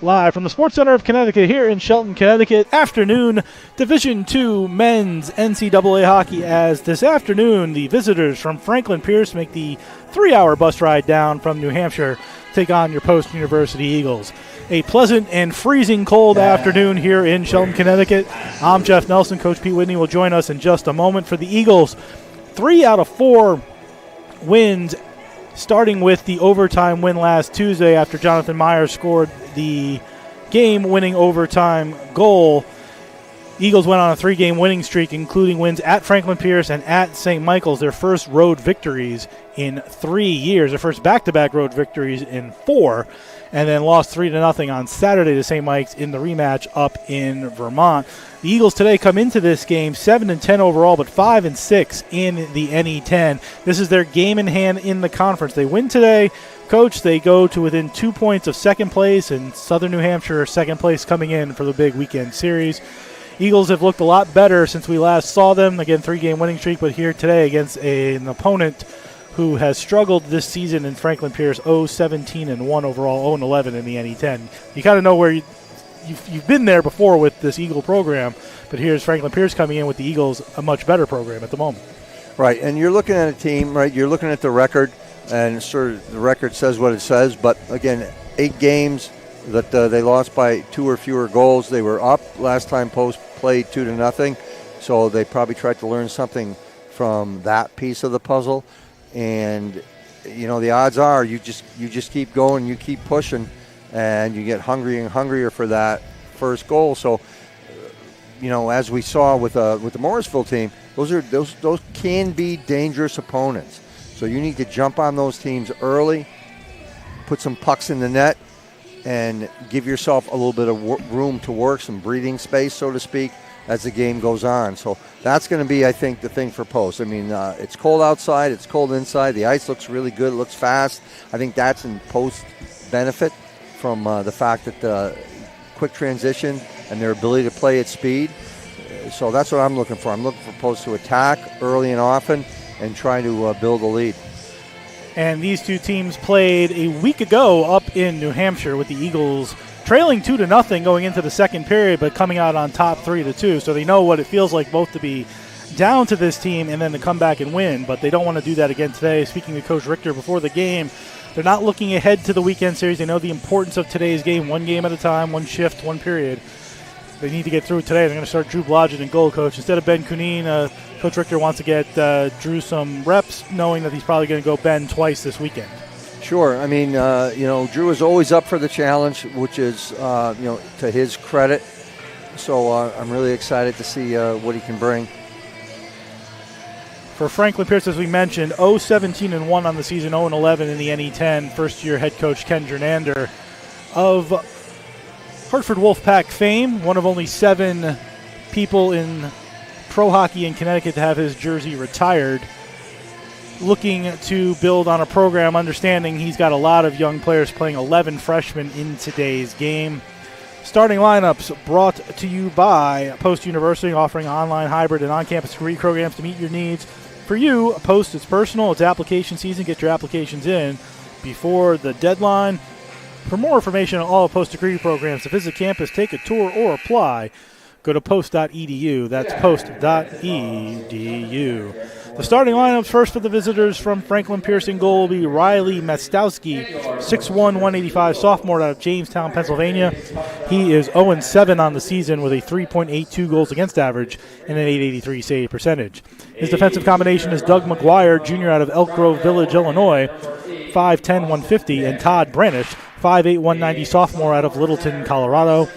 Live from the Sports Center of Connecticut here in Shelton, Connecticut. Afternoon Division II men's NCAA hockey, as this afternoon the visitors from Franklin Pierce make the 3-hour bus ride down from New Hampshire, take on your post-university Eagles. A pleasant and freezing cold afternoon here in Shelton, Connecticut. I'm Jeff Nelson. Coach Pete Whitney will join us in just a moment. For the Eagles, 3 out of 4 wins, starting with the overtime win last Tuesday after Jonathan Myers scored the game-winning overtime goal. Eagles went on a 3-game winning streak, including wins at Franklin Pierce and at St. Michael's, their first road victories in 3 years, their first back-to-back road victories in 4, and then lost 3-0 on Saturday to St. Mike's in the rematch up in Vermont. The Eagles today come into this game 7-10 overall, but 5-6 in the NE10. This is their game in hand in the conference. They win today, Coach. They go to within 2 points of second place, and Southern New Hampshire second place coming in for the big weekend series. Eagles have looked a lot better since we last saw them. Again, 3-game winning streak, but here today against an opponent who has struggled this season in Franklin Pierce, 0-17-1 overall, 0-11 in the NE10. You kind of know where you've been there before with this Eagle program, but here's Franklin Pierce coming in with the Eagles, a much better program at the moment. Right, and you're looking at a team, right, you're looking at the record, and sort of the record says what it says, but again, 8 games that they lost by 2 or fewer goals. They were up last time Post played 2-0, so they probably tried to learn something from that piece of the puzzle. And you know, the odds are you just keep going, you keep pushing, and you get hungrier and hungrier for that first goal. So, you know, as we saw with the Morrisville team, those can be dangerous opponents. So you need to jump on those teams early, put some pucks in the net, and give yourself a little bit of room to work, some breathing space, so to speak, as the game goes on. So that's going to be, I think, the thing for Post. I mean, it's cold outside, it's cold inside. The ice looks really good, it looks fast. I think that's in Post benefit from the fact that the quick transition and their ability to play at speed. So that's what I'm looking for. I'm looking for Post to attack early and often and try to build a lead. And these two teams played a week ago up in New Hampshire, with the Eagles trailing 2-0 going into the second period, but coming out on top 3-2. So they know what it feels like both to be down to this team and then to come back and win, but they don't want to do that again today. Speaking to Coach Richter before the game, they're not looking ahead to the weekend series. They know the importance of today's game, one game at a time, one shift, one period. They need to get through it today. They're going to start Drew Blodgett in goal, Coach. Instead of Ben Cunine, Coach Richter wants to get Drew some reps, knowing that he's probably going to go Ben twice this weekend. Sure. I mean, you know, Drew is always up for the challenge, which is, you know, to his credit. So I'm really excited to see what he can bring. For Franklin Pierce, as we mentioned, 0-17-1 on the season, 0-11 in the NE10. First-year head coach Ken Jernander of Hartford Wolfpack fame, one of only 7 people in pro hockey in Connecticut to have his jersey retired. Looking to build on a program, understanding he's got a lot of young players playing, 11 freshmen in today's game. Starting lineups brought to you by Post University, offering online, hybrid, and on-campus degree programs to meet your needs. For you, Post is personal. It's application season. Get your applications in before the deadline. For more information on all of Post degree programs, to visit campus, take a tour, or apply, go to post.edu. That's post.edu. The starting lineups first for the visitors from Franklin Pierce in goal will be Riley Mastowski, 6'1", 185, sophomore out of Jamestown, Pennsylvania. He is 0-7 on the season with a 3.82 goals against average and an .883 save percentage. His defensive combination is Doug McGuire, junior out of Elk Grove Village, Illinois, 5'10", 150, and Todd Branish, 5'8", 190, sophomore out of Littleton, Colorado.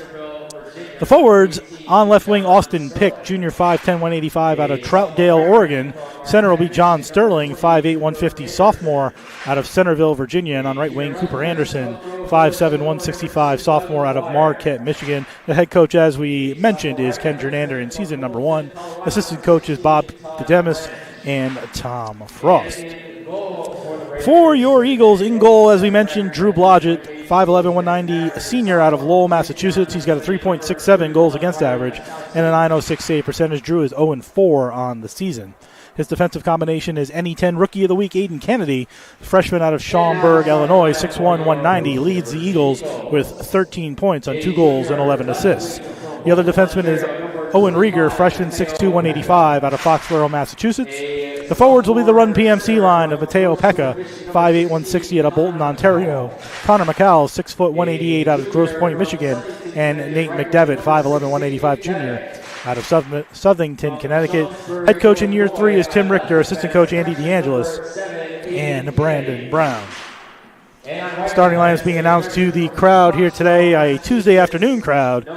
The forwards, on left wing, Austin Pick, junior, 5'10", 185, out of Troutdale, Oregon. Center will be John Sterling, 5'8", 150, sophomore out of Centerville, Virginia. And on right wing, Cooper Anderson, 5'7", 165, sophomore out of Marquette, Michigan. The head coach, as we mentioned, is Ken Jernander in season number 1. Assistant coaches Bob Dedemus and Tom Frost. For your Eagles, in goal, as we mentioned, Drew Blodgett, 5'11", 190, a senior out of Lowell, Massachusetts. He's got a 3.67 goals against average and a .906 save percentage. Drew is 0-4 on the season. His defensive combination is NE10 Rookie of the Week, Aiden Kennedy, freshman out of Schaumburg, Illinois, 6'1", 190, leads the Eagles with 13 points on 2 goals and 11 assists. The other defenseman is Owen Rieger, freshman, 6'2", 185, out of Foxborough, Massachusetts. The forwards will be the run PMC line of Mateo Pekka, 5'8", 160 out of Bolton, Ontario. Connor McCall, 6', 188 out of Grosse Pointe, Michigan. And Nate McDevitt, 5'11", 185 junior out of Southington, Connecticut. Head coach in year 3 is Tim Richter, assistant coach Andy DeAngelis, and Brandon Brown. Starting lineups being announced to the crowd here today, a Tuesday afternoon crowd,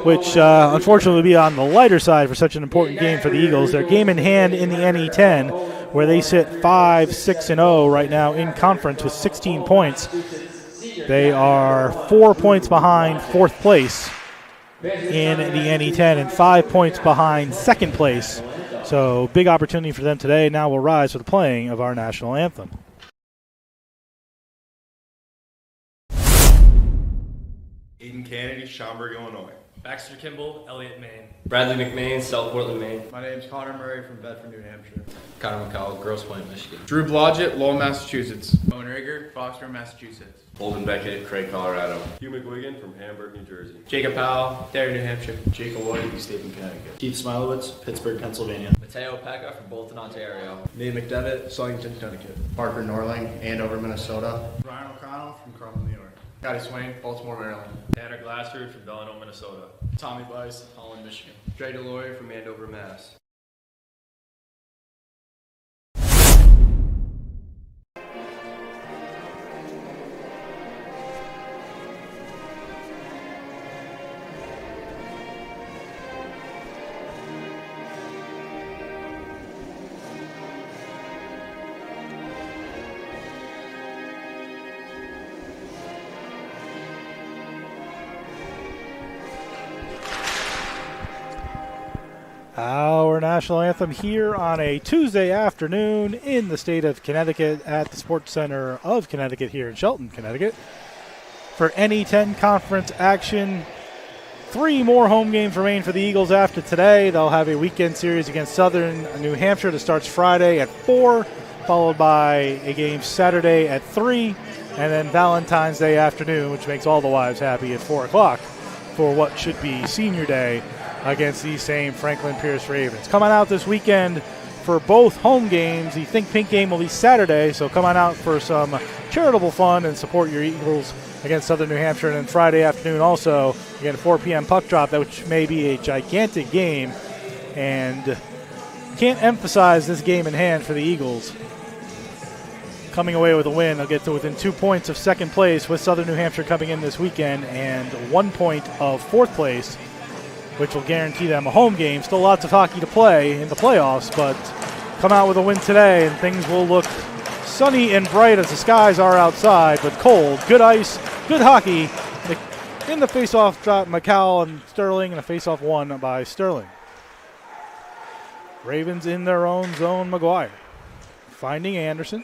which unfortunately will be on the lighter side for such an important game for the Eagles. Their game in hand in the NE10, where they sit 5-6-0 right now in conference with 16 points. They are 4 points behind 4th place in the NE10 and 5 points behind 2nd place. So big opportunity for them today. Now we'll rise for the playing of our national anthem. Aiden Kennedy, Schaumburg, Illinois. Baxter Kimball, Elliott, Maine. Bradley McMahon, South Portland, Maine. My name's Connor Murray from Bedford, New Hampshire. Connor McCall, Grosse Pointe, Michigan. Drew Blodgett, Lowell, Massachusetts. Owen Rieger, Foxborough, Massachusetts. Holden Beckett, Craig, Colorado. Hugh McGuigan from Hamburg, New Jersey. Jacob Powell, Derry, New Hampshire. Jake Lloyd, East Haven, Connecticut. Keith Smilowitz, Pittsburgh, Pennsylvania. Mateo Pekka from Bolton, Ontario. Nate McDevitt, Southington, Connecticut. Parker Norling, Andover, Minnesota. Brian O'Connell from Carmel, New York. Scotty Swain, Baltimore, Maryland. Tanner Glassford from Delano, Minnesota. Tommy Bice, Holland, Michigan. Trey Delory from Andover, Mass. Our national anthem here on a Tuesday afternoon in the state of Connecticut at the Sports Center of Connecticut here in Shelton, Connecticut. For NE10 conference action, 3 more home games remain for the Eagles after today. They'll have a weekend series against Southern New Hampshire that starts Friday at 4, followed by a game Saturday at 3, and then Valentine's Day afternoon, which makes all the wives happy, at 4 o'clock for what should be senior day against these same Franklin Pierce Ravens. Coming out this weekend for both home games. The Think Pink game will be Saturday, so come on out for some charitable fun and support your Eagles against Southern New Hampshire. And then Friday afternoon also, again, 4 p.m. puck drop, which may be a gigantic game. And can't emphasize this game in hand for the Eagles. Coming away with a win, they'll get to within 2 points of second place with Southern New Hampshire coming in this weekend and 1 point of fourth place, which will guarantee them a home game. Still lots of hockey to play in the playoffs, but come out with a win today and things will look sunny and bright as the skies are outside, but cold. Good ice, good hockey. In the face-off drop, McCall and Sterling, and a face-off won by Sterling. Ravens in their own zone, McGuire finding Anderson,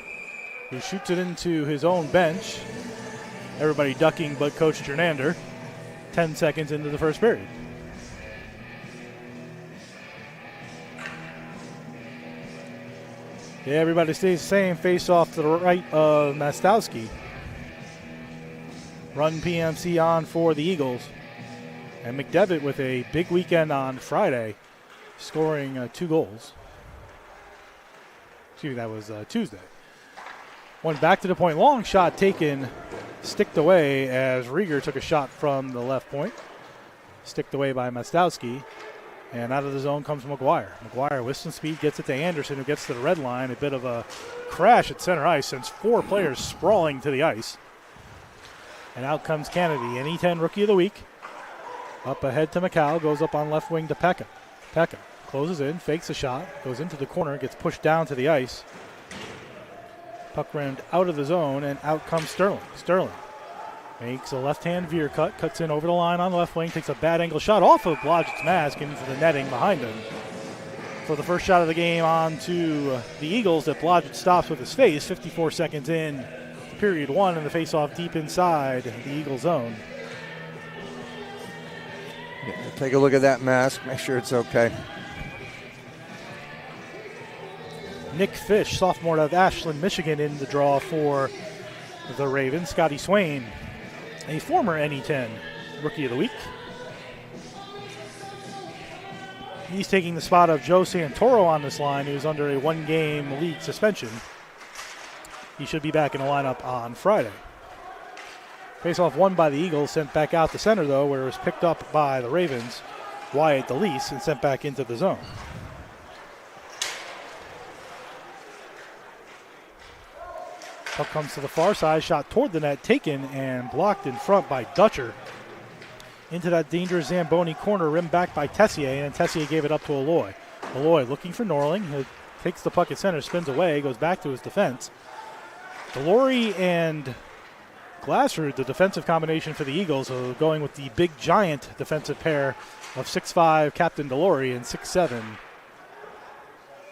who shoots it into his own bench. Everybody ducking but Coach Jernander. 10 seconds into the first period. Yeah, everybody stays the same. Face off to the right of Mastowski. Run PMC on for the Eagles. And McDevitt with a big weekend on Friday, scoring 2 goals. Excuse me, that was Tuesday. One back to the point. Long shot taken, sticked away as Rieger took a shot from the left point. Sticked away by Mastowski. And out of the zone comes McGuire. McGuire with some speed gets it to Anderson, who gets to the red line. A bit of a crash at center ice, sends 4 players sprawling to the ice. And out comes Kennedy, NE10 Rookie of the Week. Up ahead to McCall, goes up on left wing to Pekka. Pekka closes in, fakes a shot, goes into the corner, gets pushed down to the ice. Puck rammed out of the zone, and out comes Sterling. Sterling makes a left-hand veer cut, cuts in over the line on the left wing, takes a bad angle shot off of Blodgett's mask into the netting behind him. For the first shot of the game on to the Eagles that Blodgett stops with his face, 54 seconds in, period 1, and the face-off deep inside the Eagle zone. Take a look at that mask, make sure it's okay. Nick Fish, sophomore out of Ashland, Michigan, in the draw for the Ravens. Scotty Swain, a former NE10 Rookie of the Week. He's taking the spot of Joe Santoro on this line, who's under a one-game league suspension. He should be back in the lineup on Friday. Faceoff won by the Eagles, sent back out to center, though, where it was picked up by the Ravens. Wyatt DeLeese, and sent back into the zone. Puck comes to the far side, shot toward the net, taken and blocked in front by Dutcher. Into that dangerous Zamboni corner, rimmed back by Tessier, and Tessier gave it up to Aloy. Aloy looking for Norling, who takes the puck at center, spins away, goes back to his defense. Delory and Glassrud, the defensive combination for the Eagles, going with the big giant defensive pair of 6'5", Captain Delory, and 6'7",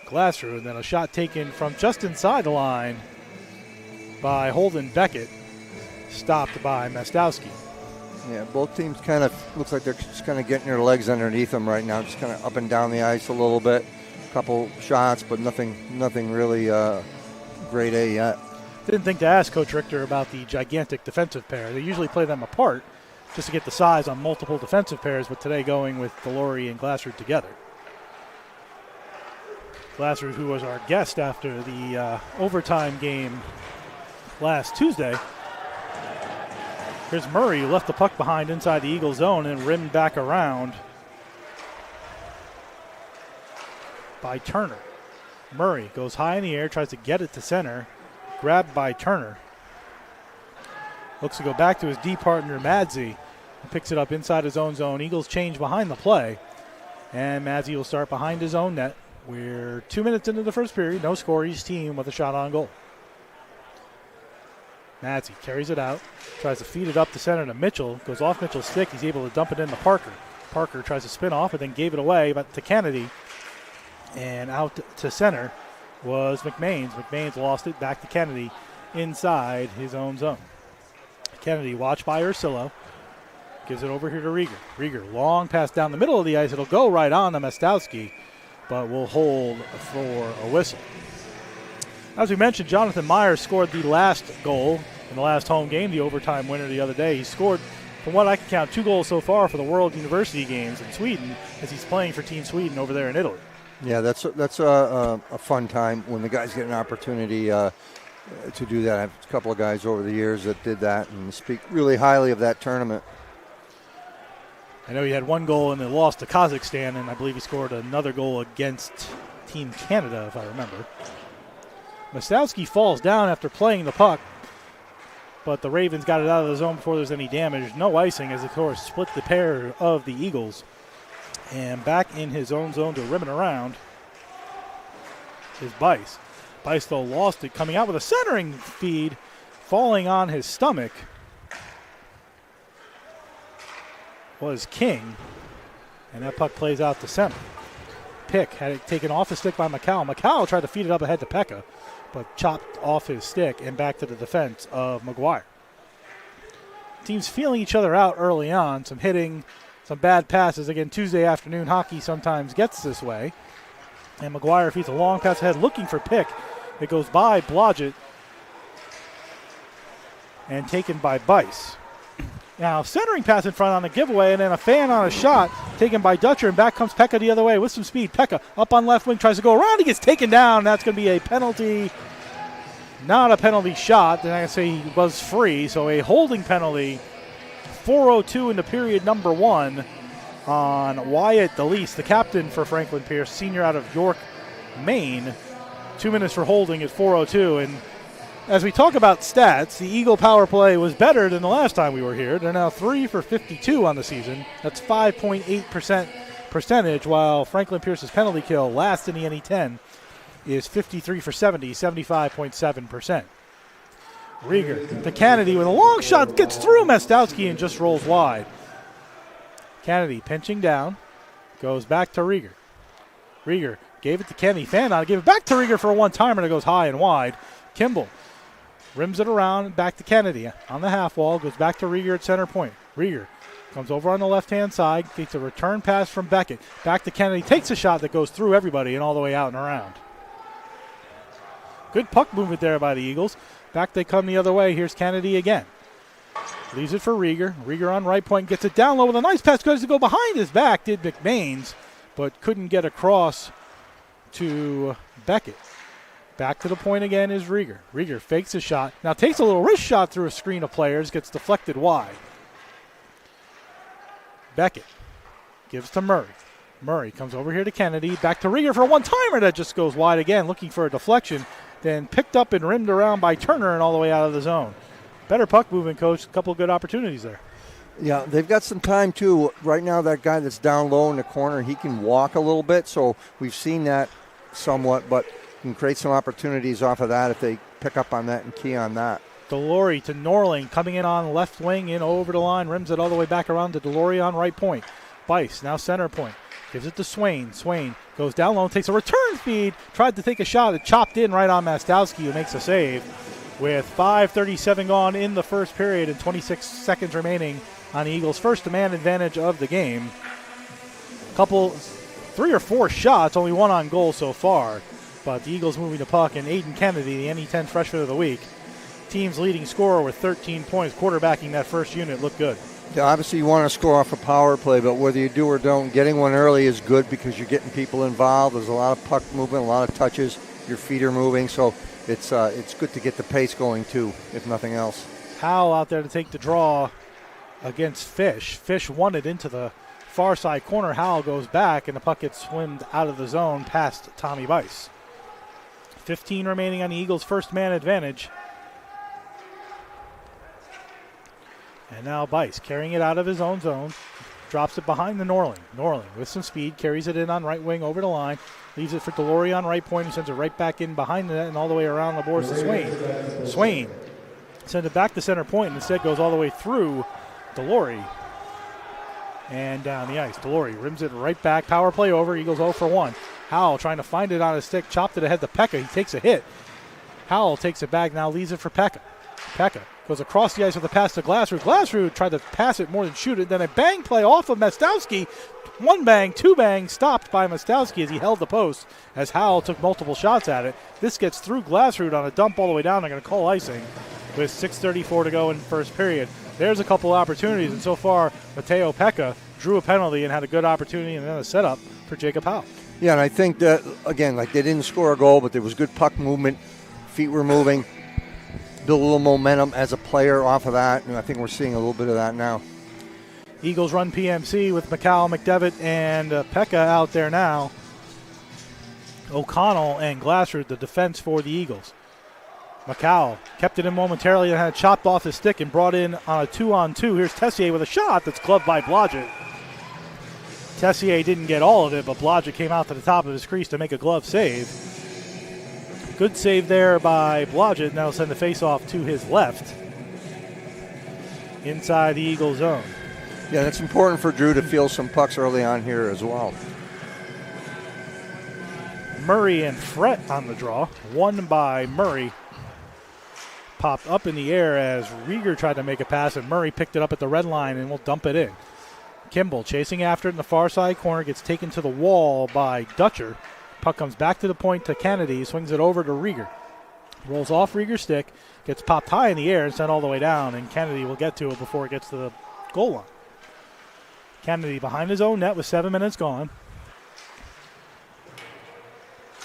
Glassrud. And then a shot taken from just inside the line by Holden Beckett, stopped by Mastowski. Yeah, both teams kind of looks like they're just kind of getting their legs underneath them right now, just kind of up and down the ice a little bit. A couple shots, but nothing really grade A yet. Didn't think to ask Coach Richter about the gigantic defensive pair. They usually play them apart just to get the size on multiple defensive pairs, but today going with Delory and Glassrud together. Glassrud, who was our guest after the overtime game last Tuesday. Here's Murray, who left the puck behind inside the Eagle zone and rimmed back around by Turner. Murray goes high in the air, tries to get it to center, grabbed by Turner. Looks to go back to his D partner, Madzi, and picks it up inside his own zone. Eagles change behind the play, and Madzi will start behind his own net. We're 2 minutes into the first period, no score, each team with a shot on goal. Madzi carries it out, tries to feed it up the center to Mitchell, goes off Mitchell's stick, he's able to dump it into Parker. Parker tries to spin off, but then gave it away but to Kennedy, and out to center was McMains. McMains lost it back to Kennedy inside his own zone. Kennedy watched by Ursillo, gives it over here to Rieger. Rieger, long pass down the middle of the ice, it'll go right on to Mastowski, but will hold for a whistle. As we mentioned, Jonathan Myers scored the last goal in the last home game, the overtime winner the other day. He scored, from what I can count, 2 goals so far for the World University Games in Sweden as he's playing for Team Sweden over there in Italy. Yeah, that's a fun time when the guys get an opportunity to do that. I have a couple of guys over the years that did that and speak really highly of that tournament. I know he had 1 goal in the loss to Kazakhstan, and I believe he scored another goal against Team Canada, if I remember. Mastowski falls down after playing the puck, but the Ravens got it out of the zone before there's any damage. No icing as, of course, split the pair of the Eagles. And back in his own zone to rim it around is Bice. Bice, though, lost it, coming out with a centering feed, falling on his stomach was King, and that puck plays out to center. Pick had it taken off his stick by McCall. McCall tried to feed it up ahead to Pekka, but chopped off his stick and back to the defense of McGuire. Teams feeling each other out early on, some hitting, some bad passes. Again, Tuesday afternoon hockey sometimes gets this way. And McGuire feeds a long pass ahead looking for Pick. It goes by Blodgett and taken by Bice. Now, centering pass in front on the giveaway, and then a fan on a shot taken by Dutcher, and back comes Pekka the other way with some speed. Pekka up on left wing, tries to go around. He gets taken down. That's going to be a penalty. Not a penalty shot. Then I can say he was free, so a holding penalty. 4:02 into period number 1 on Wyatt DeLeese, the captain for Franklin Pierce, senior out of York, Maine. 2 minutes for holding at 4:02, and as we talk about stats, the Eagle power play was better than the last time we were here. They're now 3 for 52 on the season. That's 5.8% percentage, while Franklin Pierce's penalty kill, last in the NE10, is 53 for 70, 75.7%. Rieger to Kennedy with a long shot, gets through Mastowski and just rolls wide. Kennedy pinching down, goes back to Rieger. Rieger gave it to Kennedy, fan on it, gave it back to Rieger for a one-timer that goes high and wide. Kimball rims it around, back to Kennedy on the half wall, goes back to Rieger at center point. Rieger comes over on the left-hand side, gets a return pass from Beckett. Back to Kennedy, takes a shot that goes through everybody and all the way out and around. Good puck movement there by the Eagles. Back they come the other way. Here's Kennedy again. Leaves it for Rieger. Rieger on right point, gets it down low with a nice pass. Goes to go behind his back, did McMains, but couldn't get across to Beckett. Back to the point again is Rieger. Rieger fakes a shot. Now takes a little wrist shot through a screen of players, gets deflected wide. Beckett gives to Murray. Murray comes over here to Kennedy. Back to Rieger for a one-timer that just goes wide again, looking for a deflection. Then picked up and rimmed around by Turner and all the way out of the zone. Better puck movement, Coach. A couple of good opportunities there. Yeah, they've got some time, too. Right now, that guy that's down low in the corner, he can walk a little bit, so we've seen that somewhat, but can create some opportunities off of that if they pick up on that and key on that. Delory to Norling, coming in on left wing, in over the line, rims it all the way back around to Delory on right point. Bice, now center point. Gives it to Swain. Swain goes down low, takes a return feed, tried to take a shot. It chopped in right on Mastowski, who makes a save. With 5:37 gone in the first period and 26 seconds remaining on the Eagles' first man advantage of the game. Three or four shots, only one on goal so far. But the Eagles moving the puck, and Aiden Kennedy, the NE10 freshman of the week, team's leading scorer with 13 points, quarterbacking that first unit, looked good. Yeah, obviously you want to score off a power play, but whether you do or don't, getting one early is good because you're getting people involved. There's a lot of puck movement, a lot of touches. Your feet are moving, so it's good to get the pace going too, if nothing else. Howell out there to take the draw against Fish. Fish won it into the far side corner. Howell goes back, and the puck gets swimmed out of the zone past Tommy Bice. 15 remaining on the Eagles' first man advantage. And now Bice carrying it out of his own zone. Drops it behind the Norling. Norling with some speed, carries it in on right wing over the line. Leaves it for Delory on right point. He sends it right back in behind the net and all the way around the boards to Swain. Swain sends it back to center point and instead goes all the way through Delory and down the ice. Delory rims it right back. Power play over. Eagles 0 for 1. Howell trying to find it on his stick. Chopped it ahead to Pekka. He takes a hit. Howell takes it back. Now leaves it for Pekka. Pekka goes across the ice with a pass to Glassrud. Glassrud tried to pass it more than shoot it. Then a bang play off of Mastowski. One bang, two bang, stopped by Mastowski as he held the post as Howell took multiple shots at it. This gets through Glassrud on a dump all the way down. They're going to call icing with 6:34 to go in the first period. There's a couple opportunities, and so far, Mateo Pekka drew a penalty and had a good opportunity and then a setup for Jacob Howell. Yeah, and I think that, again, like they didn't score a goal, but there was good puck movement. Feet were moving. Build a little momentum as a player off of that, and I think we're seeing a little bit of that now. Eagles run PMC with McCall, McDevitt, and Pekka out there now. O'Connell and Glassrud, the defense for the Eagles. McCall kept it in momentarily and had it chopped off his stick and brought in on a 2-on-2. Here's Tessier with a shot that's gloved by Blodgett. Tessier didn't get all of it, but Blodgett came out to the top of his crease to make a glove save. Good save there by Blodgett, and that'll send the faceoff to his left inside the Eagle zone. Yeah, it's important for Drew to feel some pucks early on here as well. Murray and Frett on the draw. One by Murray. Popped up in the air as Rieger tried to make a pass, and Murray picked it up at the red line and will dump it in. Kimball chasing after it in the far side corner, gets taken to the wall by Dutcher. Puck comes back to the point to Kennedy, swings it over to Rieger. Rolls off Rieger's stick, gets popped high in the air and sent all the way down, and Kennedy will get to it before it gets to the goal line. Kennedy behind his own net with 7 minutes gone.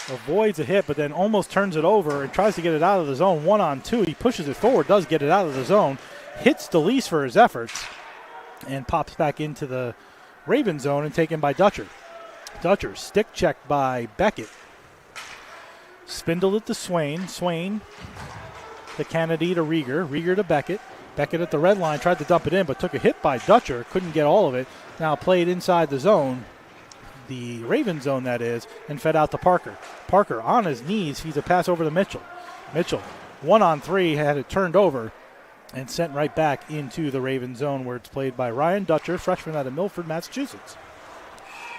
Avoids a hit, but then almost turns it over and tries to get it out of the zone. 1-on-2. He pushes it forward, does get it out of the zone. Hits DeLeese for his efforts and pops back into the Raven zone and taken by Dutcher. Dutcher stick checked by Beckett. Spindled it to Swain. Swain to Kennedy to Rieger. Rieger to Beckett. Beckett at the red line tried to dump it in, but took a hit by Dutcher. Couldn't get all of it. Now played inside the zone, the Raven zone that is, and fed out to Parker. Parker on his knees feeds a pass over to Mitchell. Mitchell, 1-on-3, had it turned over and sent right back into the Raven zone where it's played by Ryan Dutcher, freshman out of Milford, Massachusetts.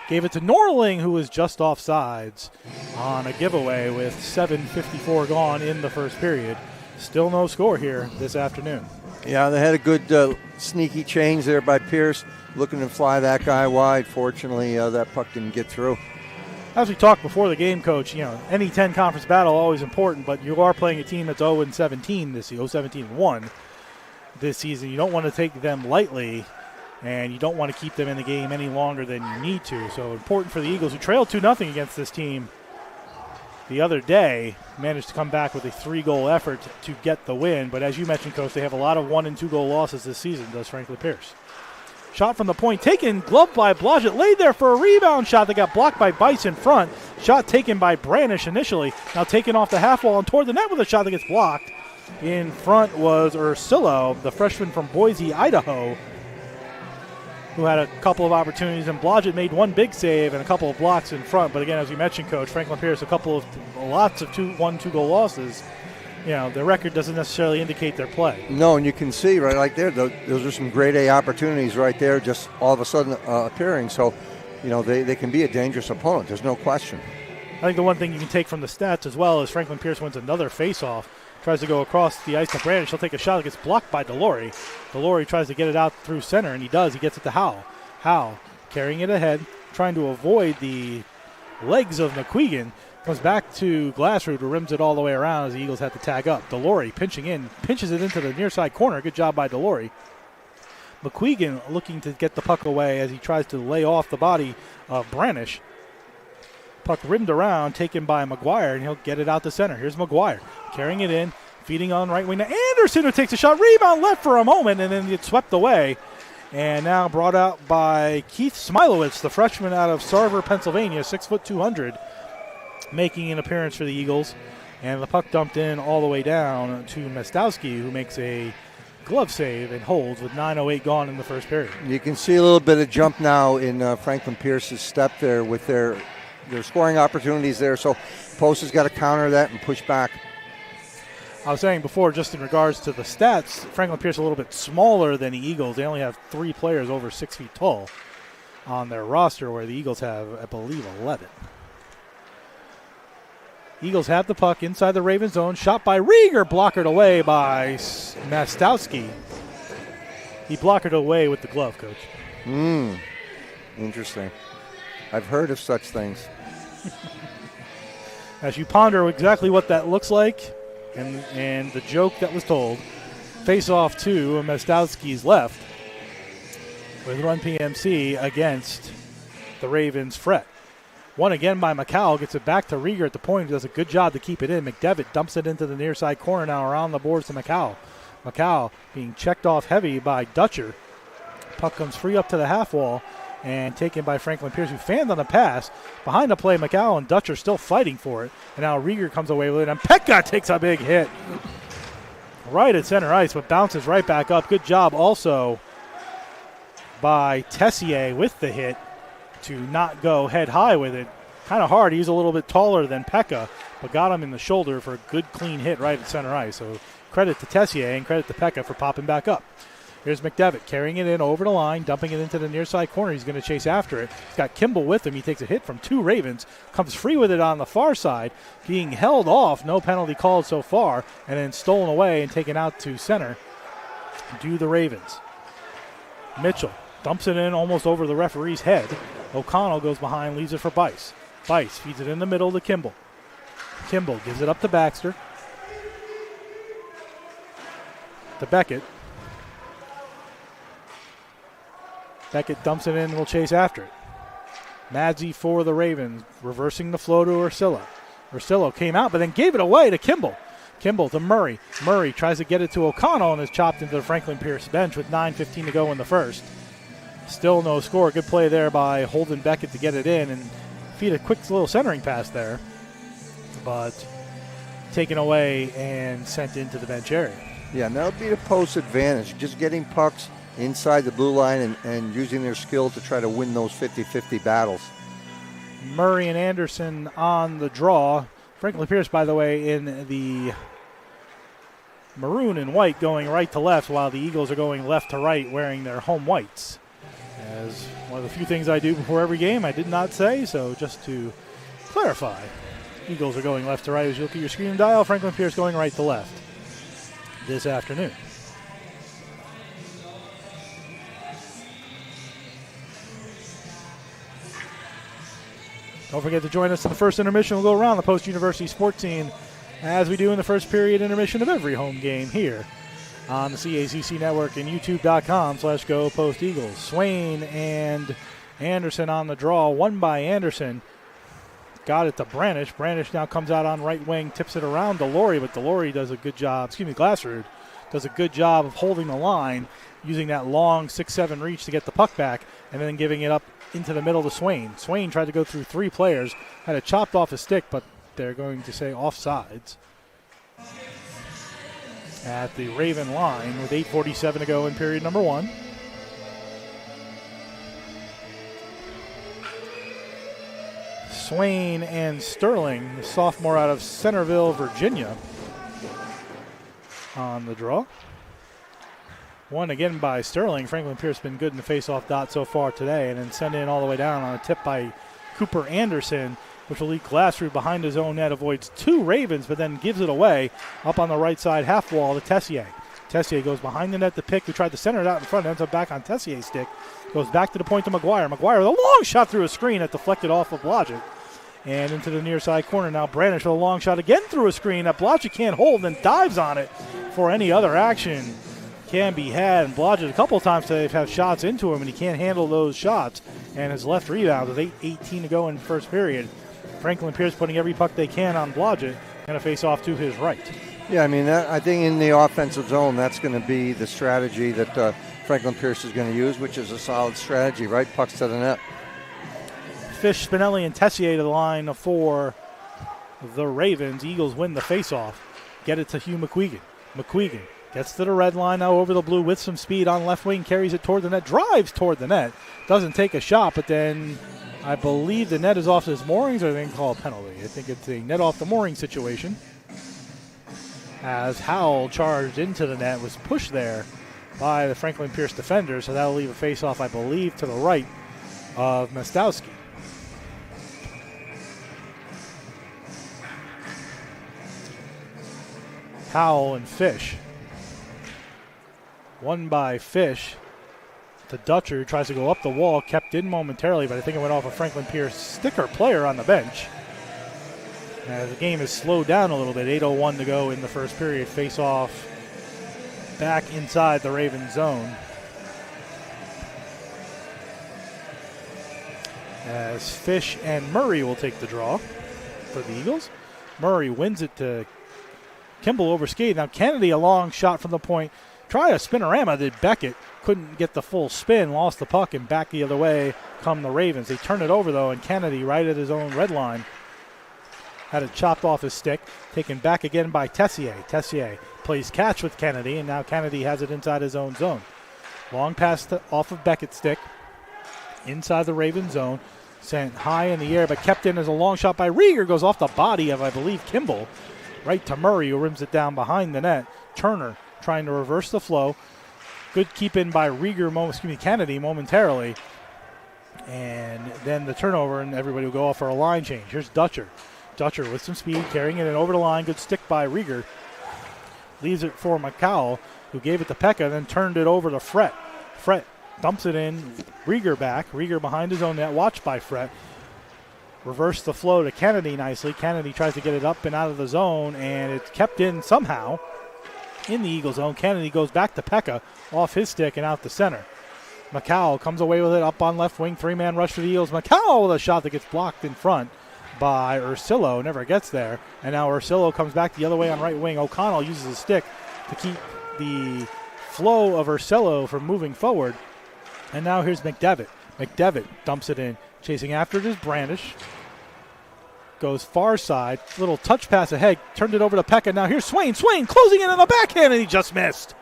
Gave it to Norling, who was just off sides on a giveaway with 7:54 gone in the first period. Still no score here this afternoon. Yeah, they had a good sneaky change there by Pierce, looking to fly that guy wide. Fortunately, that puck didn't get through. As we talked before the game, Coach, any 10 conference battle always important, but you are playing a team that's 0-17 this year, 0-17-1 this season. You don't want to take them lightly, and you don't want to keep them in the game any longer than you need to. So important for the Eagles, who trailed 2-0 against this team the other day, managed to come back with a 3-goal effort to get the win. But as you mentioned, Coach, they have a lot of 1- and 2-goal losses this season, does Franklin Pierce. Shot from the point taken, gloved by Blodgett, laid there for a rebound shot that got blocked by Bice in front. Shot taken by Branish initially, now taken off the half wall and toward the net with a shot that gets blocked. In front was Ursillo, the freshman from Boise, Idaho, who had a couple of opportunities, and Blodgett made one big save and a couple of blocks in front. But again, as you mentioned, Coach, Franklin Pierce, lots of 1-2-goal losses. Their record doesn't necessarily indicate their play. No, and you can see right there, those are some grade A opportunities right there, just all of a sudden appearing. So, they can be a dangerous opponent. There's no question. I think the one thing you can take from the stats as well is Franklin Pierce wins another face-off. Tries to go across the ice to Branish. He'll take a shot that gets blocked by Delory. Delory tries to get it out through center, and he does. He gets it to Howell. Howell carrying it ahead, trying to avoid the legs of McQuegan. Comes back to Glassroot, who rims it all the way around as the Eagles have to tag up. Delory pinches it into the near side corner. Good job by Delory. McQuegan looking to get the puck away as he tries to lay off the body of Branish. Puck rimmed around, taken by McGuire, and he'll get it out to center. Here's McGuire carrying it in, feeding on right wing to Anderson, who takes a shot, rebound left for a moment, and then gets swept away. And now brought out by Keith Smilowitz, the freshman out of Sarver, Pennsylvania, 6', 200, making an appearance for the Eagles. And the puck dumped in all the way down to Mestowski, who makes a glove save and holds with 9:08 gone in the first period. You can see a little bit of jump now in Franklin Pierce's step there with their scoring opportunities there. So Post has got to counter that and push back. I was saying before, just in regards to the stats, Franklin Pierce a little bit smaller than the Eagles. They only have 3 players over 6 feet tall on their roster, where the Eagles have, I believe, 11. Eagles have the puck inside the Raven zone. Shot by Rieger, blockered away by Mastowski. He blocked it away with the glove, Coach. Interesting. I've heard of such things. As you ponder exactly what that looks like and the joke that was told, face off to Mastowski's left with Run PMC against the Ravens' Fret. One again by McCall, gets it back to Rieger at the point, does a good job to keep it in. McDevitt dumps it into the near side corner now around the boards to McCall. McCall being checked off heavy by Dutcher. Puck comes free up to the half wall and taken by Franklin Pierce, who fanned on the pass. Behind the play, McCall and Dutcher still fighting for it. And now Rieger comes away with it, and Pekka takes a big hit right at center ice, but bounces right back up. Good job also by Tessier with the hit to not go head high with it. Kind of hard. He's a little bit taller than Pekka, but got him in the shoulder for a good, clean hit right at center ice. So credit to Tessier and credit to Pekka for popping back up. Here's McDevitt carrying it in over the line, dumping it into the near side corner. He's going to chase after it. He's got Kimball with him. He takes a hit from 2 Ravens, comes free with it on the far side, being held off. No penalty called so far, and then stolen away and taken out to center. Do the Ravens. Mitchell dumps it in almost over the referee's head. O'Connell goes behind, leaves it for Bice. Bice feeds it in the middle to Kimball. Kimball gives it up to Baxter. To Beckett. Beckett dumps it in and will chase after it. Madzi for the Ravens, reversing the flow to Ursillo. Ursillo came out, but then gave it away to Kimball. Kimball to Murray. Murray tries to get it to O'Connell and is chopped into the Franklin Pierce bench with 9:15 to go in the first. Still no score. Good play there by Holden Beckett to get it in and feed a quick little centering pass there, but taken away and sent into the bench area. Yeah, and that'll be the Post advantage, just getting pucks inside the blue line and using their skill to try to win those 50-50 battles. Murray and Anderson on the draw. Franklin Pierce, by the way, in the maroon and white going right to left, while the Eagles are going left to right wearing their home whites. As one of the few things I do before every game I did not say, so just to clarify, Eagles are going left to right. As you look at your screen and dial, Franklin Pierce going right to left this afternoon. Don't forget to join us in the first intermission. We'll go around the post-university sports scene as we do in the first period intermission of every home game here on the CACC Network and YouTube.com/Go Post Eagles. Swain and Anderson on the draw. One by Anderson. Got it to Branish. Branish now comes out on right wing, tips it around Delory, but Delory does a good job. Glassrud does a good job of holding the line, using that long 6-7 reach to get the puck back, and then giving it up into the middle to Swain. Swain tried to go through 3 players, had it chopped off his stick, but they're going to say offsides. At the Raven line with 8:47 to go in period number 1. Swain and Sterling, the sophomore out of Centerville, Virginia, on the draw. One again by Sterling. Franklin Pierce been good in the face-off dot so far today, and then send in all the way down on a tip by Cooper Anderson, which will lead Glassrud behind his own net, avoids 2 Ravens, but then gives it away up on the right side half wall to Tessier. Tessier goes behind the net to pick. We tried to center it out in front, ends up back on Tessier's stick. Goes back to the point to McGuire. McGuire with a long shot through a screen that deflected off of Blodgett. And into the near side corner now. Branish with a long shot again through a screen that Blodgett can't hold, and dives on it for any other action can be had. And Blodgett a couple times today have had shots into him, and he can't handle those shots. And his left rebound with 8:18 to go in the first period. Franklin Pierce putting every puck they can on Blodgett, and a face off to his right. Yeah, I mean, I think in the offensive zone, that's going to be the strategy that Franklin Pierce is going to use, which is a solid strategy, right? Pucks to the net. Fish, Spinelli, and Tessier to the line for the Ravens. Eagles win the faceoff. Get it to Hugh McQuegan. McQuegan gets to the red line now over the blue with some speed on left wing, carries it toward the net, drives toward the net, doesn't take a shot, but then I believe the net is off his moorings, or they can call a penalty. I think it's a net off the mooring situation. As Howell charged into the net, was pushed there by the Franklin Pierce defender, so that'll leave a faceoff, I believe, to the right of Mostowski. Howell and Fish. One by Fish to Dutcher, who tries to go up the wall, kept in momentarily, but I think it went off a Franklin Pierce sticker player on the bench. The game is slowed down a little bit. 8:01 to go in the first period. Face off back inside the Ravens zone. As Fish and Murray will take the draw for the Eagles. Murray wins it to Kimball over skate. Now Kennedy, a long shot from the point. Try a spinorama, did Beckett. Couldn't get the full spin, lost the puck, and back the other way come the Ravens. They turn it over, though, and Kennedy right at his own red line. Had it chopped off his stick. Taken back again by Tessier. Tessier plays catch with Kennedy, and now Kennedy has it inside his own zone. Long pass off of Beckett's stick. Inside the Ravens zone. Sent high in the air, but kept in as a long shot by Rieger. Goes off the body of, I believe, Kimball. Right to Murray, who rims it down behind the net. Turner trying to reverse the flow. Good keep in by Kennedy momentarily. And then the turnover, and everybody will go off for a line change. Here's Dutcher. Dutcher with some speed, carrying it in over the line. Good stick by Rieger. Leaves it for McCowell, who gave it to Pekka, then turned it over to Fret. Fret dumps it in. Rieger back. Rieger behind his own net, watched by Fret. Reverse the flow to Kennedy nicely. Kennedy tries to get it up and out of the zone, and it's kept in somehow in the Eagle zone. Kennedy goes back to Pekka off his stick and out the center. McCowell comes away with it up on left wing. 3-man rush for the Eagles. McCowell with a shot that gets blocked in front by Ursillo. Never gets there. And now Ursillo comes back the other way on right wing. O'Connell uses his stick to keep the flow of Ursillo from moving forward. And now here's McDevitt. McDevitt dumps it in. Chasing after it is Brandish. Goes far side. Little touch pass ahead. Turned it over to Pekka. Now here's Swain. Swain closing in on the backhand, and he just missed.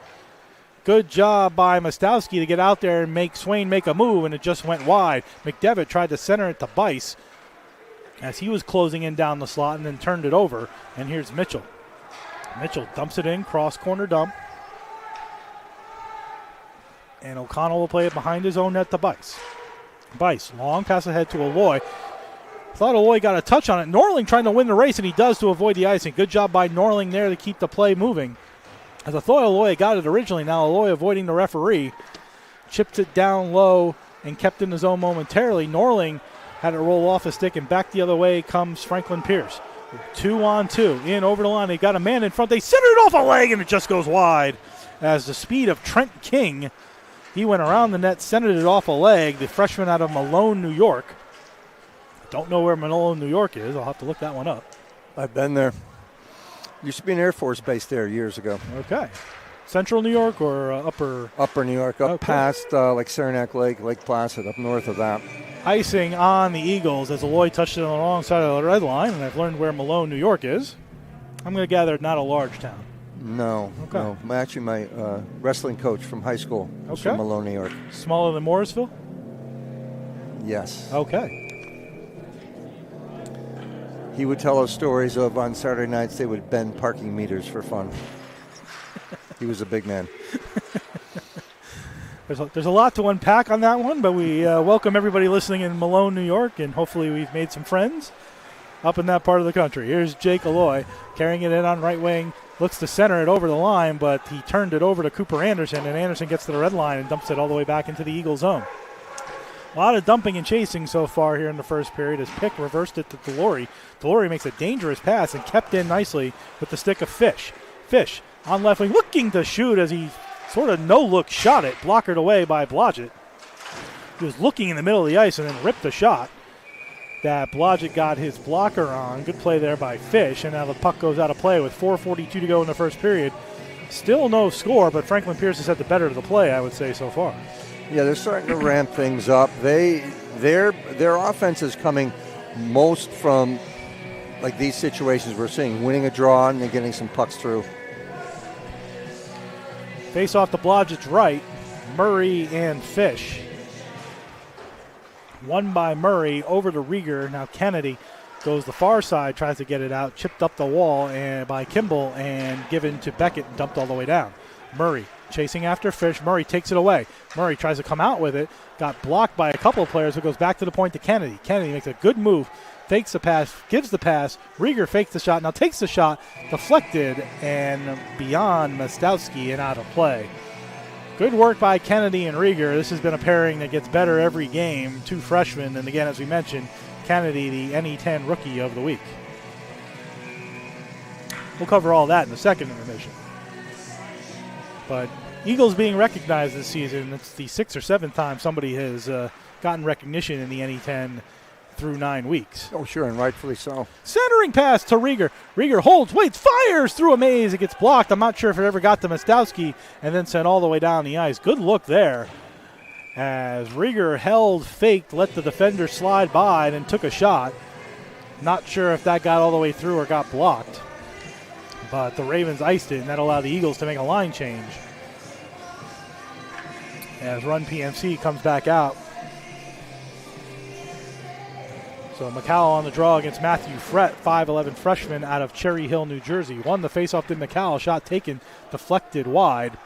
Good job by Mostowski to get out there and make Swain make a move, and it just went wide. McDevitt tried to center it to Bice as he was closing in down the slot and then turned it over. And here's Mitchell. Mitchell dumps it in, cross corner dump. And O'Connell will play it behind his own net to Bice. Bice, long pass ahead to Aloy. Thought Aloy got a touch on it. Norling trying to win the race, and he does to avoid the icing. Good job by Norling there to keep the play moving. As I thought Aloy got it originally, now Aloy avoiding the referee. Chipped it down low and kept in the zone momentarily. Norling Had it roll off a stick, and back the other way comes Franklin Pierce. 2-on-2. In over the line. They got a man in front. They center it off a leg, and it just goes wide. As the speed of Trent King, he went around the net, centered it off a leg. The freshman out of Malone, New York. Don't know where Malone, New York is. I'll have to look that one up. I've been there. Used to be an Air Force base there years ago. Okay. Central New York or upper? Upper New York, up past like Saranac Lake, Lake Placid, up north of that. Icing on the Eagles as Aloy touched it on the wrong side of the red line, and I've learned where Malone, New York is. I'm going to gather not a large town. No. Okay. No. Actually, my wrestling coach from high school was from Malone, New York. Smaller than Morrisville? Yes. Okay. He would tell us stories of on Saturday nights they would bend parking meters for fun. He was a big man. There's a lot to unpack on that one, but we welcome everybody listening in Malone, New York, and hopefully we've made some friends up in that part of the country. Here's Jake Aloy carrying it in on right wing, looks to center it over the line, but he turned it over to Cooper Anderson, and Anderson gets to the red line and dumps it all the way back into the Eagle zone. A lot of dumping and chasing so far here in the first period as Pick reversed it to Delory. Delory makes a dangerous pass and kept in nicely with the stick of Fish. Fish on left wing looking to shoot as he sort of no-look shot it, blockered away by Blodgett. He was looking in the middle of the ice and then ripped the shot that Blodgett got his blocker on. Good play there by Fish, and now the puck goes out of play with 4:42 to go in the first period. Still no score, but Franklin Pierce has had the better of the play, I would say, so far. Yeah, they're starting to ramp things up. Their offense is coming most from like these situations we're seeing, winning a draw and then getting some pucks through. Face off to Blodgett's right, Murray and Fish. Won by Murray over to Rieger. Now Kennedy goes the far side, tries to get it out, chipped up the wall and by Kimball and given to Beckett and dumped all the way down. Murray chasing after Fish. Murray takes it away. Murray tries to come out with it. Got blocked by a couple of players, but goes back to the point to Kennedy. Kennedy makes a good move, fakes the pass, gives the pass. Rieger fakes the shot, now takes the shot, deflected, and beyond Mostowski and out of play. Good work by Kennedy and Rieger. This has been a pairing that gets better every game. Two freshmen, and again, as we mentioned, Kennedy, the NE10 Rookie of the Week. We'll cover all that in the second intermission. But Eagles being recognized this season, it's the 6th or 7th time somebody has gotten recognition in the NE10 through 9 weeks. Oh, sure, and rightfully so. Centering pass to Rieger. Rieger holds, waits, fires through a maze. It gets blocked. I'm not sure if it ever got to Mostowski and then sent all the way down the ice. Good look there as Rieger held, faked, let the defender slide by, and then took a shot. Not sure if that got all the way through or got blocked. But the Ravens iced it, and that allowed the Eagles to make a line change. As Run PMC comes back out. So McCall on the draw against Matthew Frett, 5'11 freshman out of Cherry Hill, New Jersey. Won the faceoff to McCall. Shot taken, deflected wide.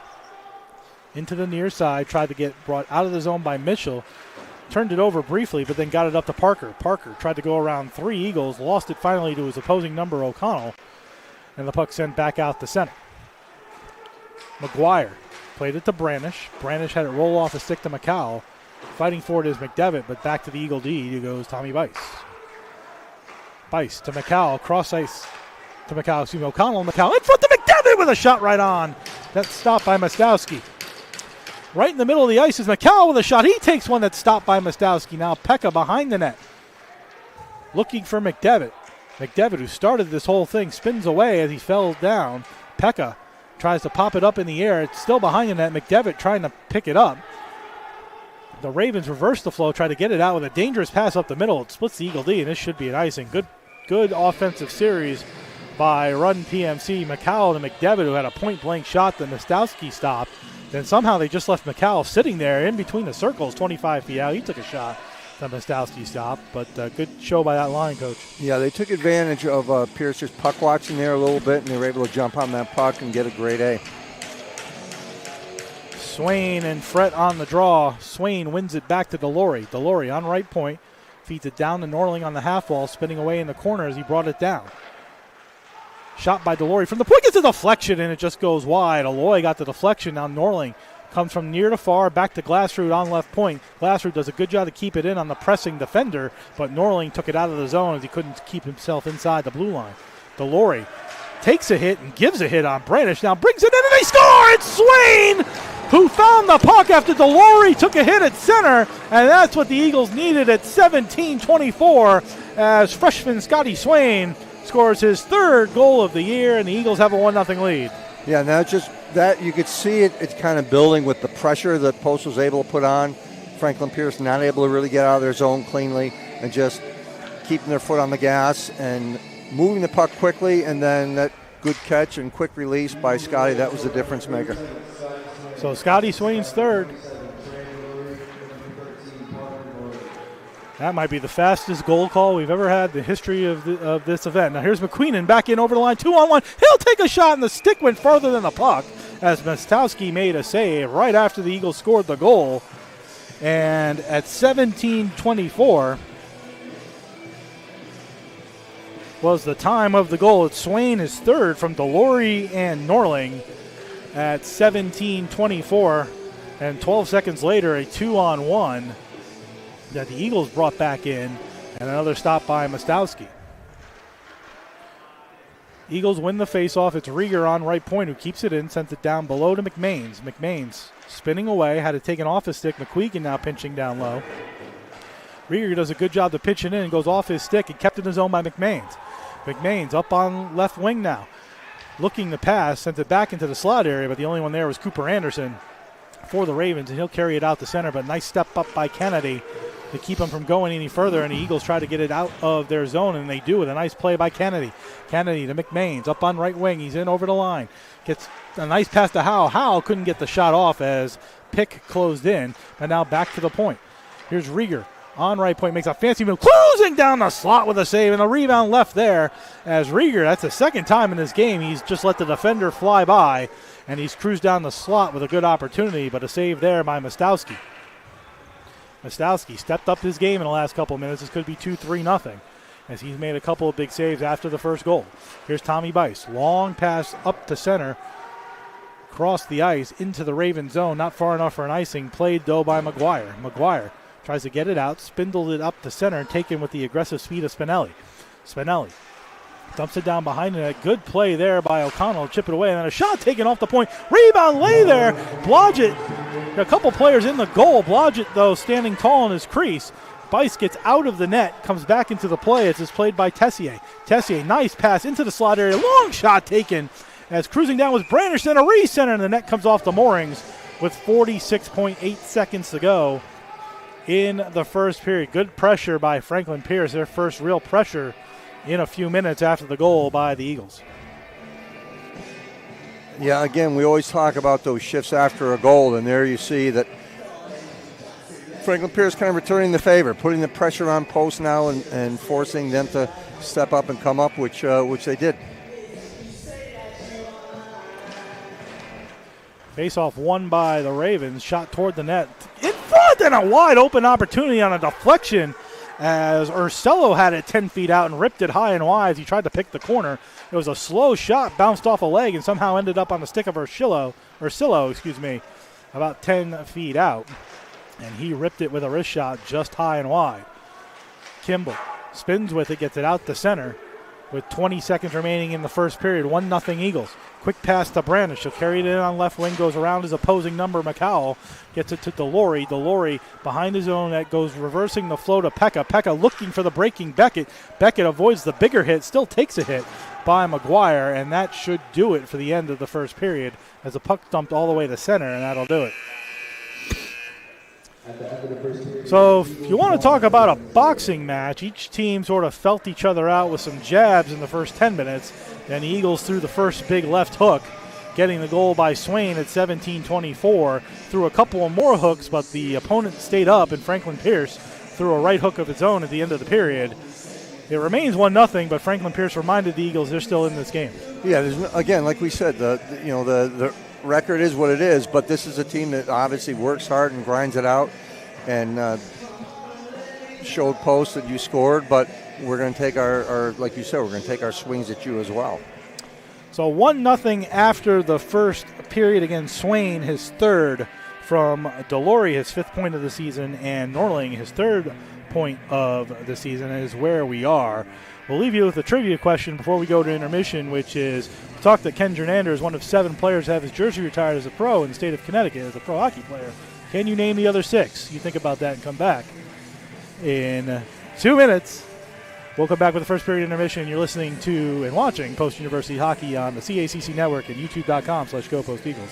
Into the near side, tried to get brought out of the zone by Mitchell. Turned it over briefly, but then got it up to Parker. Parker tried to go around 3 Eagles, lost it finally to his opposing number, O'Connell. And the puck sent back out the center. McGuire played it to Branish. Branish had it roll off a stick to McCall. Fighting for it is McDevitt, but back to the Eagle D goes Tommy Bice. Bice to McCall, cross ice to McCall, O'Connell. McCall in front to McDevitt with a shot right on. That's stopped by Mostowski. Right in the middle of the ice is McCall with a shot. He takes one that's stopped by Mostowski. Now Pekka behind the net. Looking for McDevitt. McDevitt, who started this whole thing, spins away as he fell down. Pekka tries to pop it up in the air. It's still behind the net. McDevitt trying to pick it up. The Ravens reverse the flow, try to get it out with a dangerous pass up the middle. It splits the Eagle D, and this should be an icing. Good offensive series by Run PMC. McCall to McDevitt, who had a point-blank shot that Mostowski stopped. Then somehow they just left McCall sitting there in between the circles, 25 feet out. He took a shot that Mostowski stopped, but good show by that line coach. Yeah, they took advantage of Pierce just puck watching there a little bit, and they were able to jump on that puck and get a grade A. Swain and Frett on the draw. Swain wins it back to Delory. Delory on right point. Feeds it down to Norling on the half wall, spinning away in the corner as he brought it down. Shot by Delory from the point. Gets a deflection, and it just goes wide. Aloy got the deflection. Now Norling Comes from near to far, back to Glassroot on left point. Glassroot does a good job to keep it in on the pressing defender, but Norling took it out of the zone as he couldn't keep himself inside the blue line. DeLory takes a hit and gives a hit on Brandish. Now brings it in and they score! It's Swain who found the puck after DeLory took a hit at center, and that's what the Eagles needed at 17-24 as freshman Scotty Swain scores his third goal of the year, and the Eagles have a 1-0 lead. Yeah, now just that you could see it's kind of building with the pressure that Post was able to put on. Franklin Pierce not able to really get out of their zone cleanly and just keeping their foot on the gas and moving the puck quickly, and then that good catch and quick release by Scotty, that was the difference maker. So Scotty Swain's third. That might be the fastest goal call we've ever had in the history of this event. Now here's McQueenan back in over the line, 2-on-1. He'll take a shot, and the stick went farther than the puck as Mostowski made a save right after the Eagles scored the goal. And at 17-24 was the time of the goal. It's Swain is third from DeLory and Norling at 17-24. And 12 seconds later, a 2-on-1 that the Eagles brought back in, and another stop by Mostowski. Eagles win the faceoff. It's Rieger on right point who keeps it in, sends it down below to McMains. McMains spinning away, had it taken off his stick. McQuegan now pinching down low. Rieger does a good job to pitch it in, goes off his stick and kept in his zone by McMains. McMains up on left wing now. Looking to pass, sent it back into the slot area, but the only one there was Cooper Anderson for the Ravens, and he'll carry it out to center, but nice step up by Kennedy to keep him from going any further, and the Eagles try to get it out of their zone, and they do with a nice play by Kennedy. Kennedy to McMains, up on right wing. He's in over the line. Gets a nice pass to Howe. Howe couldn't get the shot off as Pick closed in, and now back to the point. Here's Rieger on right point, makes a fancy move, closing down the slot with a save, and a rebound left there as Rieger, that's the second time in this game, he's just let the defender fly by, and he's cruised down the slot with a good opportunity, but a save there by Mostowski. Mostowski stepped up his game in the last couple of minutes. This could be 2-3-0 as he's made a couple of big saves after the first goal. Here's Tommy Bice. Long pass up to center. Across the ice into the Raven zone. Not far enough for an icing. Played, though, by McGuire. McGuire tries to get it out. Spindled it up to center and taken with the aggressive speed of Spinelli. Spinelli dumps it down behind it. A good play there by O'Connell. Chip it away. And then a shot taken off the point. Rebound lay there. Blodgett. A couple players in the goal. Blodgett, though, standing tall in his crease. Bice gets out of the net, comes back into the play. It's played by Tessier. Tessier, nice pass into the slot area. Long shot taken as cruising down was Brandish. Then a recenter, and the net comes off the moorings with 46.8 seconds to go in the first period. Good pressure by Franklin Pierce, their first real pressure in a few minutes after the goal by the Eagles. Yeah, again, we always talk about those shifts after a goal, and there you see that Franklin Pierce kind of returning the favor, putting the pressure on Post now and forcing them to step up and come up, which they did. Face-off won by the Ravens, shot toward the net. In front, and a wide open opportunity on a deflection as Ursello had it 10 feet out and ripped it high and wide as he tried to pick the corner. It was a slow shot, bounced off a leg, and somehow ended up on the stick of Ursillo, about 10 feet out. And he ripped it with a wrist shot just high and wide. Kimball spins with it, gets it out to center with 20 seconds remaining in the first period. 1-0 Eagles. Quick pass to Brandish. She'll carry it in on left wing, goes around his opposing number, McCowell. Gets it to DeLory. DeLory behind his own net goes reversing the flow to Pekka. Pekka looking for the breaking Beckett. Beckett avoids the bigger hit, still takes a hit by McGuire, and that should do it for the end of the first period as the puck dumped all the way to center, and that'll do it. So if you want to talk about a boxing match, each team sort of felt each other out with some jabs in the first 10 minutes. Then the Eagles threw the first big left hook, getting the goal by Swain at 17-24. Threw a couple of more hooks, but the opponent stayed up, and Franklin Pierce threw a right hook of its own at the end of the period. It remains 1-0, but Franklin Pierce reminded the Eagles they're still in this game. Yeah, again, like we said, the record is what it is, but this is a team that obviously works hard and grinds it out and showed Post that you scored, but we're going to take our, like you said, we're going to take our swings at you as well. So 1-0 after the first period against Swain, his third. from Delory, his 5th point of the season, and Norling, his 3rd point of the season, is where we are. We'll leave you with a trivia question before we go to intermission, which is talk that Ken Jernander is one of 7 players to have his jersey retired as a pro in the state of Connecticut as a pro hockey player. Can you name the other 6? You think about that and come back in 2 minutes. We'll come back with the first period intermission. You're listening to and watching Post University Hockey on the CACC Network at youtube.com/GoPostEagles.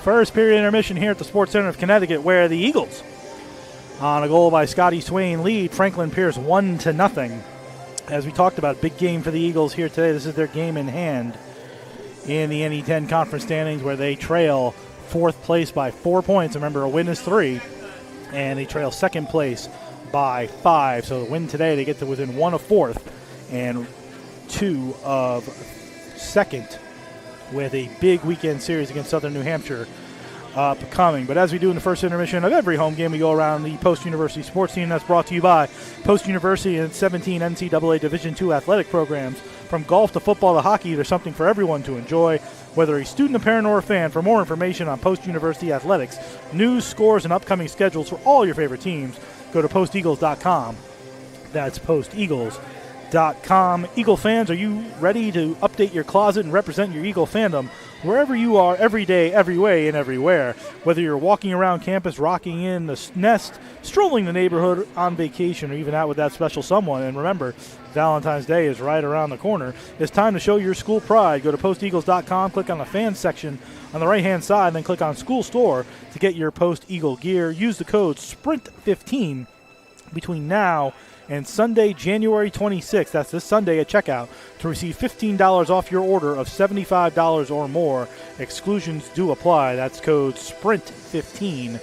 First period intermission here at the Sports Center of Connecticut, where the Eagles, on a goal by Scotty Swain, lead Franklin Pierce 1-0. As we talked about, big game for the Eagles here today. This is their game in hand in the NE10 conference standings, where they trail 4th place by 4 points. Remember, a win is 3, and they trail 2nd place by 5. So the win today, they get to within 1 of 4th and 2 of 2nd, with a big weekend series against Southern New Hampshire upcoming. But as we do in the first intermission of every home game, we go around the Post University sports team. That's brought to you by Post University and 17 NCAA Division II athletic programs. From golf to football to hockey, there's something for everyone to enjoy, whether a student, a parent, or a fan. For more information on Post University athletics, news, scores, and upcoming schedules for all your favorite teams, go to posteagles.com. That's posteagles.com. Eagle fans, are you ready to update your closet and represent your Eagle fandom wherever you are, every day, every way, and everywhere? Whether you're walking around campus, rocking in the nest, strolling the neighborhood, on vacation, or even out with that special someone. And remember, Valentine's Day is right around the corner. It's time to show your school pride. Go to posteagles.com, click on the fans section on the right-hand side, then click on School Store to get your Post Eagle gear. Use the code SPRINT15 between now and Sunday, January 26th, that's this Sunday at checkout, to receive $15 off your order of $75 or more. Exclusions do apply. That's code SPRINT15,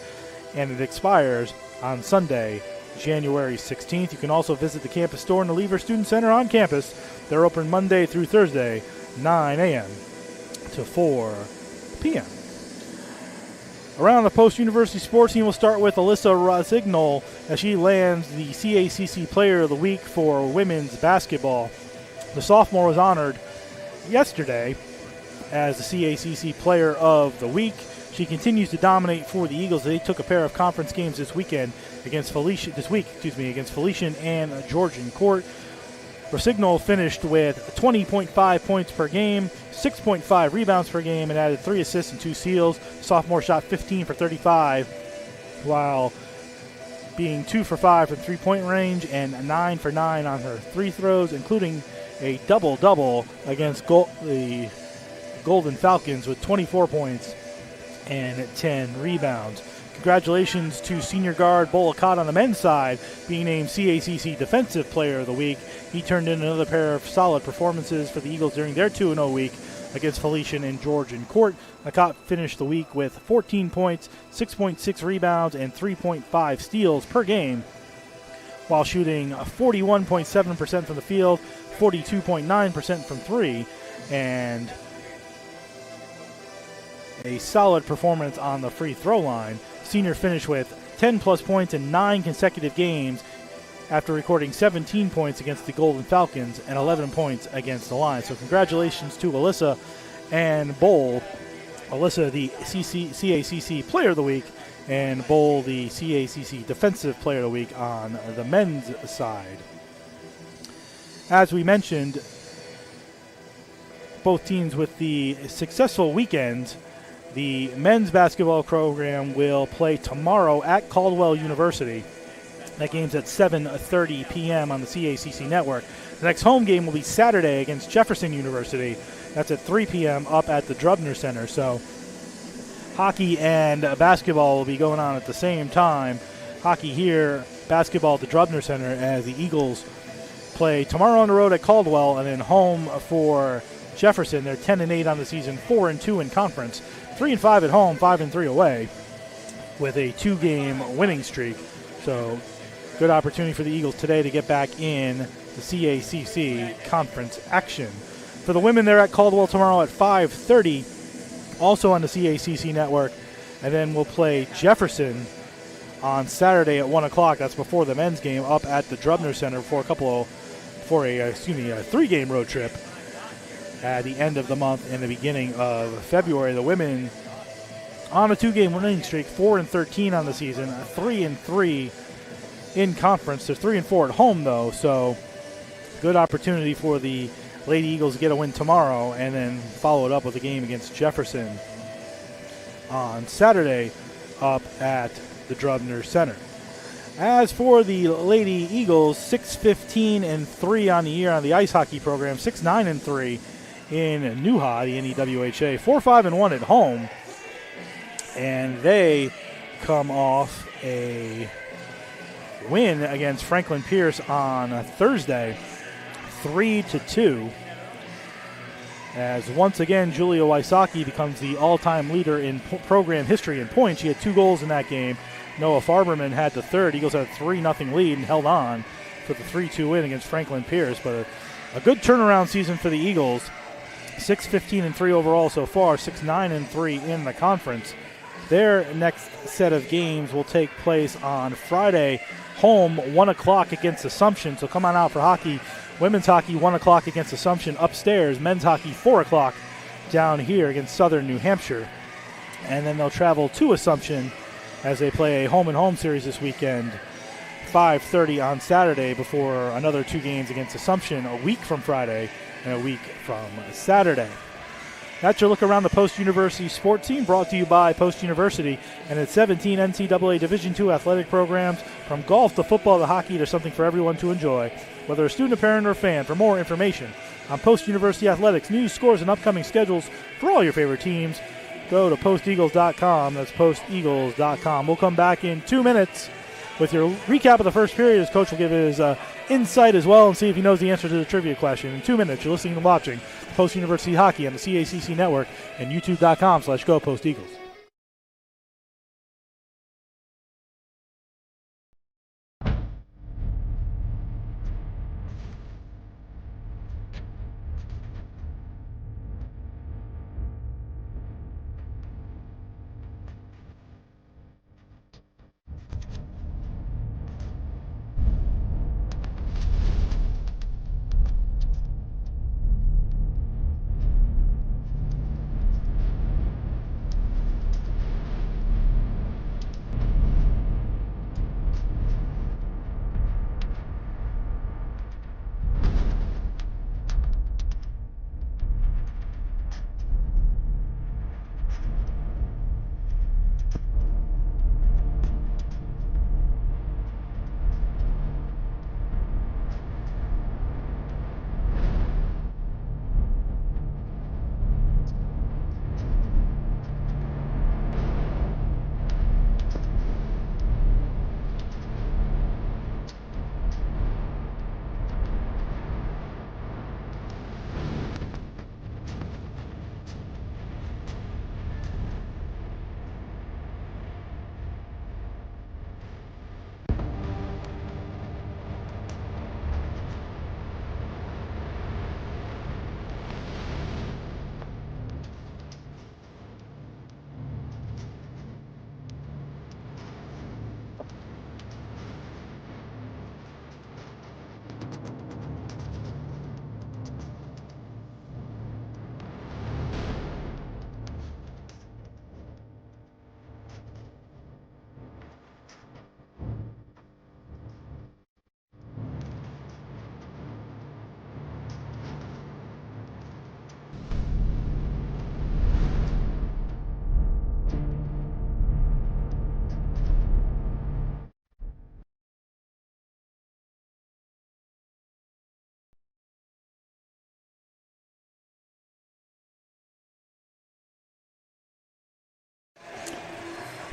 and it expires on Sunday, January 16th. You can also visit the campus store in the Lever Student Center on campus. They're open Monday through Thursday, 9 a.m. to 4 p.m. Around the Post University sports team, we'll start with Alyssa Rosignol as she lands the CACC Player of the Week for women's basketball. The sophomore was honored yesterday as the CACC Player of the Week. She continues to dominate for the Eagles. They took a pair of conference games this week against Felician and Georgian Court. Rossignol finished with 20.5 points per game, 6.5 rebounds per game, and added 3 assists and 2 steals. Sophomore shot 15 for 35, while being 2 for 5 from three-point range and 9 for 9 on her free throws, including a double-double against the Golden Falcons with 24 points and 10 rebounds. Congratulations to senior guard Bolakat on the men's side, being named CACC Defensive Player of the Week. He turned in another pair of solid performances for the Eagles during their 2-0 week against Felician and Georgian Court. Lakat finished the week with 14 points, 6.6 rebounds, and 3.5 steals per game, while shooting 41.7% from the field, 42.9% from three, and a solid performance on the free throw line. Senior finished with 10-plus points in 9 consecutive games after recording 17 points against the Golden Falcons and 11 points against the Lions. So congratulations to Alyssa and Bowl. Alyssa, the CACC Player of the Week, and Bowl, the CACC Defensive Player of the Week on the men's side. As we mentioned, both teams with the successful weekends. The men's basketball program will play tomorrow at Caldwell University. That game's at 7:30 p.m. on the CACC network. The next home game will be Saturday against Jefferson University. That's at 3 p.m. up at the Drubner Center. So hockey and basketball will be going on at the same time. Hockey here, basketball at the Drubner Center, as the Eagles play tomorrow on the road at Caldwell and then home for Jefferson. They're 10-8 on the season, 4-2 in conference, 3-5 at home, 5-3 away, with a 2-game winning streak. So good opportunity for the Eagles today to get back in the CACC conference action. For the women, they're at Caldwell tomorrow at 5:30, also on the CACC network, and then we'll play Jefferson on Saturday at 1 o'clock. That's before the men's game up at the Drubner Center for a 3-game road trip at the end of the month and the beginning of February. The women on a 2-game winning streak, 4-13 on the season, 3-3 in conference. They're 3-4 at home, though, so good opportunity for the Lady Eagles to get a win tomorrow and then follow it up with a game against Jefferson on Saturday up at the Drubner Center. As for the Lady Eagles, 6-15-3 on the year on the ice hockey program, 6-9-3 in NUHA, the NEWHA, 4-5-1 at home, and they come off a win against Franklin Pierce on Thursday, 3-2, as once again Julia Wysocki becomes the all-time leader in program history in points. She had 2 goals in that game. Noah Farberman had the third. Eagles had a 3-0 lead and held on for the 3-2 win against Franklin Pierce. But a good turnaround season for the Eagles. 6-15-3 overall so far, 6-9-3 in the conference. Their next set of games will take place on Friday, home, 1 o'clock against Assumption. So come on out for hockey. Women's hockey, 1 o'clock against Assumption upstairs. Men's hockey, 4 o'clock down here against Southern New Hampshire. And then they'll travel to Assumption as they play a home-and-home series this weekend, 5:30 on Saturday, before another 2 games against Assumption a week from Friday and a week from Saturday. That's your look around the Post University sports team, brought to you by Post University and its 17 NCAA Division II athletic programs. From golf to football to hockey, there's something for everyone to enjoy, whether a student, a parent, or a fan. For more information on Post University athletics, news, scores, and upcoming schedules for all your favorite teams, go to posteagles.com. That's posteagles.com. We'll come back in 2 minutes with your recap of the first period, as Coach will give his insight as well and see if he knows the answer to the trivia question. In 2 minutes, you're listening and watching Post University Hockey on the CACC Network and youtube.com/GoPostEagles.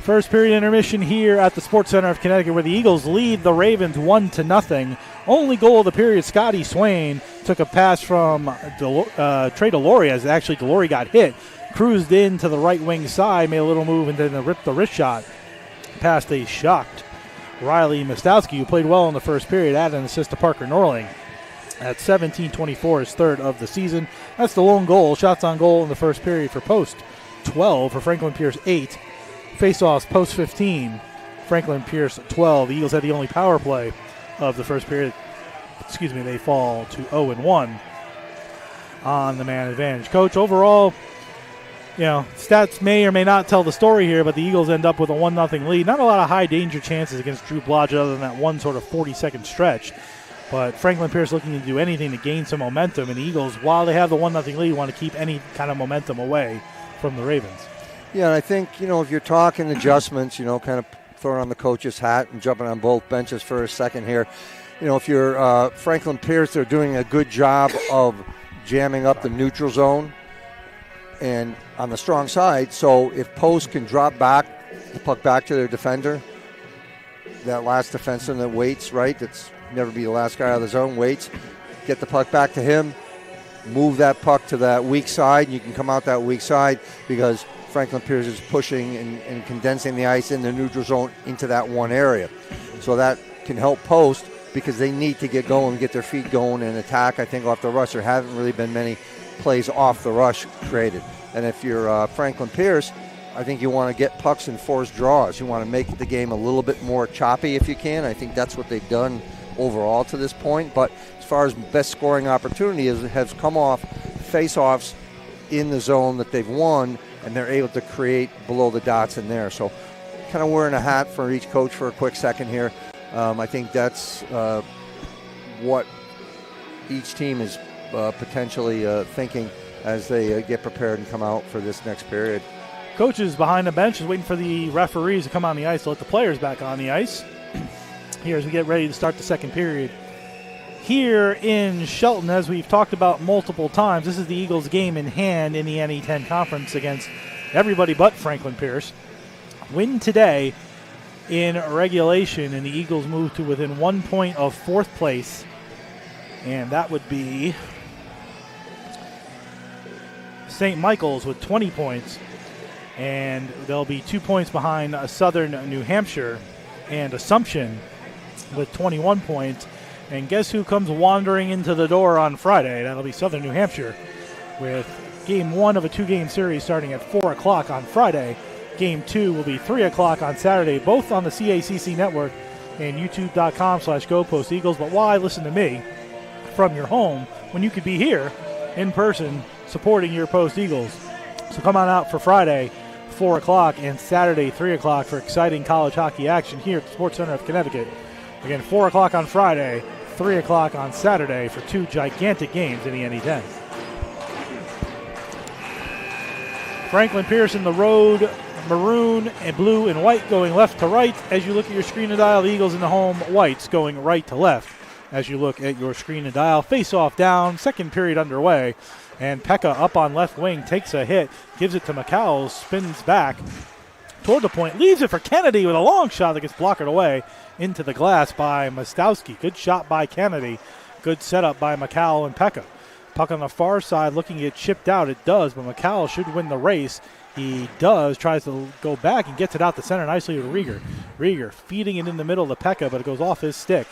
First period intermission here at the Sports Center of Connecticut, where the Eagles lead the Ravens 1-0. Only goal of the period, Scotty Swain took a pass from Trey Delory, as actually Delory got hit, cruised in to the right wing side, made a little move, and then ripped the wrist shot past a shocked Riley Mostowski, who played well in the first period, added an assist to Parker Norling at 17-24, his third of the season. That's the lone goal. Shots on goal in the first period for Post, 12. For Franklin Pierce, 8. Face-offs, Post 15. Franklin Pierce, 12. The Eagles had the only power play of the first period. They fall to 0-1 on the man advantage. Coach, overall, stats may or may not tell the story here, but the Eagles end up with a 1-0 lead. Not a lot of high-danger chances against Drew Blodgett other than that one sort of 40-second stretch. But Franklin Pierce looking to do anything to gain some momentum, and the Eagles, while they have the 1-0 lead, want to keep any kind of momentum away from the Ravens. Yeah, and I think, if you're talking adjustments, kind of throwing on the coach's hat and jumping on both benches for a second here, if you're Franklin Pierce, they're doing a good job of jamming up the neutral zone and on the strong side. So if Post can drop back, the puck back to their defender, that last defenseman that waits, right, that's never be the last guy out of the zone, waits, get the puck back to him, move that puck to that weak side, and you can come out that weak side because Franklin Pierce is pushing and condensing the ice in the neutral zone into that one area. So that can help Post because they need to get going, get their feet going and attack, I think, off the rush. There haven't really been many plays off the rush created. And if you're Franklin Pierce, I think you want to get pucks and force draws. You want to make the game a little bit more choppy if you can. I think that's what they've done overall to this point. But as far as best scoring opportunity has come off face-offs in the zone that they've won, and they're able to create below the dots in there. So kind of wearing a hat for each coach for a quick second here. I think that's what each team is potentially thinking as they get prepared and come out for this next period. Coaches behind the bench is waiting for the referees to come on the ice to let the players back on the ice. Here as we get ready to start the second period. Here in Shelton, as we've talked about multiple times, this is the Eagles' game in hand in the NE10 conference against everybody but Franklin Pierce. Win today in regulation, and the Eagles move to within 1 point of fourth place, and that would be St. Michael's with 20 points, and they'll be 2 points behind Southern New Hampshire and Assumption with 21 points. And guess who comes wandering into the door on Friday? That'll be Southern New Hampshire with game one of a two-game series starting at 4 o'clock on Friday. Game two will be 3 o'clock on Saturday, both on the CACC network and youtube.com/GoPostEagles. But why listen to me from your home when you could be here in person supporting your Post Eagles? So come on out for Friday, 4 o'clock, and Saturday, 3 o'clock for exciting college hockey action here at the Sports Center of Connecticut. Again, 4 o'clock on Friday, 3 o'clock on Saturday for two gigantic games in the NE10. Franklin Pierce in the road, maroon and blue and white going left to right. As you look at your screen and dial, the Eagles in the home whites going right to left. As you look at your screen and dial, face-off down, second period underway. And Pekka up on left wing takes a hit, gives it to McCowell, spins back toward the point, leaves it for Kennedy with a long shot that gets blocked away into the glass by Mostowski. Good shot by Kennedy. Good setup by McCowell and Pekka. Puck on the far side looking to get chipped out. It does, but McCowell should win the race. He does, tries to go back and gets it out the center nicely to Rieger. Rieger feeding it in the middle to Pekka, but it goes off his stick.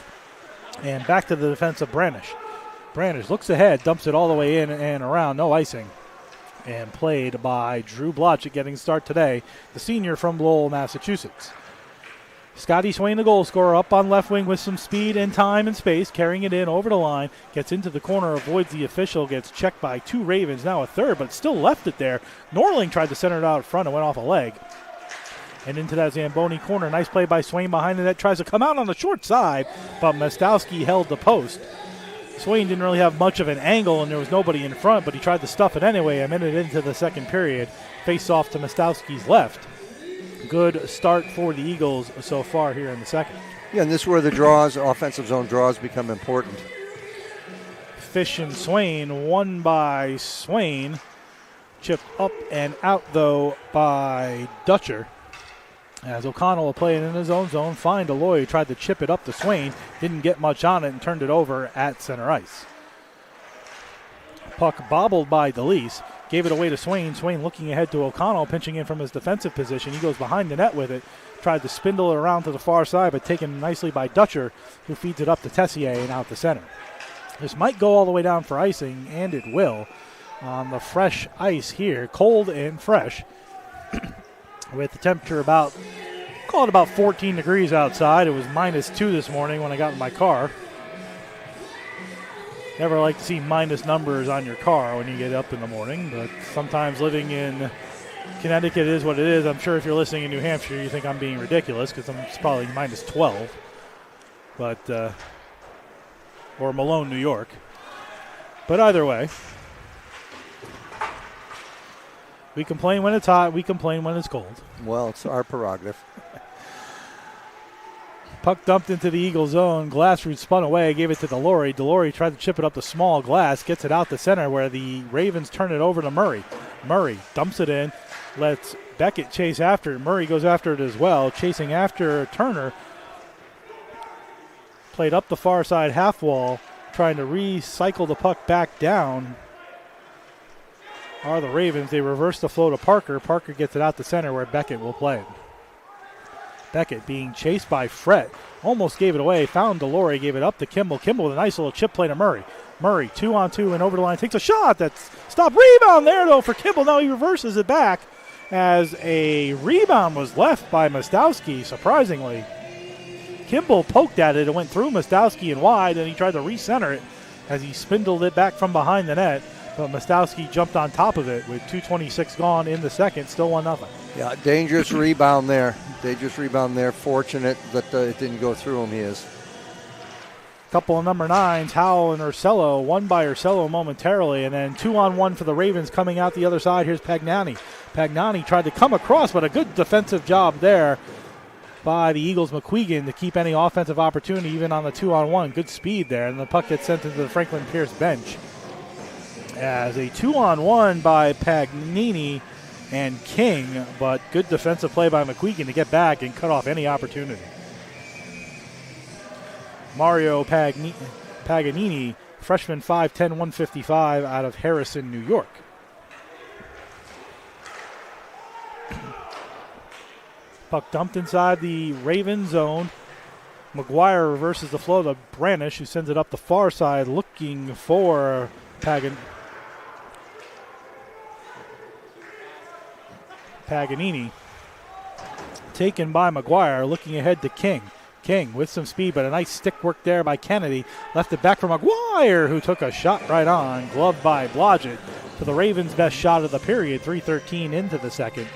And back to the defense of Brandish. Brandish looks ahead, dumps it all the way in and around, no icing. And played by Drew Blodgett getting start today, the senior from Lowell, Massachusetts. Scotty Swain, the goal scorer, up on left wing with some speed and time and space, carrying it in over the line, gets into the corner, avoids the official, gets checked by two Ravens, now a third, but still left it there. Norling tried to center it out front and went off a leg. And into that Zamboni corner, nice play by Swain behind the net, tries to come out on the short side, but Mostowski held the post. Swain didn't really have much of an angle, and there was nobody in front, but he tried to stuff it anyway a minute into the second period. Face off to Mostowski's left. Good start for the Eagles so far here in the second. Yeah, and this is where the draws, offensive zone draws, become important. Fish and Swain, won by Swain. Chipped up and out, though, by Dutcher. As O'Connell will play it in his own zone, find Aloy, tried to chip it up to Swain, didn't get much on it and turned it over at center ice. Puck bobbled by DeLeese, gave it away to Swain. Swain looking ahead to O'Connell, pinching in from his defensive position. He goes behind the net with it, tried to spindle it around to the far side, but taken nicely by Dutcher, who feeds it up to Tessier and out to center. This might go all the way down for icing, and it will. On the fresh ice here, cold and fresh, with the temperature about 14 degrees outside. It was -2 this morning when I got in my car. Never like to see minus numbers on your car when you get up in the morning, but sometimes living in Connecticut is what it is. I'm sure if you're listening in New Hampshire, you think I'm being ridiculous because it's probably -12. But, or Malone, New York. But either way, we complain when it's hot, we complain when it's cold. Well, it's our prerogative. Puck dumped into the Eagle zone. Glassroot spun away, gave it to Delory. Delory tried to chip it up to Small. Glass gets it out to center where the Ravens turn it over to Murray. Murray dumps it in, lets Beckett chase after it. Murray goes after it as well, chasing after Turner. Played up the far side half wall, trying to recycle the puck back down. Are the Ravens. They reverse the flow to Parker. Parker gets it out to center where Beckett will play it. Beckett being chased by Fret. Almost gave it away. Found Delory. Gave it up to Kimball. Kimball with a nice little chip play to Murray. Murray 2-on-2 and over the line. Takes a shot. That's stop. Rebound there, though, for Kimball. Now he reverses it back as a rebound was left by Mostowski, surprisingly. Kimball poked at it. It went through Mostowski and wide, and he tried to recenter it as he spindled it back from behind the net. But Mostowski jumped on top of it with 2:26 gone in the second. Still 1-0. Yeah, dangerous rebound there. Dangerous rebound there. Fortunate that it didn't go through him. He is. Couple of number 9s, Howell and Ursello. One by Ursello momentarily, and then 2-on-1 for the Ravens coming out the other side. Here's Pagnani. Pagnani tried to come across, but a good defensive job there by the Eagles' McQuegan to keep any offensive opportunity even on the 2-on-1. Good speed there, and the puck gets sent into the Franklin Pierce bench. As a 2-on-1 by Pagnini and King, but good defensive play by McQuegan to get back and cut off any opportunity. Mario Paganini, freshman 5'10", 155 out of Harrison, New York. Puck dumped inside the Raven zone. McGuire reverses the flow to Branish, who sends it up the far side looking for Paganini. Taken by McGuire, looking ahead to King. King with some speed, but a nice stick work there by Kennedy. Left it back for McGuire, who took a shot right on. Gloved by Blodgett for the Ravens' best shot of the period. 3:13 into the second.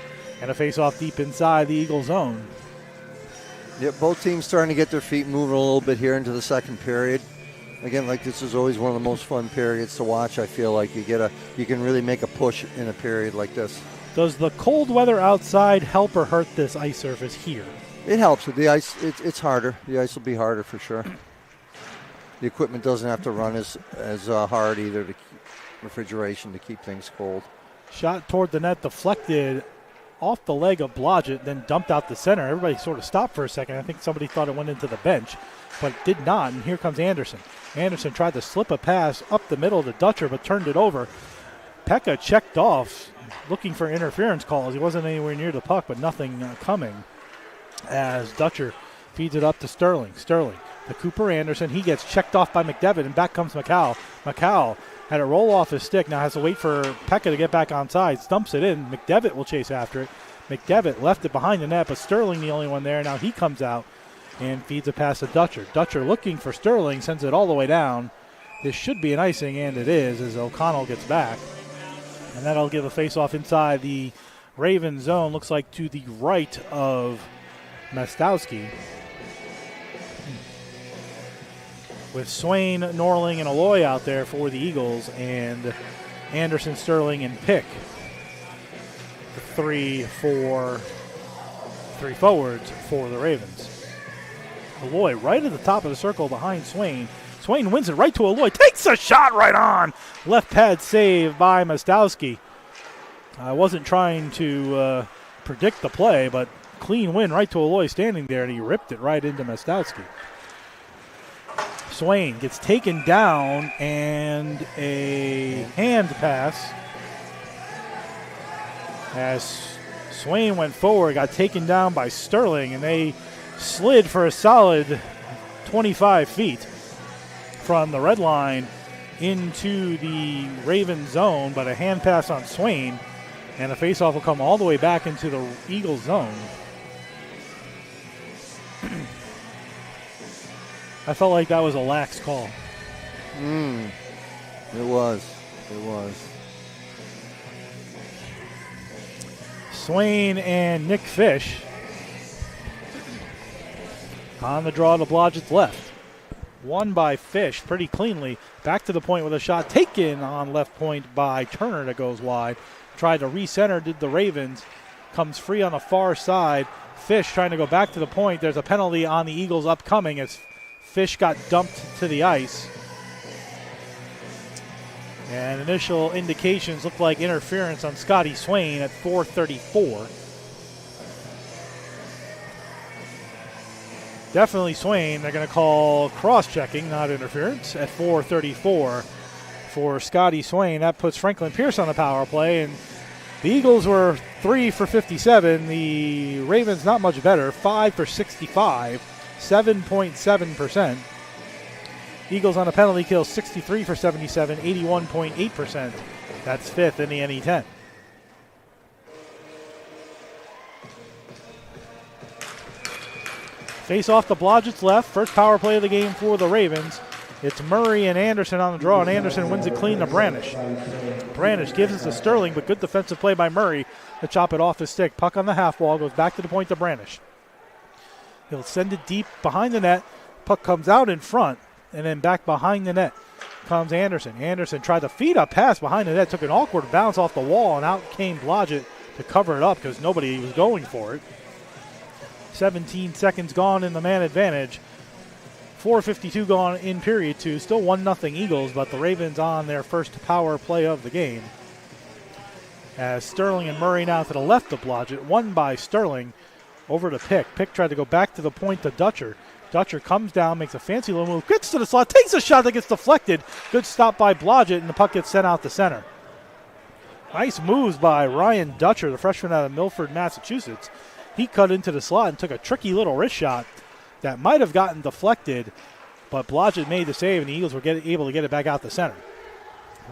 And a face-off deep inside the Eagle zone. Yep, both teams starting to get their feet moving a little bit here into the second period. Again, like this is always one of the most fun periods to watch. I feel like you can really make a push in a period like this. Does the cold weather outside help or hurt this ice surface here? It helps with the ice. It's harder. The ice will be harder for sure. The equipment doesn't have to run as hard either to keep refrigeration to keep things cold. Shot toward the net, deflected off the leg of Blodgett, then dumped out the center. Everybody sort of stopped for a second. I think somebody thought it went into the bench, but it did not. And here comes Anderson. Anderson tried to slip a pass up the middle to Dutcher, but turned it over. Pekka checked off, looking for interference calls. He wasn't anywhere near the puck, but nothing coming. As Dutcher feeds it up to Sterling. Sterling to Cooper Anderson. He gets checked off by McDevitt, and back comes McCall. McCall had a roll off his stick. Now has to wait for Pekka to get back onside. Stumps it in. McDevitt will chase after it. McDevitt left it behind the net, but Sterling the only one there. Now he comes out and feeds a pass to Dutcher. Dutcher looking for Sterling, sends it all the way down. This should be an icing, and it is, as O'Connell gets back. And that'll give a face-off inside the Raven zone. Looks like to the right of Mostowski. With Swain, Norling, and Aloy out there for the Eagles, and Anderson, Sterling, and Pick. The three forwards for the Ravens. Aloy right at the top of the circle behind Swain. Swain wins it right to Aloy. Takes a shot right on. Left pad save by Mostowski. I wasn't trying to predict the play, but clean win right to Aloy standing there, and he ripped it right into Mostowski. Swain gets taken down, and a hand pass as Swain went forward, got taken down by Sterling, and they slid for a solid 25 feet from the red line into the Raven zone, but a hand pass on Swain, and a faceoff will come all the way back into the Eagles zone. I felt like that was a lax call. It was. Swain and Nick Fish on the draw to Blodgett's left. Won by Fish pretty cleanly. Back to the point with a shot taken on left point by Turner that goes wide. Tried to recenter, did the Ravens. Comes free on the far side. Fish trying to go back to the point. There's a penalty on the Eagles upcoming as Fish got dumped to the ice. And initial indications look like interference on Scotty Swain at 4:34. Definitely Swain. They're going to call cross-checking, not interference, at 4:34 for Scotty Swain. That puts Franklin Pierce on the power play, and the Eagles were 3 for 57. The Ravens not much better, 5 for 65, 7.7%. Eagles on a penalty kill, 63 for 77, 81.8%. That's fifth in the NE10. Face off to Blodgett's left. First power play of the game for the Ravens. It's Murray and Anderson on the draw, and Anderson wins it clean to Branish. Branish gives it to Sterling, but good defensive play by Murray to chop it off his stick. Puck on the half wall, goes back to the point to Branish. He'll send it deep behind the net. Puck comes out in front, and then back behind the net comes Anderson. Anderson tried to feed a pass behind the net, took an awkward bounce off the wall, and out came Blodgett to cover it up because nobody was going for it. 17 seconds gone in the man advantage. 4:52 gone in period two. Still 1-0 Eagles, but the Ravens on their first power play of the game. As Sterling and Murray now to the left of Blodgett. Won by Sterling over to Pick. Pick tried to go back to the point to Dutcher. Dutcher comes down, makes a fancy little move, gets to the slot, takes a shot that gets deflected. Good stop by Blodgett, and the puck gets sent out to center. Nice moves by Ryan Dutcher, the freshman out of Milford, Massachusetts. He cut into the slot and took a tricky little wrist shot that might have gotten deflected, but Blodgett made the save, and the Eagles were able to get it back out the center.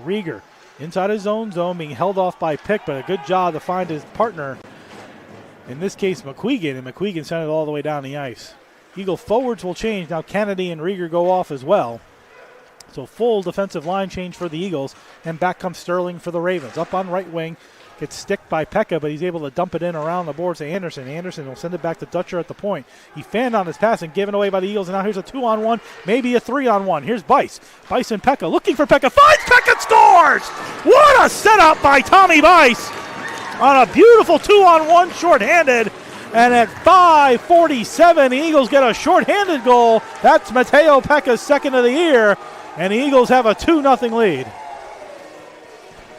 Rieger inside his own zone, being held off by Pick, but a good job to find his partner, in this case McQuegan, and McQuegan sent it all the way down the ice. Eagle forwards will change. Now Kennedy and Rieger go off as well. So full defensive line change for the Eagles, and back comes Sterling for the Ravens. Up on right wing, gets sticked by Pekka, but he's able to dump it in around the boards to Anderson. Anderson will send it back to Dutcher at the point. He fanned on his pass and given away by the Eagles, and now here's a 2-on-1, maybe a 3-on-1. Here's Bice. Bice and Pekka looking for Pekka. Finds Pekka, scores! What a setup by Tommy Bice on a beautiful 2-on-1 shorthanded. And at 5:47, the Eagles get a shorthanded goal. That's Mateo Pekka's second of the year, and the Eagles have a 2-0 lead.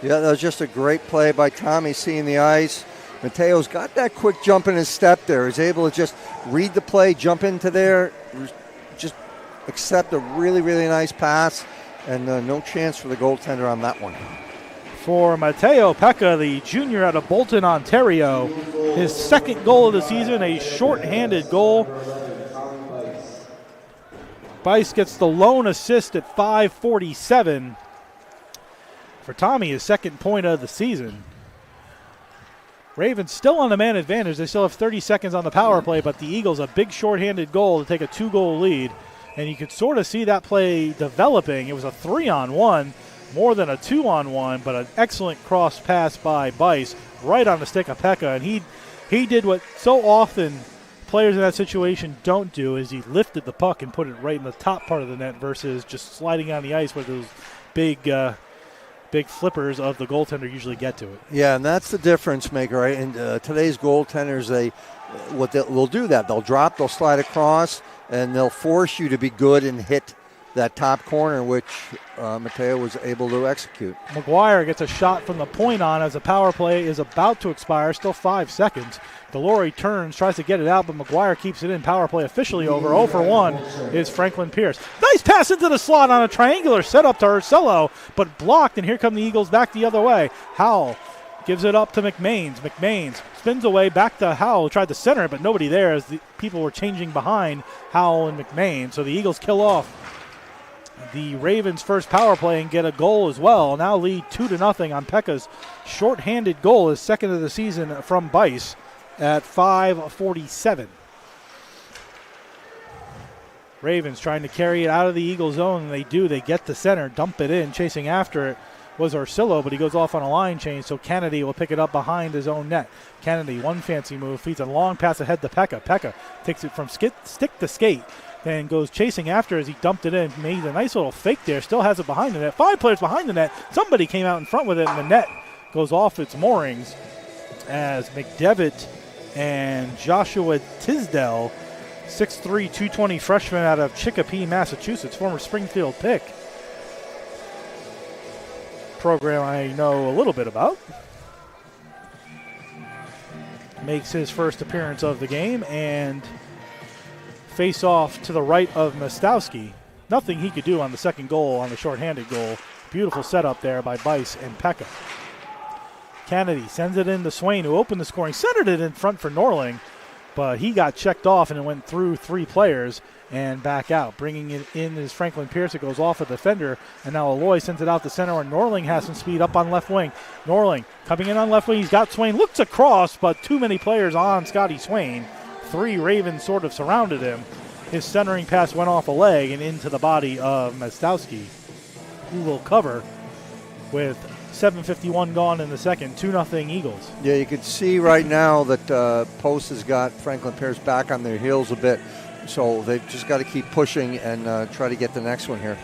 Yeah, that was just a great play by Tommy, seeing the ice. Mateo's got that quick jump in his step there. He's able to just read the play, jump into there, just accept a really, really nice pass, and no chance for the goaltender on that one. For Mateo Pekka, the junior out of Bolton, Ontario, his second goal of the season, a shorthanded goal. Bice gets the lone assist at 5:47. For Tommy, his second point of the season. Ravens still on the man advantage. They still have 30 seconds on the power play, but the Eagles a big shorthanded goal to take a 2-goal lead. And you could sort of see that play developing. It was a 3-on-1, more than a 2-on-1, but an excellent cross pass by Bice right on the stick of Pekka. And he did what so often players in that situation don't do, is he lifted the puck and put it right in the top part of the net versus just sliding on the ice where those big flippers of the goaltender usually get to it. Yeah, and that's the difference maker, right? And today's goaltenders, they'll do that. They'll drop, they'll slide across, and they'll force you to be good and hit that top corner, which Mateo was able to execute. McGuire gets a shot from the point on as the power play is about to expire. Still 5 seconds. Delory turns, tries to get it out, but McGuire keeps it in. Power play officially over. 0 for 1 is Franklin Pierce. Nice pass into the slot on a triangular setup to Ursello, but blocked, and here come the Eagles back the other way. Howell gives it up to McMains. McMains spins away back to Howell, tried to center it, but nobody there as the people were changing behind Howell and McMains. So the Eagles kill off the Ravens' first power play and get a goal as well. Now lead 2-0 on Pekka's shorthanded goal, his second of the season from Bice at 5:47. Ravens trying to carry it out of the Eagle zone, and they do. They get the center, dump it in. Chasing after it was Ursillo, but he goes off on a line change, so Kennedy will pick it up behind his own net. Kennedy, one fancy move, feeds a long pass ahead to Pekka. Pekka takes it from stick to skate, then goes chasing after as he dumped it in. Made a nice little fake there, still has it behind the net. 5 players behind the net. Somebody came out in front with it, and the net goes off its moorings as McDevitt and Joshua Tisdale, 6'3", 220 freshman out of Chicopee, Massachusetts, former Springfield pick. Program I know a little bit about. Makes his first appearance of the game and face off to the right of Mostowski. Nothing he could do on the second goal, on the shorthanded goal. Beautiful setup there by Bice and Pekka. Kennedy sends it in to Swain, who opened the scoring, centered it in front for Norling, but he got checked off and it went through 3 players and back out. Bringing it in is Franklin Pierce. It goes off a defender, and now Aloy sends it out the center, and Norling has some speed up on left wing. Norling coming in on left wing. He's got Swain. Looks across, but too many players on Scotty Swain. 3 Ravens sort of surrounded him. His centering pass went off a leg and into the body of Mostowski, who will cover with 7:51 gone in the second. 2-0 Eagles. Yeah, you can see right now that Post has got Franklin Pierce back on their heels a bit. So they've just got to keep pushing and try to get the next one here.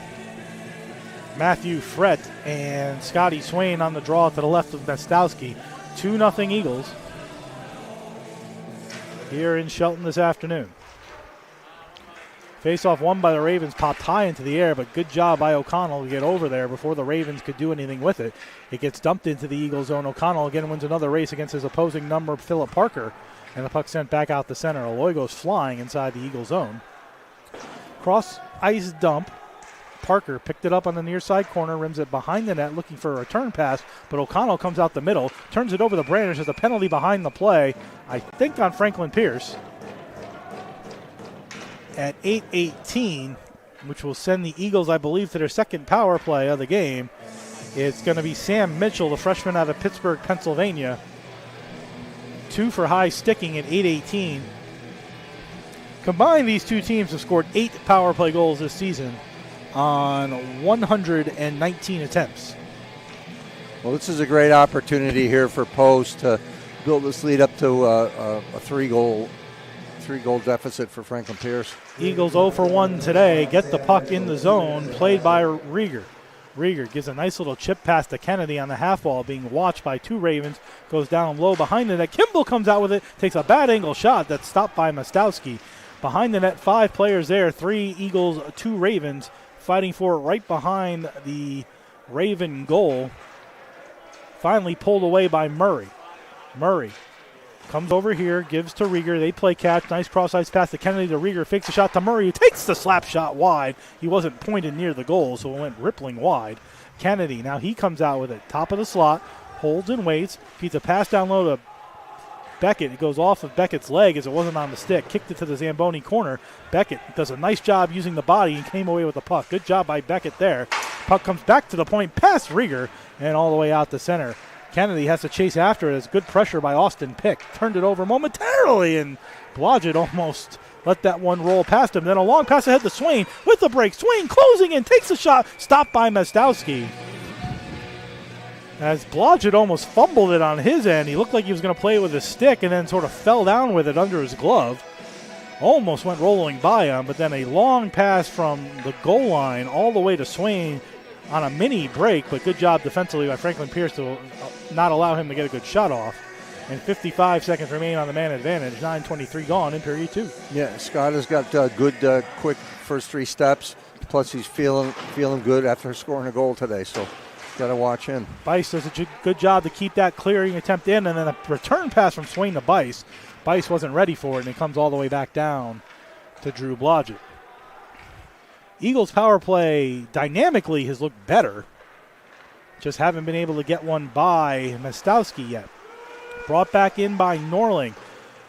Matthew Frett and Scotty Swain on the draw to the left of Mostowski. 2-0 Eagles here in Shelton this afternoon. Face-off won by the Ravens, popped high into the air, but good job by O'Connell to get over there before the Ravens could do anything with it. It gets dumped into the Eagles zone. O'Connell again wins another race against his opposing number, Philip Parker, and the puck sent back out the center. Aloy goes flying inside the Eagle zone. Cross ice dump. Parker picked it up on the near side corner, rims it behind the net, looking for a return pass, but O'Connell comes out the middle, turns it over to Branders. There's a penalty behind the play, I think on Franklin Pierce. At 8:18, which will send the Eagles, I believe, to their second power play of the game. It's going to be Sam Mitchell, the freshman out of Pittsburgh, Pennsylvania. 2 for high sticking at 8:18. Combined, these two teams have scored 8 power play goals this season on 119 attempts. Well, this is a great opportunity here for Post to build this lead up to a 3-goal deficit for Franklin Pierce. Eagles 0 for 1 today. Get the puck in the zone, played by Rieger. Rieger gives a nice little chip pass to Kennedy on the half wall, being watched by 2 Ravens. Goes down low behind the net. Kimball comes out with it, takes a bad angle shot that's stopped by Mostowski. Behind the net, 5 players there, 3 Eagles, 2 Ravens, fighting for it right behind the Raven goal. Finally pulled away by Murray. Murray comes over here, gives to Rieger. They play catch. Nice cross-ice pass to Kennedy to Rieger. Fakes a shot to Murray, who takes the slap shot wide. He wasn't pointed near the goal, so it went rippling wide. Kennedy, now he comes out with it. Top of the slot, holds and waits. Feeds a pass down low to Beckett. It goes off of Beckett's leg as it wasn't on the stick. Kicked it to the Zamboni corner. Beckett does a nice job using the body and came away with the puck. Good job by Beckett there. Puck comes back to the point, past Rieger, and all the way out to center. Kennedy has to chase after it. It's good pressure by Austin Pick. Turned it over momentarily, and Blodgett almost let that one roll past him. Then a long pass ahead to Swain with the break. Swain closing in, takes a shot, stopped by Mostowski. As Blodgett almost fumbled it on his end. He looked like he was going to play it with his stick and then sort of fell down with it under his glove. Almost went rolling by him, but then a long pass from the goal line all the way to Swain on a mini break, but good job defensively by Franklin Pierce to not allow him to get a good shot off. And 55 seconds remain on the man advantage. 9:23 gone in period 2. Yeah, Scott has got good, quick first 3 steps. Plus, he's feeling good after scoring a goal today. So got to watch him. Bice does a good job to keep that clearing attempt in, and then a return pass from Swain to Bice. Bice wasn't ready for it, and it comes all the way back down to Drew Blodgett. Eagles power play dynamically has looked better. Just haven't been able to get one by Mostowski yet. Brought back in by Norling.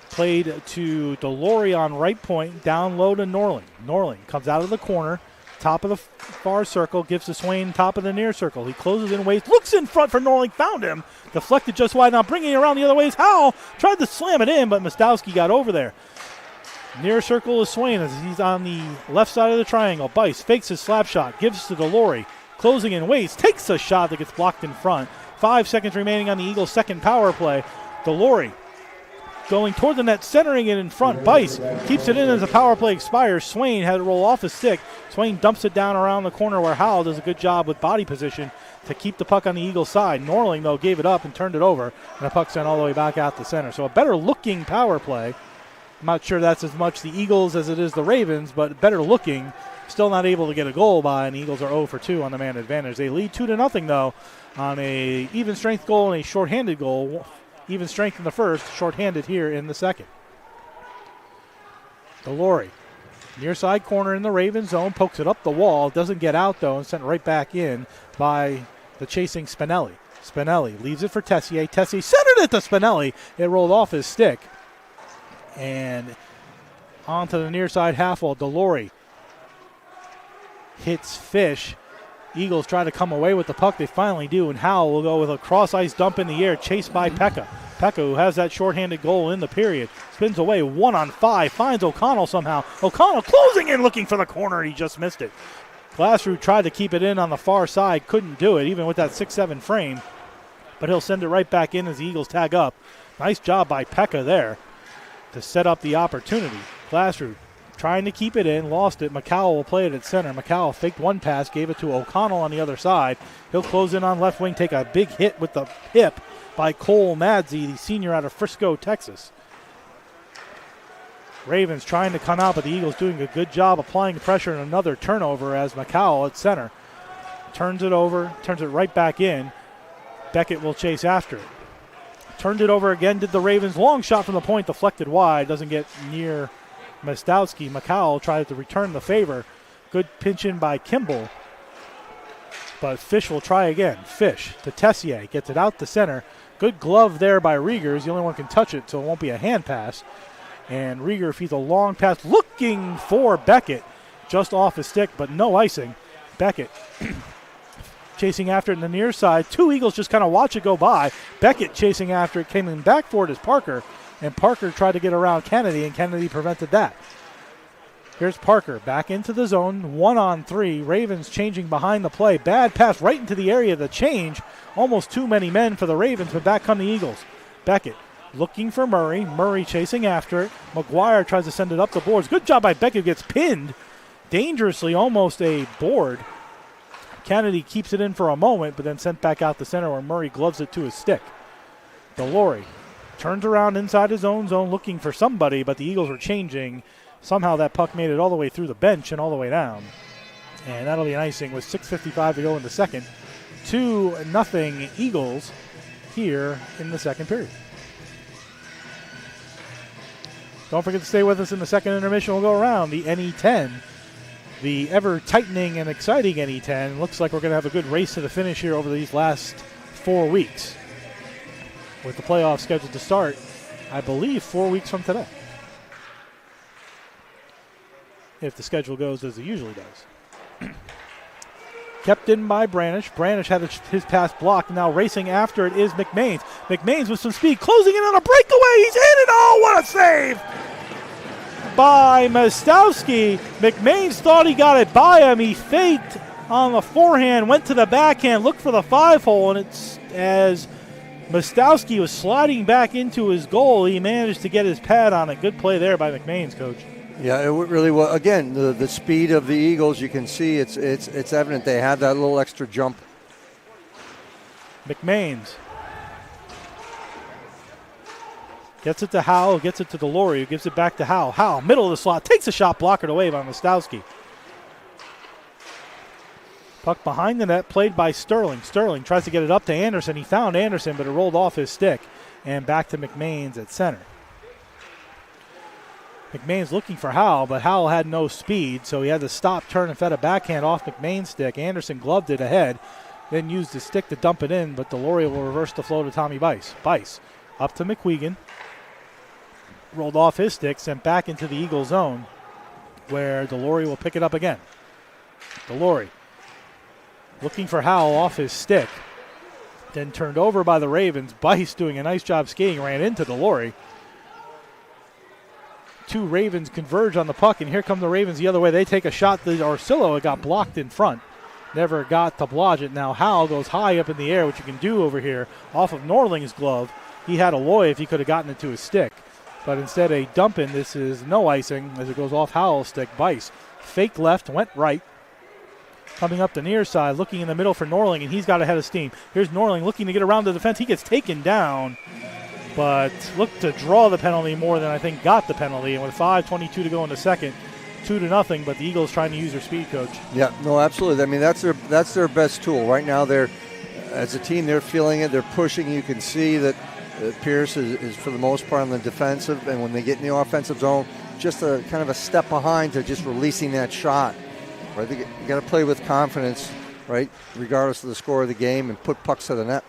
Played to Delory on right point, down low to Norling. Norling comes out of the corner, top of the far circle, gives to Swain, top of the near circle. He closes in waist, looks in front for Norling, found him. Deflected just wide, now bringing it around the other way is Howell. Tried to slam it in, but Mostowski got over there. Near circle is Swain as he's on the left side of the triangle. Bice fakes his slap shot, gives to Delory. Closing in waist, takes a shot that gets blocked in front. 5 seconds remaining on the Eagles' second power play. Delory going toward the net, centering it in front. Bice keeps it in as the power play expires. Swain had it roll off his stick. Swain dumps it down around the corner where Howell does a good job with body position to keep the puck on the Eagles' side. Norling, though, gave it up and turned it over, and the puck sent all the way back out the center. So a better-looking power play. I'm not sure that's as much the Eagles as it is the Ravens, but better looking. Still not able to get a goal by, and the Eagles are 0 for 2 on the man advantage. They lead 2-0, though, on a even strength goal and a shorthanded goal. Even strength in the first, shorthanded here in the second. Delory, near side corner in the Ravens zone, pokes it up the wall, doesn't get out, though, and sent right back in by the chasing Spinelli. Spinelli leaves it for Tessier. Tessier centered it to Spinelli. It rolled off his stick. And onto the near side half wall. Delory hits Fish. Eagles try to come away with the puck. They finally do, and Howell will go with a cross-ice dump in the air, chased by Pekka. Pekka, who has that shorthanded goal in the period, spins away 1-on-5, finds O'Connell somehow. O'Connell closing in, looking for the corner. He just missed it. Glassrud tried to keep it in on the far side, couldn't do it, even with that 6-7 frame. But he'll send it right back in as the Eagles tag up. Nice job by Pekka there to set up the opportunity. Glassrud trying to keep it in, lost it. McCowell will play it at center. McCowell faked one pass, gave it to O'Connell on the other side. He'll close in on left wing, take a big hit with the hip by Cole Madzi, the senior out of Frisco, Texas. Ravens trying to come out, but the Eagles doing a good job applying pressure and another turnover as McCowell at center turns it over, turns it right back in. Beckett will chase after it. Turned it over again, did the Ravens. Long shot from the point, deflected wide, doesn't get near Mostowski. McCowell tried to return the favor. Good pinch in by Kimball. But Fish will try again. Fish to Tessier, gets it out the center. Good glove there by Rieger. He's the only one who can touch it, so it won't be a hand pass. And Rieger feeds a long pass looking for Beckett. Just off his stick, but no icing. Beckett chasing after it in the near side. Two Eagles just kind of watch it go by. Beckett chasing after it, came in back for it as Parker. And Parker tried to get around Kennedy, and Kennedy prevented that. Here's Parker back into the zone, 1-on-3. Ravens changing behind the play. Bad pass right into the area of the change. Almost too many men for the Ravens, but back come the Eagles. Beckett looking for Murray. Murray chasing after it. McGuire tries to send it up the boards. Good job by Beckett, gets pinned dangerously, almost a board. Kennedy keeps it in for a moment, but then sent back out the center where Murray gloves it to his stick. Delory turns around inside his own zone looking for somebody, but the Eagles were changing. Somehow that puck made it all the way through the bench and all the way down. And that'll be an icing with 6:55 to go in the second. 2-0 Eagles here in the second period. Don't forget to stay with us in the second intermission. We'll go around the NE10. The ever-tightening and exciting NE10. Looks like we're going to have a good race to the finish here over these last 4 weeks, with the playoffs scheduled to start, I believe, 4 weeks from today, if the schedule goes as it usually does. Kept in by Branish. Branish had his pass blocked. Now racing after it is McMains. McMains with some speed, closing in on a breakaway. He's in it. Oh, what a save by Mostowski. McMains thought he got it by him. He faked on the forehand, went to the backhand, looked for the 5-hole, and it's as Mostowski was sliding back into his goal, he managed to get his pad on it. Good play there by McMains, Coach. Yeah, it really was. Again, the speed of the Eagles, you can see it's evident they had that little extra jump. McMains gets it to Howell, gets it to Delory, who gives it back to Howell. Howell, middle of the slot, takes a shot, blockered away by Mostowski. Puck behind the net, played by Sterling. Sterling tries to get it up to Anderson. He found Anderson, but it rolled off his stick. And back to McMains at center. McMains looking for Howell, but Howell had no speed, so he had to stop, turn, and fed a backhand off McMain's stick. Anderson gloved it ahead, then used his stick to dump it in, but Delory will reverse the flow to Tommy Bice. Bice up to McQuegan. Rolled off his stick, sent back into the Eagle zone, where Delory will pick it up again. Delory looking for Howell off his stick, then turned over by the Ravens. Bice doing a nice job skating, ran into Delory. Two Ravens converge on the puck, and here come the Ravens the other way. They take a shot to Orsillo. It got blocked in front. Never got to Blodgett. Now Howell goes high up in the air, which you can do over here, off of Norling's glove. He had Aloy if he could have gotten it to his stick. But instead a dump in. This is no icing as it goes off Howell's stick. Bice faked left, went right. Coming up the near side, looking in the middle for Norling, and he's got a head of steam. Here's Norling looking to get around the defense. He gets taken down, but looked to draw the penalty more than I think got the penalty. And with 5:22 to go in the second, 2-0, but the Eagles trying to use their speed, Coach. Yeah, no, absolutely. I mean, that's their best tool. Right now, they're, as a team, they're feeling it. They're pushing. You can see that Pierce is for the most part on the defensive, and when they get in the offensive zone, just a kind of a step behind to just releasing that shot. Right, you got to play with confidence, right, regardless of the score of the game, and put pucks to the net.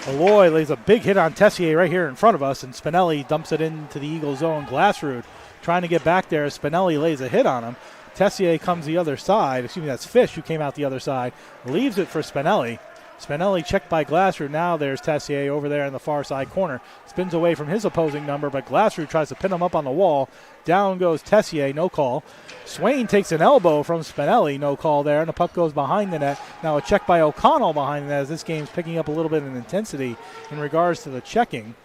Aloy lays a big hit on Tessier right here in front of us, and Spinelli dumps it into the Eagle zone. Glassrud trying to get back there. Spinelli lays a hit on him. Tessier comes the other side. Excuse me, that's Fish who came out the other side. Leaves it for Spinelli. Spinelli checked by Glassrud. Now there's Tessier over there in the far side corner. Spins away from his opposing number, but Glassrud tries to pin him up on the wall. Down goes Tessier, no call. Swain takes an elbow from Spinelli, no call there, and the puck goes behind the net. Now a check by O'Connell behind the net as this game's picking up a little bit of intensity in regards to the checking.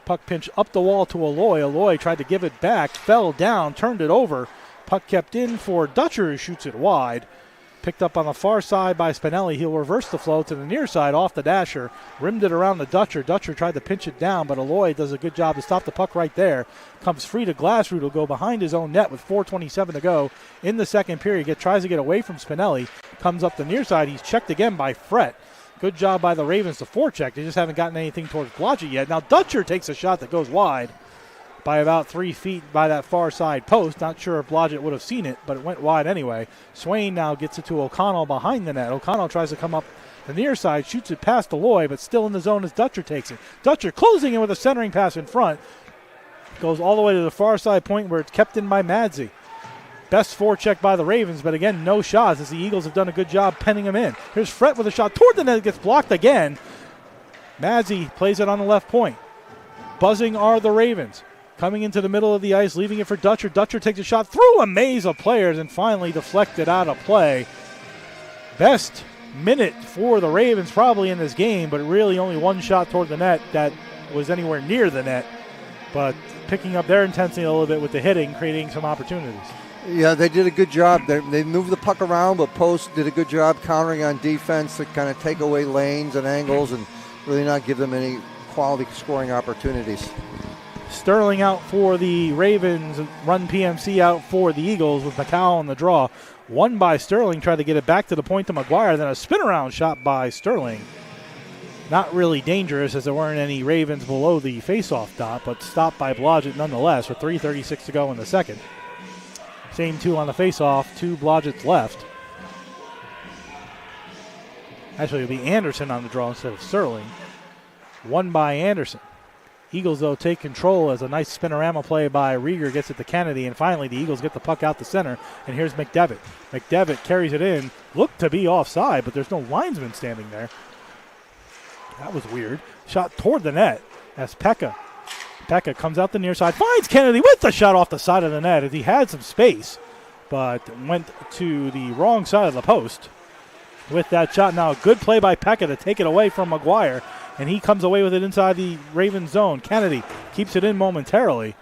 Puck pinch up the wall to Aloy. Aloy tried to give it back, fell down, turned it over. Puck kept in for Dutcher, who shoots it wide. Picked up on the far side by Spinelli. He'll reverse the flow to the near side off the dasher. Rimmed it around the Dutcher. Dutcher tried to pinch it down, but Aloy does a good job to stop the puck right there. Comes free to Glassrud. Will go behind his own net with 4:27 to go in the second period. Tries to get away from Spinelli. Comes up the near side. He's checked again by Frett. Good job by the Ravens to forecheck. They just haven't gotten anything towards Blodgett yet. Now Dutcher takes a shot that goes wide by about 3 feet by that far side post. Not sure if Blodgett would have seen it, but it went wide anyway. Swain now gets it to O'Connell behind the net. O'Connell tries to come up the near side, shoots it past Aloy, but still in the zone as Dutcher takes it. Dutcher closing in with a centering pass in front. Goes all the way to the far side point where it's kept in by Madzi. Best forecheck by the Ravens, but again, no shots as the Eagles have done a good job penning him in. Here's Frett with a shot toward the net. It gets blocked again. Madzi plays it on the left point. Buzzing are the Ravens. Coming into the middle of the ice, leaving it for Dutcher. Dutcher takes a shot through a maze of players and finally deflected out of play. Best minute for the Ravens probably in this game, but really only one shot toward the net that was anywhere near the net. But picking up their intensity a little bit with the hitting, creating some opportunities. Yeah, they did a good job. They moved the puck around, but Post did a good job countering on defense to kind of take away lanes and angles and really not give them any quality scoring opportunities. Sterling out for the Ravens, run PMC out for the Eagles with McCowell on the draw. One by Sterling, tried to get it back to the point to McGuire, then a spin-around shot by Sterling. Not really dangerous as there weren't any Ravens below the face-off dot, but stopped by Blodgett nonetheless with 3:36 to go in the second. Same two on the face-off, two Blodgett's left. Actually, it'll be Anderson on the draw instead of Sterling. One by Anderson. Eagles, though, take control as a nice spinorama play by Rieger gets it to Kennedy, and finally the Eagles get the puck out the center, and here's McDevitt. McDevitt carries it in, looked to be offside, but there's no linesman standing there. That was weird. Shot toward the net as Pekka comes out the near side, finds Kennedy with the shot off the side of the net as he had some space, but went to the wrong side of the post with that shot. Now a good play by Pekka to take it away from McGuire, and he comes away with it inside the Ravens zone. Kennedy keeps it in momentarily,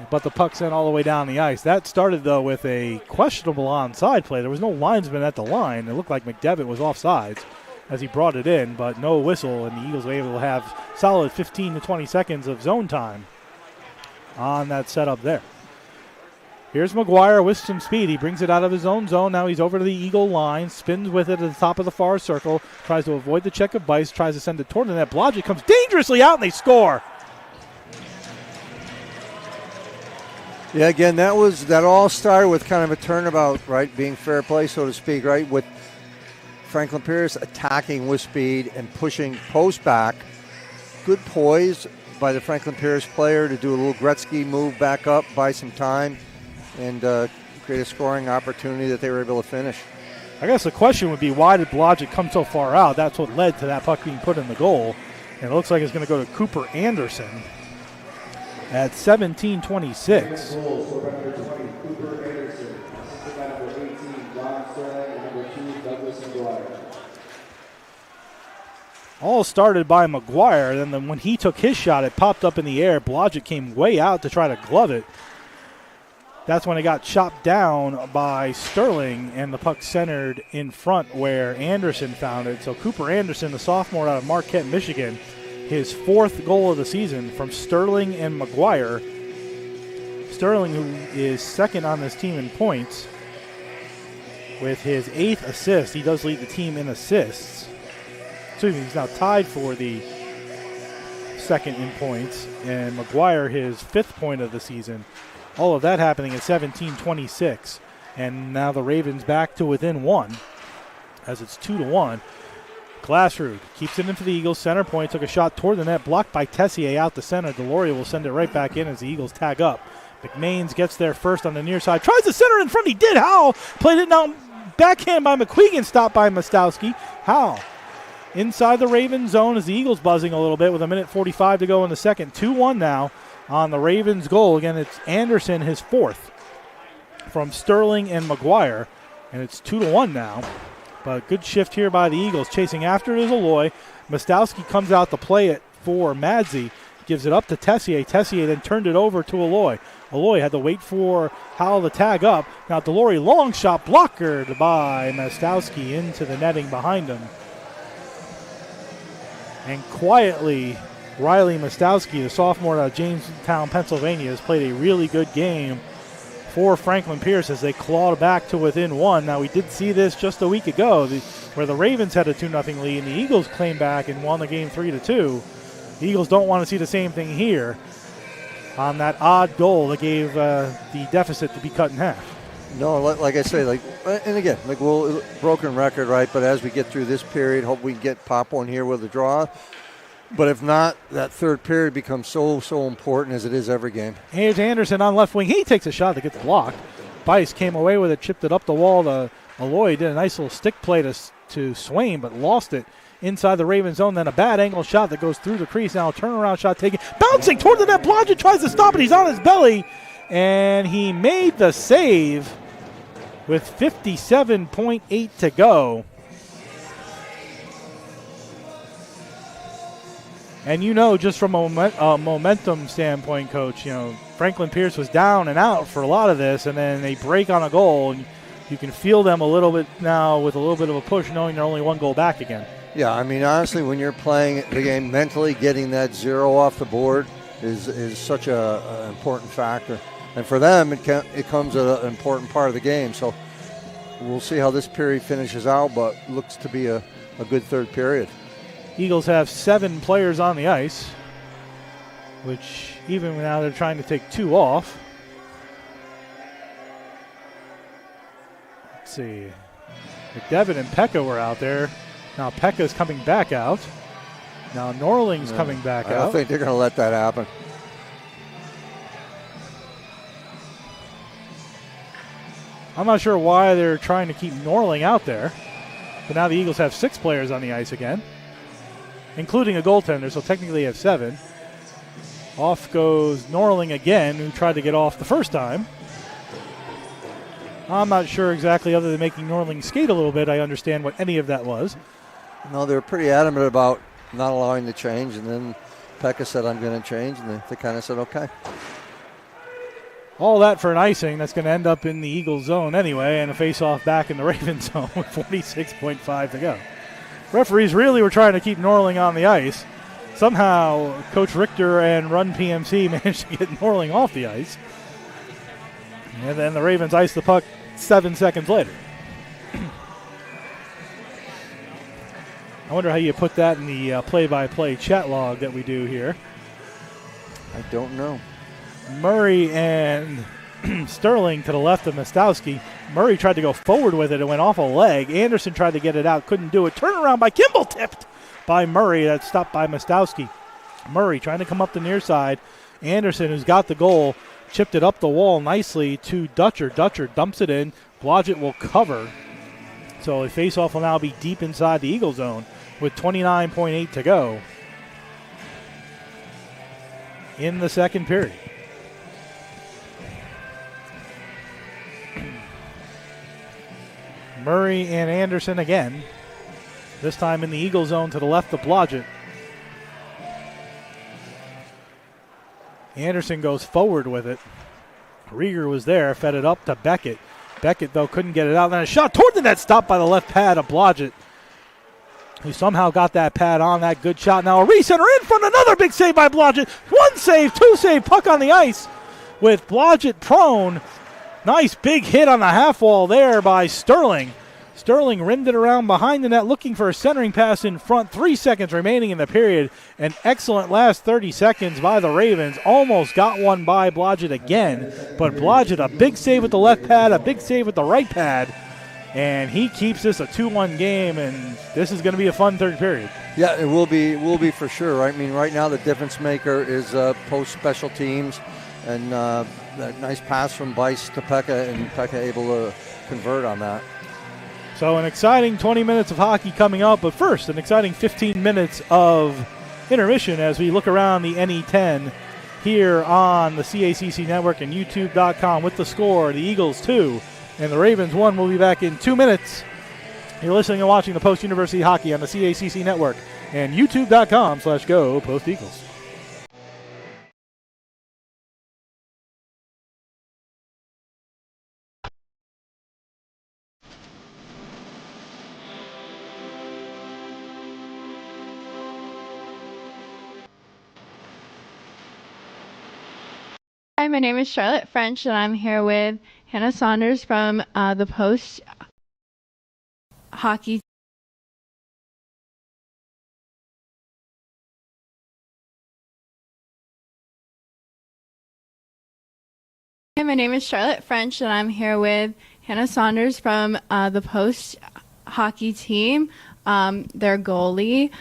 but the puck sent all the way down the ice. That started, though, with a questionable onside play. There was no linesman at the line. It looked like McDevitt was offsides as he brought it in, but no whistle, and the Eagles were able to have solid 15 to 20 seconds of zone time on that setup there. Here's McGuire with some speed. He brings it out of his own zone. Now he's over to the Eagle line, spins with it at the top of the far circle, tries to avoid the check of Bice, tries to send it toward the net. Blodgett comes dangerously out, and they score. Yeah, again, that all started with kind of a turnabout, right? Being fair play, so to speak, right? With Franklin Pierce attacking with speed and pushing post back. Good poise by the Franklin Pierce player to do a little Gretzky move back up, buy some time, and create a scoring opportunity that they were able to finish. I guess the question would be, why did Blodgett come so far out? That's what led to that puck being put in the goal. And it looks like it's going to go to Cooper Anderson at 17:26. All started by McGuire. Then when he took his shot, it popped up in the air. Blodgett came way out to try to glove it. That's when it got chopped down by Sterling, and the puck centered in front where Anderson found it. So Cooper Anderson, the sophomore out of Marquette, Michigan, his 4th goal of the season from Sterling and McGuire. Sterling, who is second on this team in points, with his 8th assist. He does lead the team in assists. Excuse me, he's now tied for the second in points. And McGuire, his 5th point of the season. All of that happening at 17:26. And now the Ravens back to within 1 as it's 2-1. Glassrud keeps it in for the Eagles. Center point, took a shot toward the net, blocked by Tessier out the center. Deloria will send it right back in as the Eagles tag up. McMains gets there first on the near side. Tries to center in front. He did. Howell played it now. Backhand by McQuegan, stopped by Mostowski. Howell inside the Ravens zone as the Eagles buzzing a little bit with 1:45 to go in the second. 2-1 now on the Ravens goal. Again, it's Anderson, his 4th from Sterling and McGuire. And it's 2-1 now. But good shift here by the Eagles. Chasing after it is Aloy. Mostowski comes out to play it for Madzi. Gives it up to Tessier. Tessier then turned it over to Aloy. Aloy had to wait for Howell to tag up. Now Delory, long shot, blockered by Mostowski into the netting behind him. And quietly, Riley Mostowski, the sophomore out of Jamestown, Pennsylvania, has played a really good game for Franklin Pierce as they clawed back to within 1. Now, we did see this just a week ago where the Ravens had a 2-0 lead and the Eagles claimed back and won the game 3-2. The Eagles don't want to see the same thing here on that odd goal that gave the deficit to be cut in half. No, like I say, and again, broken record, right? But as we get through this period, hope we get pop one here with a draw. But if not, that third period becomes so important as it is every game. Here's Anderson on left wing. He takes a shot that gets blocked. Bice came away with it, chipped it up the wall to Aloy. Did a nice little stick play to Swain, but lost it inside the Ravens zone. Then a bad angle shot that goes through the crease. Now a turnaround shot taken. Bouncing toward the net. Blodgett tries to stop it. He's on his belly. And he made the save with 57.8 to go. And just from a momentum standpoint, Coach, Franklin Pierce was down and out for a lot of this, and then they break on a goal, and you can feel them a little bit now with a little bit of a push, knowing they're only 1 goal back again. Yeah, I mean, honestly, when you're playing the game mentally, getting that 0 off the board is such an important factor. And for them, it comes an important part of the game. So we'll see how this period finishes out, but looks to be a good third period. Eagles have 7 players on the ice, which even now they're trying to take 2 off. Let's see. McDevitt and Pekka were out there. Now Pekka's coming back out. Now Norling's coming back out. I don't think they're going to let that happen. I'm not sure why they're trying to keep Norling out there. But now the Eagles have 6 players on the ice again, including a goaltender, so technically they have 7. Off goes Norling again, who tried to get off the first time. I'm not sure exactly, other than making Norling skate a little bit, I understand what any of that was. No, they were pretty adamant about not allowing the change, and then Pekka said, I'm going to change, and they kind of said, okay. All that for an icing that's going to end up in the Eagles zone anyway, and a face-off back in the Ravens zone with 46.5 to go. Referees really were trying to keep Norling on the ice. Somehow, Coach Richter and Run PMC managed to get Norling off the ice. And then the Ravens ice the puck 7 seconds later. I wonder how you put that in the play-by-play chat log that we do here. I don't know. Murray and Sterling to the left of Mostowski. Murray tried to go forward with it. It went off a leg. Anderson tried to get it out. Couldn't do it. Turnaround by Kimball. Tipped by Murray. That's stopped by Mostowski. Murray trying to come up the near side. Anderson, who's got the goal, chipped it up the wall nicely to Dutcher. Dutcher dumps it in. Blodgett will cover. So a faceoff will now be deep inside the Eagle zone with 29.8 to go in the second period. Murray and Anderson again. This time in the Eagle zone to the left of Blodgett. Anderson goes forward with it. Rieger was there, fed it up to Beckett. Beckett, though, couldn't get it out. Then a shot toward the net, stopped by the left pad of Blodgett, who somehow got that pad on that good shot. Now a recenter in front, another big save by Blodgett. One save, two save, puck on the ice with Blodgett prone. Nice big hit on the half wall there by Sterling. Sterling rimmed it around behind the net looking for a centering pass in front. 3 seconds remaining in the period. An excellent last 30 seconds by the Ravens. Almost got one by Blodgett again. But Blodgett, a big save with the left pad, a big save with the right pad. And he keeps this a 2-1 game, and this is going to be a fun third period. Yeah, it will be for sure. Right? I mean, right now the difference maker is post special teams. And that nice pass from Bice to Pekka, and Pekka able to convert on that. So an exciting 20 minutes of hockey coming up, but first an exciting 15 minutes of intermission as we look around the NE10 here on the CACC Network and YouTube.com with the score, the Eagles 2 and the Ravens 1. We'll be back in 2 minutes. You're listening and watching the Post University Hockey on the CACC Network and YouTube.com/Go Post Eagles. Hi, my name is Charlotte French, and I'm here with Hannah Saunders from the Post Hockey. Hi, my name is Charlotte French, and I'm here with Hannah Saunders from the Post Hockey team, their goalie.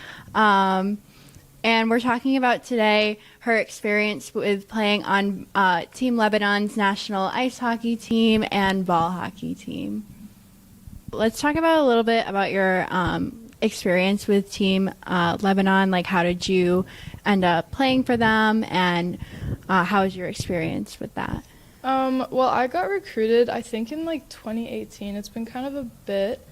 And we're talking about today her experience with playing on Team Lebanon's national ice hockey team and ball hockey team. Let's talk about a little bit about your experience with Team Lebanon. Like, how did you end up playing for them, and how was your experience with that? Well, I got recruited, I think, in like 2018. It's been kind of a bit.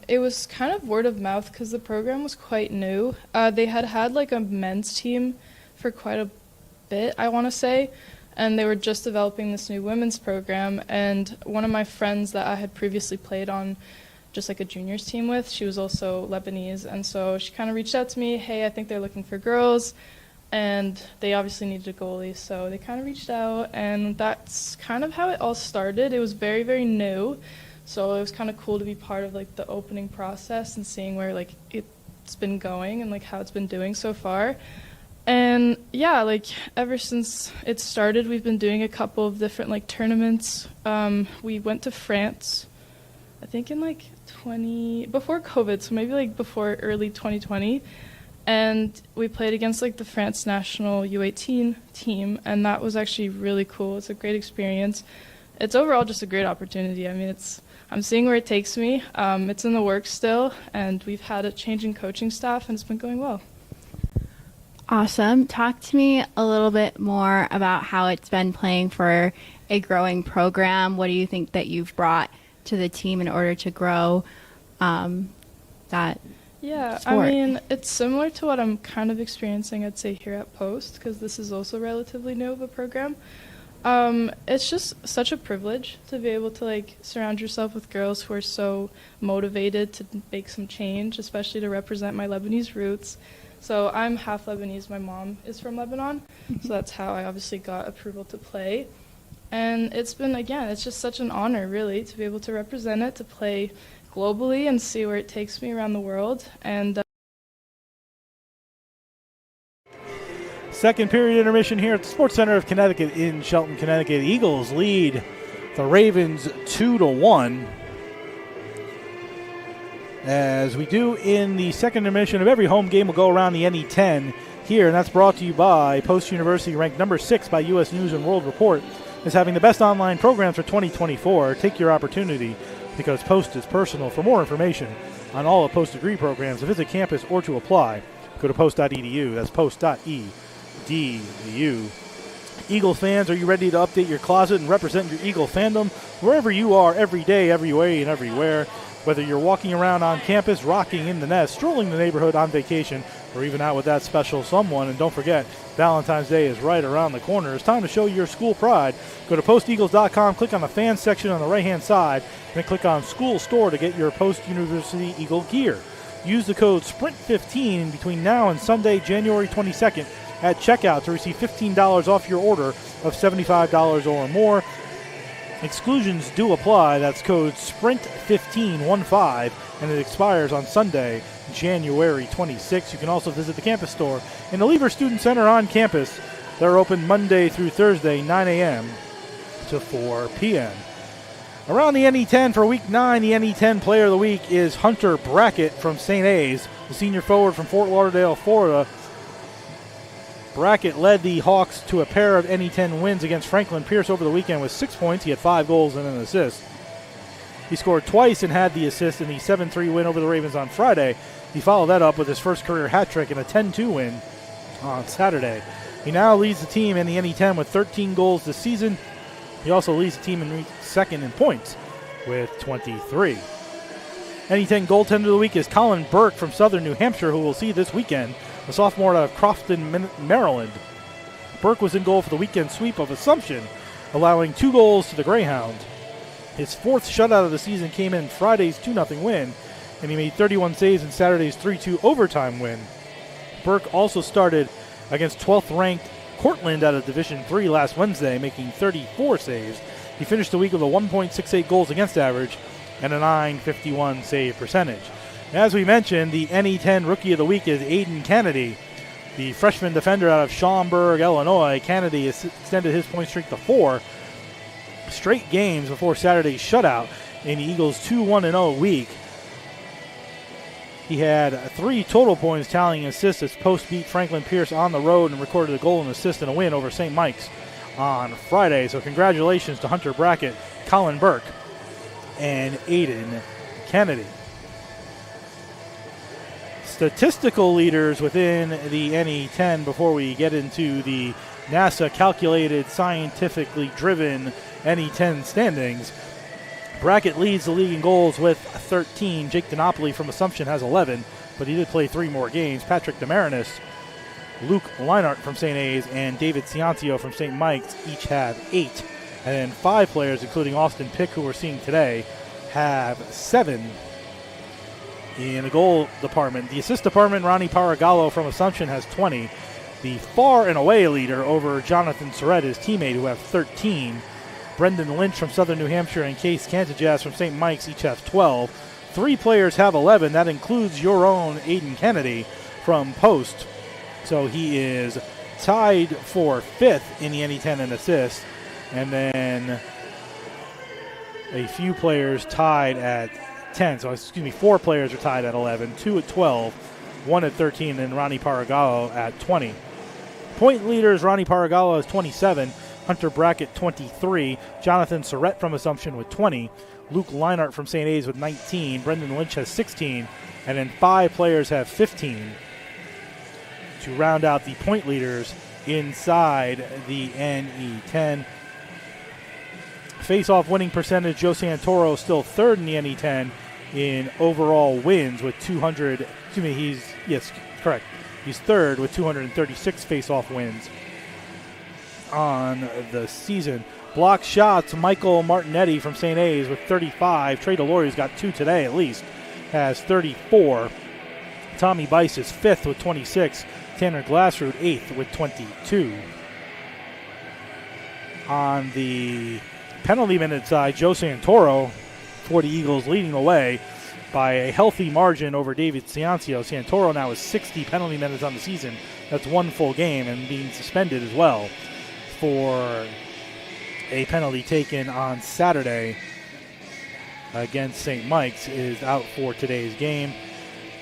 It was kind of word of mouth because the program was quite new. They had like a men's team for quite a bit, I want to say, and they were just developing this new women's program. And one of my friends that I had previously played on just like a juniors team with, she was also Lebanese, and so she kind of reached out to me, hey, I think they're looking for girls, and they obviously needed a goalie, so they kind of reached out, and that's kind of how it all started. It was very, very new. So it was kind of cool to be part of like the opening process and seeing where like it's been going and like how it's been doing so far. And yeah, like ever since it started, we've been doing a couple of different like tournaments. We went to France, I think in like before COVID, so maybe like before early 2020. And we played against like the France national U18 team, and that was actually really cool. It's a great experience. It's overall just a great opportunity. I mean, I'm seeing where it takes me. It's in the works still, and we've had a change in coaching staff, and it's been going well. Awesome. Talk to me a little bit more about how it's been playing for a growing program. What do you think that you've brought to the team in order to grow that Yeah, sport? I mean, it's similar to what I'm kind of experiencing, I'd say, here at Post, because this is also relatively new of a program. It's just such a privilege to be able to like surround yourself with girls who are so motivated to make some change, especially to represent my Lebanese roots. So I'm half Lebanese. My mom is from Lebanon, so that's how I obviously got approval to play. And it's been, again, it's just such an honor, really, to be able to represent it, to play globally and see where it takes me around the world. And Second period intermission here at the Sports Center of Connecticut in Shelton, Connecticut. The Eagles lead the Ravens 2-1. As we do in the second intermission of every home game, we'll go around the NE10 here, and that's brought to you by Post University, ranked number 6 by U.S. News and World Report, is having the best online programs for 2024. Take your opportunity because Post is personal. For more information on all of Post degree programs, to visit campus or to apply, go to post.edu. That's post.edu. Eagle fans, are you ready to update your closet and represent your Eagle fandom wherever you are, every day, every way, and everywhere? Whether you're walking around on campus, rocking in the nest, strolling the neighborhood on vacation, or even out with that special someone. And don't forget, Valentine's Day is right around the corner. It's time to show your school pride. Go to posteagles.com, click on the fans section on the right-hand side, then click on School Store to get your Post University Eagle gear. Use the code SPRINT15 between now and Sunday, January 22nd at checkout to receive $15 off your order of $75 or more. Exclusions do apply. That's code SPRINT1515, and it expires on Sunday, January 26th. You can also visit the campus store in the Lever Student Center on campus. They're open Monday through Thursday, 9 a.m. to 4 p.m. Around the NE10 for Week 9, the NE10 Player of the Week is Hunter Brackett from St. A's, the senior forward from Fort Lauderdale, Florida. Brackett led the Hawks to a pair of NE10 wins against Franklin Pierce over the weekend with 6 points. He had 5 goals and an assist. He scored twice and had the assist in the 7-3 win over the Ravens on Friday. He followed that up with his first career hat trick in a 10-2 win on Saturday. He now leads the team in the NE10 with 13 goals this season. He also leads the team in second in points with 23. NE10 goaltender of the week is Colin Burke from Southern New Hampshire, who we'll see this weekend, a sophomore out of Crofton, Maryland. Burke was in goal for the weekend sweep of Assumption, allowing 2 goals to the Greyhounds. His 4th shutout of the season came in Friday's 2-0 win, and he made 31 saves in Saturday's 3-2 overtime win. Burke also started against 12th-ranked Cortland out of Division III last Wednesday, making 34 saves. He finished the week with a 1.68 goals against average and a .951 save percentage. As we mentioned, the NE10 Rookie of the Week is Aiden Kennedy, the freshman defender out of Schaumburg, Illinois. Kennedy has extended his point streak to 4 straight games before Saturday's shutout in the Eagles' 2-1-0 week. He had 3 total points, tallying assists as Post beat Franklin Pierce on the road and recorded a goal and assist in a win over St. Mike's on Friday. So congratulations to Hunter Brackett, Colin Burke, and Aiden Kennedy. Statistical leaders within the NE10 before we get into the NASA calculated, scientifically driven NE10 standings. Brackett leads the league in goals with 13. Jake Dinopoli from Assumption has 11, but he did play 3 more games. Patrick Demarinis, Luke Leinart from St. A's, and David Ciancio from St. Mike's each have 8. And then 5 players, including Austin Pick, who we're seeing today, have 7 in the goal department. The assist department, Ronnie Paragallo from Assumption has 20. The far and away leader over Jonathan Surrett, his teammate, who have 13. Brendan Lynch from Southern New Hampshire and Case Cantajas from St. Mike's each have 12. 3 players have 11. That includes your own Aiden Kennedy from Post. So he is tied for 5th in the NE10 in assists. And then a few players tied at 10. So, 4 players are tied at 11. 2 at 12. 1 at 13. And Ronnie Paragallo at 20. Point leaders, Ronnie Paragallo has 27. Hunter Brackett, 23. Jonathan Surrett from Assumption with 20. Luke Leinart from St. A's with 19. Brendan Lynch has 16. And then 5 players have 15 to round out the point leaders inside the NE10. Face-off winning percentage, Joe Santoro still 3rd in the NE10 in overall wins with 200. He's 3rd with 236 face-off wins on the season. Block shots, Michael Martinetti from St. A's with 35. Trey Delory, who's got 2 today at least, has 34. Tommy Bice is 5th with 26. Tanner Glassroot 8th with 22. On the penalty minute side, Joe Santoro for the Eagles leading the way by a healthy margin over David Ciancio. Santoro now has 60 penalty minutes on the season. That's one full game and being suspended as well for a penalty taken on Saturday against St. Mike's is out for today's game.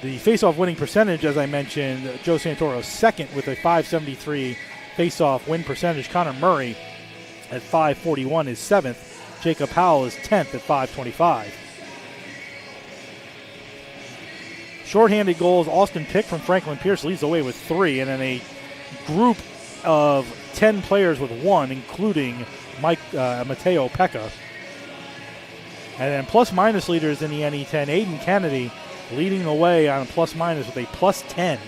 The faceoff winning percentage, as I mentioned, Joe Santoro second with a .573 faceoff win percentage. Connor Murray at .541 is seventh. Jacob Howell is 10th at .525. Shorthanded goals, Austin Pick from Franklin Pierce leads the way with 3, and then a group of 10 players with 1, including Mateo Pekka. And then plus-minus leaders in the NE10, Aiden Kennedy leading the way on plus-minus with a +10.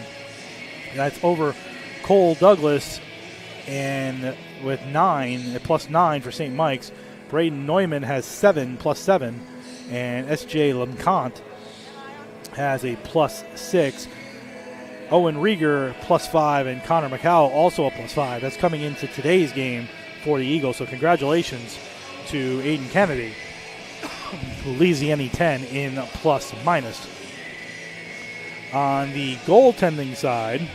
And that's over Cole Douglas, and with 9, a +9 for St. Mike's. Braden Neumann has 7, +7, and S.J. Lemcont has a +6. Owen Rieger +5, and Connor McCowell also a +5. That's coming into today's game for the Eagles. So congratulations to Aiden Kennedy, who leads the NE10 in plus-minus. On the goaltending side,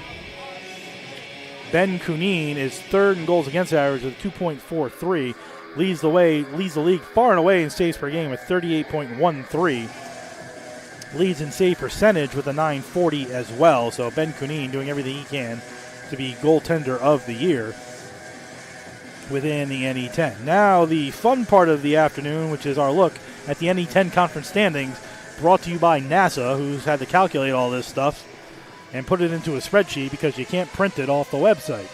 Ben Cunine is third in goals against average with 2.43. Leads the league far and away in saves per game with 38.13. Leads in save percentage with a .940 as well. So Ben Cunine doing everything he can to be goaltender of the year within the NE10. Now the fun part of the afternoon, which is our look at the NE10 conference standings, brought to you by NASA, who's had to calculate all this stuff and put it into a spreadsheet because you can't print it off the website.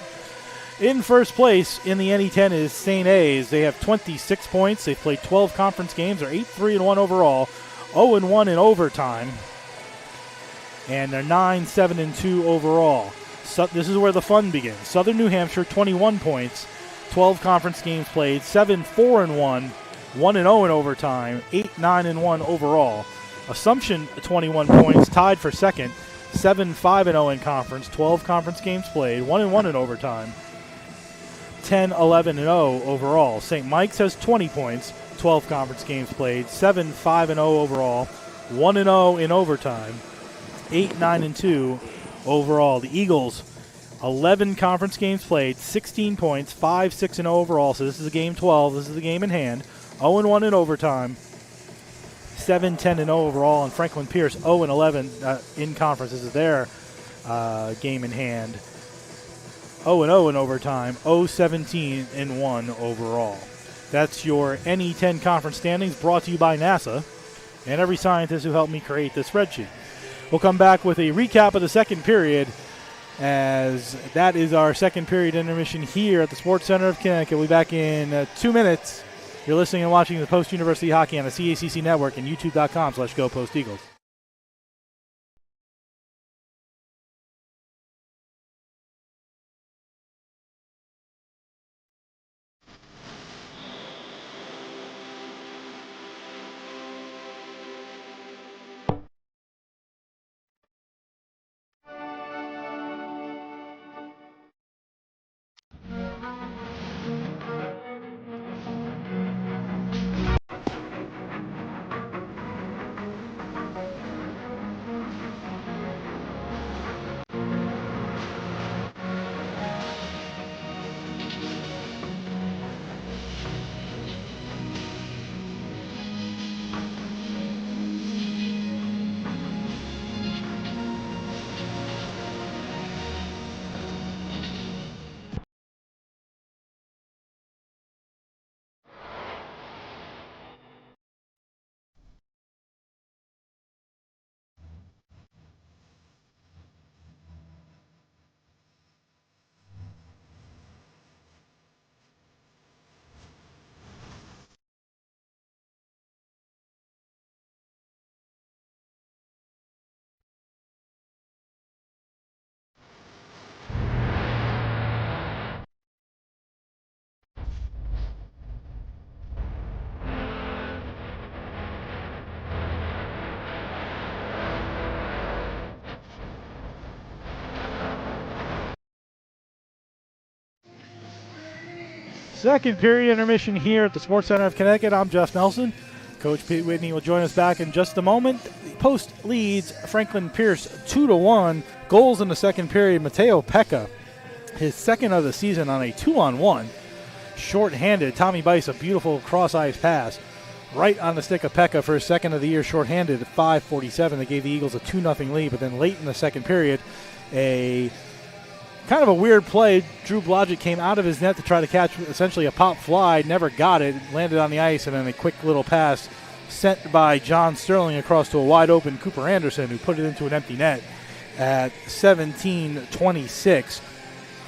In first place in the NE10 is St. A's. They have 26 points. They've played 12 conference games. They're 8-3-1 overall, 0-1 in overtime, and they're 9-7-2 overall. So this is where the fun begins. Southern New Hampshire, 21 points, 12 conference games played, 7-4-1, 1-0 in overtime, 8-9-1 overall. Assumption, 21 points, tied for second, 7-5-0 in conference, 12 conference games played, 1-1 in overtime, 10-11-0 overall. St. Mike's has 20 points, 12 conference games played, 7-5-0 overall, 1-0 in overtime, 8-9-2 overall. The Eagles, 11 conference games played, 16 points, 5-6-0 overall. So this is a game 12. This is the game in hand. 0-1 in overtime, 7-10-0 overall. And Franklin Pierce 0-11 in conference. This is their game in hand. 0-0 in overtime, 0-17-1 overall. That's your NE10 conference standings brought to you by NASA and every scientist who helped me create this spreadsheet. We'll come back with a recap of the second period, as that is our second period intermission here at the Sports Center of Connecticut. We'll be back in 2 minutes. You're listening and watching the Post University Hockey on the CACC Network and youtube.com/GoPostEagles. Second period intermission here at the Sports Center of Connecticut. I'm Jeff Nelson. Coach Pete Whitney will join us back in just a moment. The Post leads Franklin Pierce 2-1. Goals in the second period. Mateo Pekka, his second of the season on a 2-on-1. Short-handed. Tommy Bice, a beautiful cross-ice pass right on the stick of Pekka for his second of the year short-handed at 5:47. They gave the Eagles a 2-0 lead, but then late in the second period, a kind of a weird play. Drew Blodgett came out of his net to try to catch essentially a pop fly, never got it, landed on the ice, and then a quick little pass sent by John Sterling across to a wide-open Cooper Anderson, who put it into an empty net at 17:26.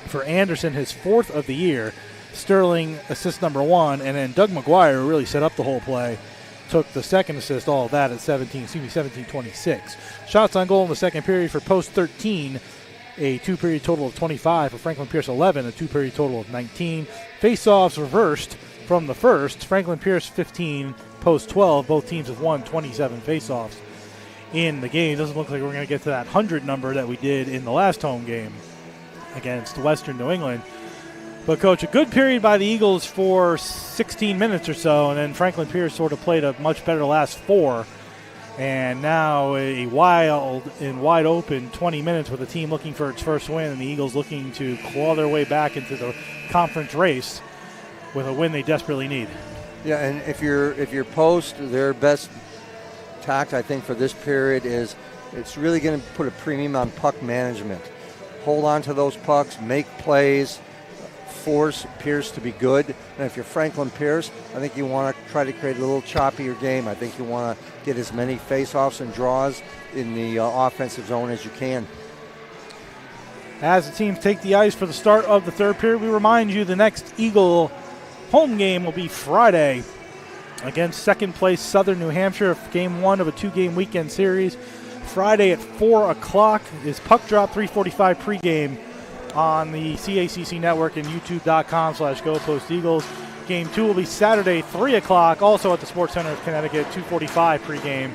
For Anderson, his fourth of the year. Sterling, assist number 1, and then Doug McGuire, who really set up the whole play, took the second assist, all of that at 17:26. Shots on goal in the second period for Post 13, a two-period total of 25. For Franklin Pierce 11, a two-period total of 19. Face-offs reversed from the first. Franklin Pierce 15, Post 12. Both teams have won 27 face-offs in the game. Doesn't look like we're going to get to that 100 number that we did in the last home game against Western New England. But, Coach, a good period by the Eagles for 16 minutes or so, and then Franklin Pierce sort of played a much better last 4. And now a wild and wide open 20 minutes with the team looking for its first win, and the Eagles looking to claw their way back into the conference race with a win they desperately need. Yeah, and if you're Post, their best tact, I think, for this period is it's really going to put a premium on puck management. Hold on to those pucks, make plays, force Pierce to be good. And if you're Franklin Pierce, I think you want to try to create a little choppier game. I think you want to get as many face-offs and draws in the offensive zone as you can. As the teams take the ice for the start of the third period, we remind you the next Eagle home game will be Friday against second-place Southern New Hampshire, game 1 of a 2-game weekend series. Friday at 4 o'clock is Puck Drop 345 pregame on the CACC network and youtube.com/GoPostEagles. Game 2 will be Saturday, 3 o'clock, also at the Sports Center of Connecticut, 245 pregame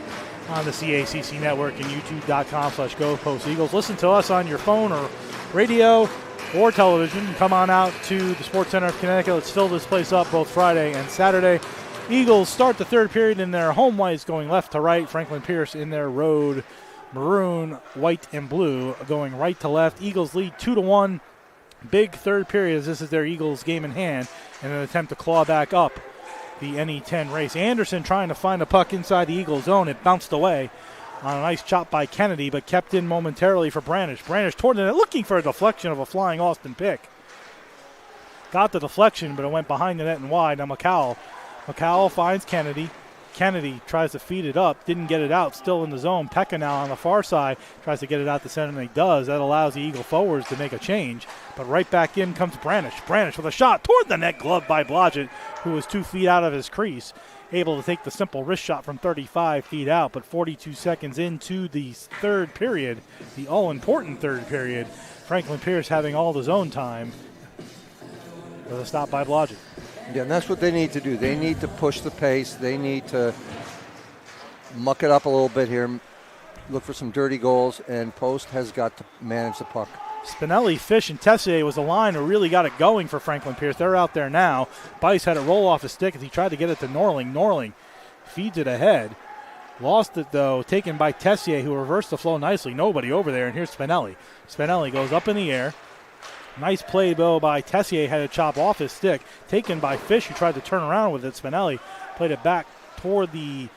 on the CACC network and youtube.com/GoPostEagles. Listen to us on your phone or radio or television. Come on out to the Sports Center of Connecticut. Let's fill this place up both Friday and Saturday. Eagles start the third period in their home whites going left to right. Franklin Pierce in their road maroon, white, and blue going right to left. Eagles lead 2-1. Big third period as this is their Eagles game in hand in an attempt to claw back up the NE10 race. Anderson trying to find a puck inside the Eagles zone. It bounced away on a nice chop by Kennedy, but kept in momentarily for Branish. Branish toward the net looking for a deflection of a flying Austin Pick. Got the deflection, but it went behind the net and wide. Now McCowell finds Kennedy. Kennedy tries to feed it up, didn't get it out, still in the zone. Pekka now on the far side tries to get it out the center, and he does. That allows the Eagle forwards to make a change. But right back in comes Branish. Branish with a shot toward the net, gloved by Blodgett, who was 2 feet out of his crease. Able to take the simple wrist shot from 35 feet out, but 42 seconds into the third period, the all-important third period, Franklin Pierce having all the zone time with a stop by Blodgett. Yeah, and that's what they need to do. They need to push the pace. They need to muck it up a little bit here, look for some dirty goals, and Post has got to manage the puck. Spinelli, Fish, and Tessier was the line who really got it going for Franklin Pierce. They're out there now. Bice had it roll off his stick as he tried to get it to Norling. Norling feeds it ahead. Lost it, though, taken by Tessier, who reversed the flow nicely. Nobody over there, and here's Spinelli. Spinelli goes up in the air. Nice play, though, by Tessier. Had it chop off his stick. Taken by Fish, who tried to turn around with it. Spinelli played it back toward the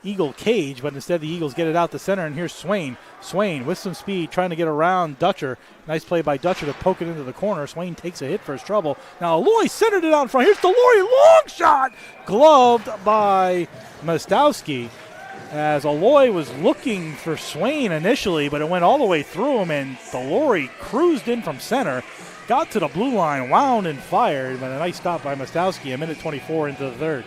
Eagle cage, but instead the Eagles get it out the center, and here's Swain. Swain with some speed trying to get around Dutcher. Nice play by Dutcher to poke it into the corner. Swain takes a hit for his trouble. Now Aloy centered it out in front. Here's Delory, long shot! Gloved by Mostowski, as Aloy was looking for Swain initially, but it went all the way through him, and Delory cruised in from center. Got to the blue line, wound and fired, but a nice stop by Mostowski, a minute 24 into the third.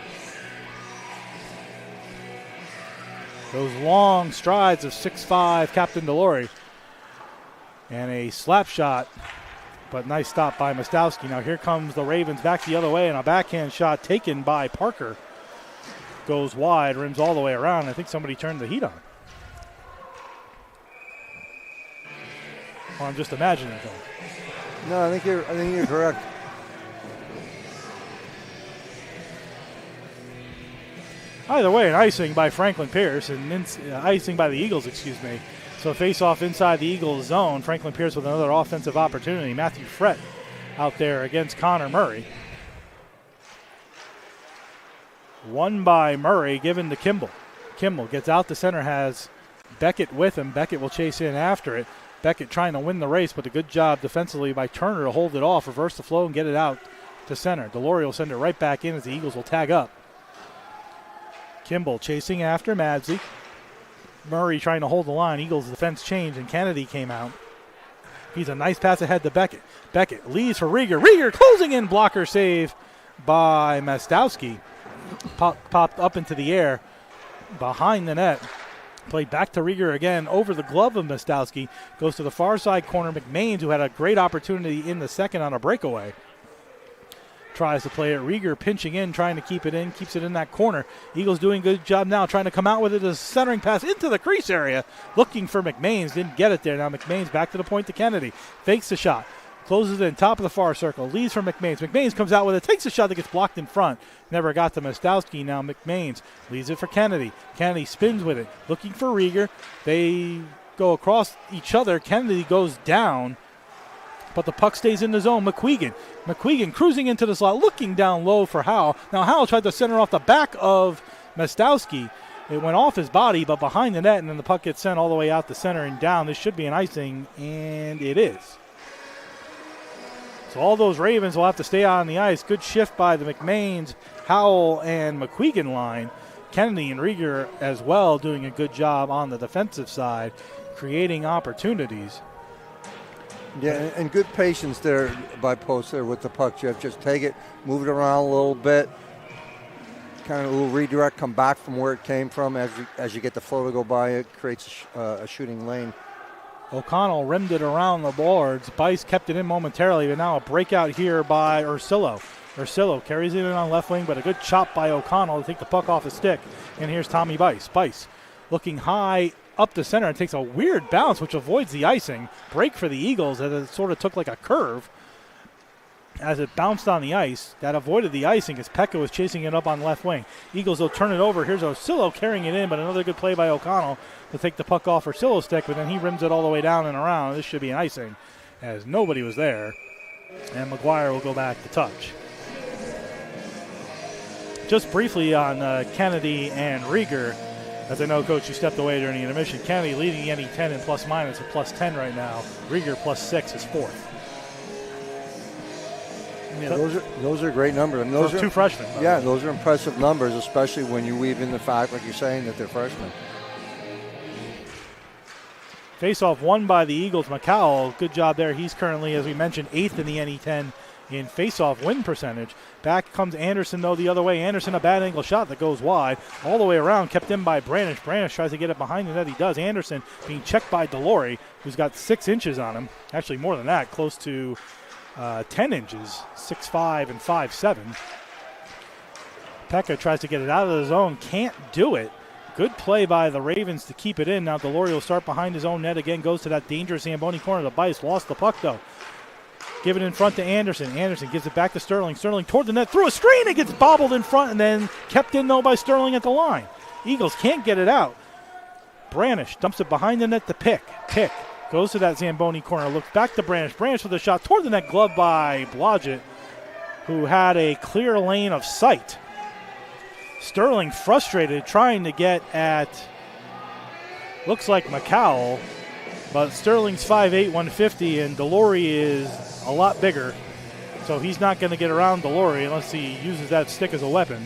Those long strides of 6'5", Captain Delory. And a slap shot, but nice stop by Mostowski. Now here comes the Ravens back the other way, and a backhand shot taken by Parker. Goes wide, rims all the way around. I think somebody turned the heat on. Or I'm just imagining things. No, I think you're correct. Either way, an icing by Franklin Pierce and icing by the Eagles, excuse me. So face off inside the Eagles zone. Franklin Pierce with another offensive opportunity. Matthew Frett out there against Connor Murray. Won by Murray, given to Kimball. Kimball gets out the center, has Beckett with him. Beckett will chase in after it. Beckett trying to win the race, but a good job defensively by Turner to hold it off, reverse the flow, and get it out to center. Delory will send it right back in as the Eagles will tag up. Kimball chasing after Madsey. Murray trying to hold the line. Eagles defense changed, and Kennedy came out. He's a nice pass ahead to Beckett. Beckett leads for Rieger. Rieger closing in, blocker save by Mastowski. Popped up into the air behind the net. Played back to Rieger again over the glove of Mastowski. Goes to the far side corner. McMains, who had a great opportunity in the second on a breakaway, tries to play it. Rieger pinching in, trying to keep it in, keeps it in that corner. Eagles doing a good job now, trying to come out with it. A centering pass into the crease area, looking for McMains. Didn't get it there. Now McMains back to the point to Kennedy. Fakes the shot. Closes in, top of the far circle. Leads for McMains. McMains comes out with it, takes a shot that gets blocked in front. Never got to Mastowski. Now McMains leaves it for Kennedy. Kennedy spins with it, looking for Rieger. They go across each other. Kennedy goes down, but the puck stays in the zone. McQuegan cruising into the slot, looking down low for Howell. Now Howell tried to center off the back of Mastowski. It went off his body, but behind the net, and then the puck gets sent all the way out the center and down. This should be an icing, and it is. So all those Ravens will have to stay on the ice. Good shift by the McMains, Howell, and McQuegan line. Kennedy and Rieger as well doing a good job on the defensive side, creating opportunities. Yeah, and good patience there by Post there with the puck, Jeff. Just take it, move it around a little bit, kind of a little redirect, come back from where it came from. As you get the flow to go by, it creates a shooting lane. O'Connell rimmed it around the boards. Bice kept it in momentarily, but now a breakout here by Ursillo. Ursillo carries it in on left wing, but a good chop by O'Connell to take the puck off the stick. And here's Tommy Bice. Bice looking high up the center and takes a weird bounce, which avoids the icing. Break for the Eagles as it sort of took like a curve as it bounced on the ice. That avoided the icing as Pekka was chasing it up on left wing. Eagles will turn it over. Here's Ursillo carrying it in, but another good play by O'Connell to take the puck off Ursillo's stick, but then he rims it all the way down and around. This should be an icing as nobody was there. And McGuire will go back to touch. Just briefly on Kennedy and Rieger, as I know, Coach, you stepped away during the intermission. Kennedy leading the NE10 in plus minus at plus 10 right now. Rieger plus 6 is fourth. Yeah, those are great numbers. I mean, those for are two freshmen. Yeah, those are impressive numbers, especially when you weave in the fact, like you're saying, that they're freshmen. Face-off won by the Eagles. McCowell, good job there. He's currently, as we mentioned, 8th in the NE10 in face-off win percentage. Back comes Anderson, though, the other way. Anderson, a bad angle shot that goes wide. All the way around, kept in by Branish. Branish tries to get it behind the net. He does. Anderson being checked by Delory, who's got 6 inches on him. Actually, more than that, close to 10 inches, 6'5" and 5'7". Pekka tries to get it out of the zone. Can't do it. Good play by the Ravens to keep it in. Now Delory will start behind his own net again. Goes to that dangerous Zamboni corner. The Bice lost the puck, though. Give it in front to Anderson. Anderson gives it back to Sterling. Sterling toward the net. Through a screen. It gets bobbled in front and then kept in, though, by Sterling at the line. Eagles can't get it out. Branish dumps it behind the net to Pick. Pick goes to that Zamboni corner. Looks back to Branish. Branish with a shot toward the net. Glove by Blodgett, who had a clear lane of sight. Sterling frustrated, trying to get at, looks like McCowell, but Sterling's 5'8", 150, and Delory is a lot bigger, so he's not going to get around Delory unless he uses that stick as a weapon.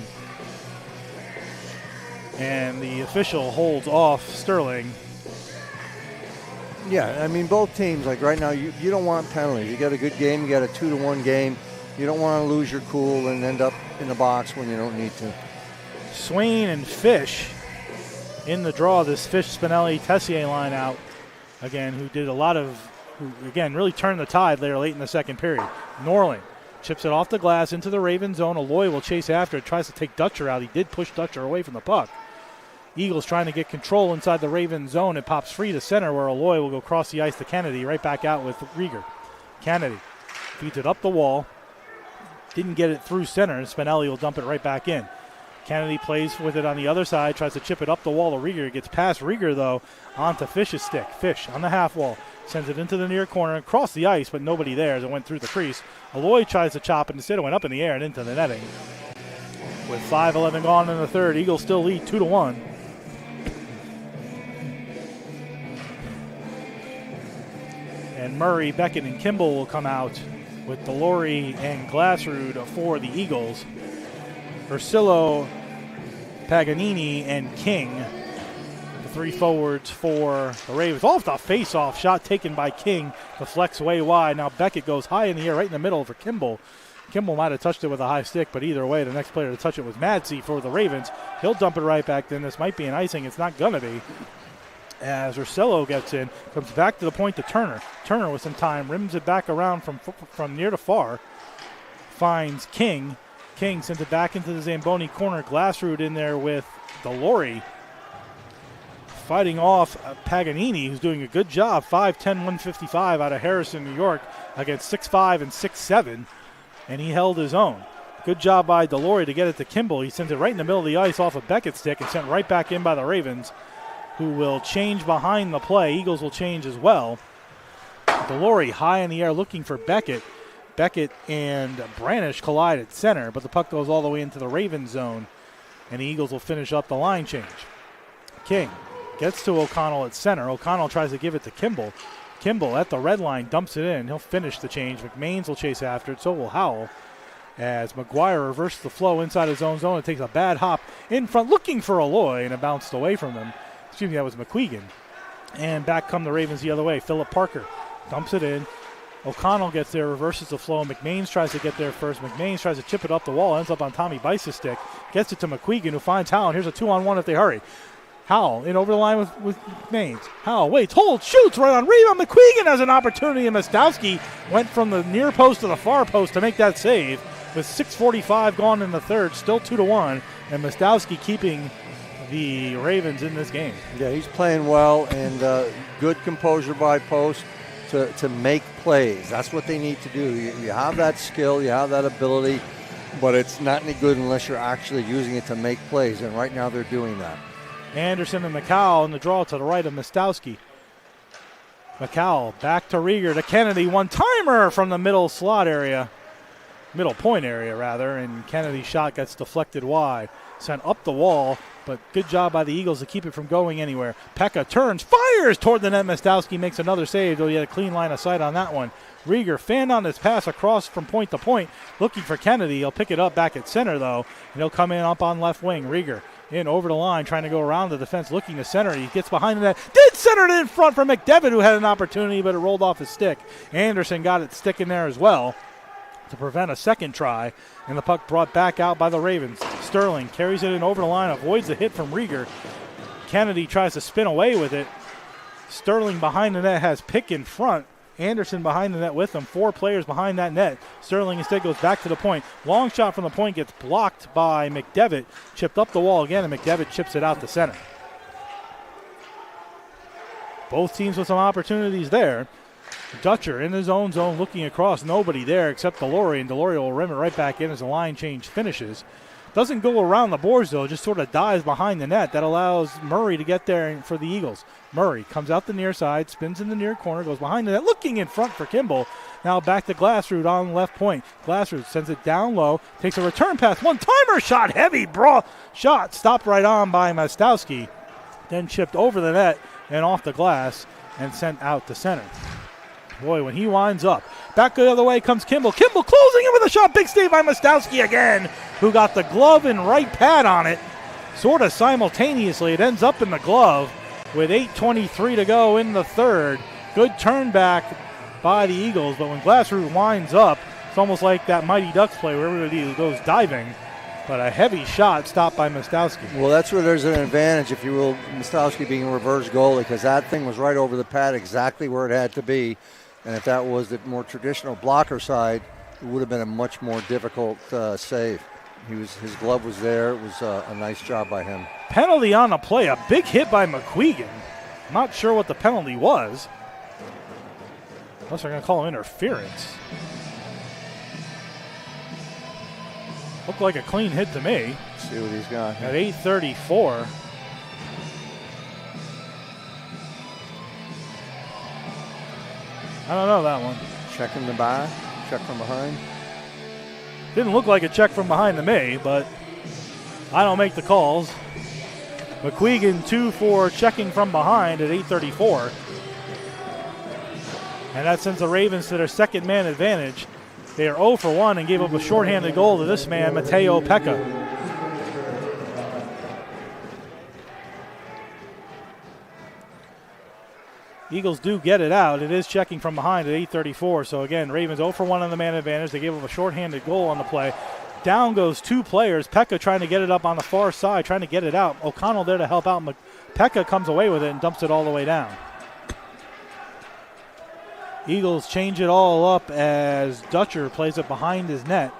And the official holds off Sterling. Yeah, I mean, both teams, like right now, you don't want penalties. You got a good game, you got a 2-1 game. You don't want to lose your cool and end up in the box when you don't need to. Swain and Fish in the draw, this Fish, Spinelli, Tessier line out again, who again really turned the tide there late in the second period. Norling chips it off the glass into the Raven zone. Aloy will chase after it, tries to take Dutcher out. He did push Dutcher away from the puck. Eagles trying to get control inside the Raven zone. It pops free to center where Aloy will go across the ice to Kennedy, right back out with Rieger. Kennedy feeds it up the wall. Didn't get it through center, and Spinelli will dump it right back in. Kennedy plays with it on the other side, tries to chip it up the wall to Rieger. Gets past Rieger, though, onto Fish's stick. Fish on the half wall. Sends it into the near corner, across the ice, but nobody there as it went through the crease. Aloy tries to chop it. Instead, it went up in the air and into the netting. With 5:11 gone in the third, Eagles still lead 2-1. And Murray, Beckett, and Kimball will come out with Delory and Glassrud for the Eagles. Ursillo, Paganini, and King, the three forwards for the Ravens. Off the face-off shot taken by King. Deflects way wide. Now Beckett goes high in the air right in the middle for Kimball. Kimball might have touched it with a high stick, but either way, the next player to touch it was Madsey for the Ravens. He'll dump it right back then. This might be an icing. It's not going to be. As Ursillo gets in, comes back to the point to Turner. Turner with some time, rims it back around from near to far. Finds King. King sends it back into the Zamboni corner. Glassrud in there with Delory. Fighting off Paganini, who's doing a good job. 5'10", 155 out of Harrison, New York, against 6'5" and 6'7", and he held his own. Good job by Delory to get it to Kimball. He sends it right in the middle of the ice off of Beckett's stick and sent right back in by the Ravens, who will change behind the play. Eagles will change as well. Delory high in the air looking for Beckett. Beckett and Branish collide at center, but the puck goes all the way into the Ravens zone, and the Eagles will finish up the line change. King gets to O'Connell at center. O'Connell tries to give it to Kimball. Kimball at the red line dumps it in. He'll finish the change. McMains will chase after it, so will Howell. As McGuire reverses the flow inside his own zone and takes a bad hop in front, looking for Aloy, and it bounced away from him. Excuse me, that was McQuegan. And back come the Ravens the other way. Philip Parker dumps it in. O'Connell gets there, reverses the flow. McMains tries to get there first. McMains tries to chip it up the wall, ends up on Tommy Bice's stick. Gets it to McQuegan, who finds Howell. And here's a 2-on-1 if they hurry. Howell in over the line with McMains. Howell waits, holds, shoots right on rebound. McQuegan has an opportunity, and Mostowski went from the near post to the far post to make that save. With 6:45 gone in the third, still 2-1, and Mostowski keeping the Ravens in this game. Yeah, he's playing well, and good composure by post to make plays. That's what they need to do. You have that skill, you have that ability, but it's not any good unless you're actually using it to make plays, and right now they're doing that. Anderson and McCowell in the draw to the right of Mostowski. McCowell back to Rieger to Kennedy. One-timer from the middle slot area. Middle point area, rather, and Kennedy's shot gets deflected wide. Sent up the wall, but good job by the Eagles to keep it from going anywhere. Pekka turns, fires toward the net. Mostowski makes another save, though he had a clean line of sight on that one. Rieger fanned on his pass across from point to point, looking for Kennedy. He'll pick it up back at center, though, and he'll come in up on left wing. Rieger in over the line, trying to go around the defense, looking to center. He gets behind the net. Did center it in front for McDevitt, who had an opportunity, but it rolled off his stick. Anderson got it sticking there as well to prevent a second try, and the puck brought back out by the Ravens. Sterling carries it in over the line, avoids the hit from Rieger. Kennedy tries to spin away with it. Sterling behind the net has Pick in front. Anderson behind the net with him. 4 players behind that net. Sterling instead goes back to the point. Long shot from the point gets blocked by McDevitt. Chipped up the wall again, and McDevitt chips it out to center. Both teams with some opportunities there. Dutcher in his own zone looking across. Nobody there except Delory, and Delory will rim it right back in as the line change finishes. Doesn't go around the boards, though, just sort of dives behind the net. That allows Murray to get there for the Eagles. Murray comes out the near side, spins in the near corner, goes behind the net, looking in front for Kimball. Now back to Glassrud on left point. Glassrud sends it down low, takes a return pass, one-timer shot, heavy shot, stopped right on by Mostowski. Then chipped over the net and off the glass and sent out to center. Boy, when he winds up, back the other way comes Kimball. Kimball closing in with a shot. Big save by Mostowski again, who got the glove and right pad on it. Sort of simultaneously. It ends up in the glove with 8:23 to go in the third. Good turn back by the Eagles, but when Glassrud winds up, it's almost like that Mighty Ducks play where everybody goes diving. But a heavy shot stopped by Mostowski. Well, that's where there's an advantage, if you will, Mostowski being a reverse goalie, because that thing was right over the pad exactly where it had to be. And if that was the more traditional blocker side, it would have been a much more difficult save. His glove was there. It was a nice job by him. Penalty on the play. A big hit by McQuegan. Not sure what the penalty was. Unless they're going to call interference. Looked like a clean hit to me. See what he's got. At 8:34. I don't know that one. Checking the back, check from behind. Didn't look like a check from behind to me, but I don't make the calls. McQuegan 2 for checking from behind at 8:34. And that sends the Ravens to their second man advantage. They are 0 for 1 and gave up a shorthanded goal to this man, Mateo Pekka. Eagles do get it out. It is checking from behind at 8:34. So again, Ravens 0 for 1 on the man advantage. They gave up a shorthanded goal on the play. Down goes 2 players. Pekka trying to get it up on the far side, trying to get it out. O'Connell there to help out. Pekka comes away with it and dumps it all the way down. Eagles change it all up as Dutcher plays it behind his net.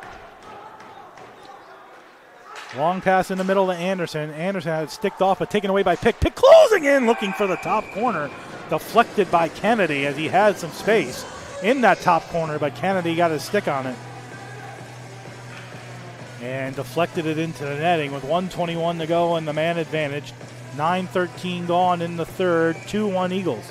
Long pass in the middle to Anderson. Anderson had it sticked off but taken away by Pick. Pick closing in, looking for the top corner. Deflected by Kennedy as he had some space in that top corner, but Kennedy got his stick on it. And deflected it into the netting with 1:21 to go and the man advantage. 9:13 gone in the third. 2-1 Eagles.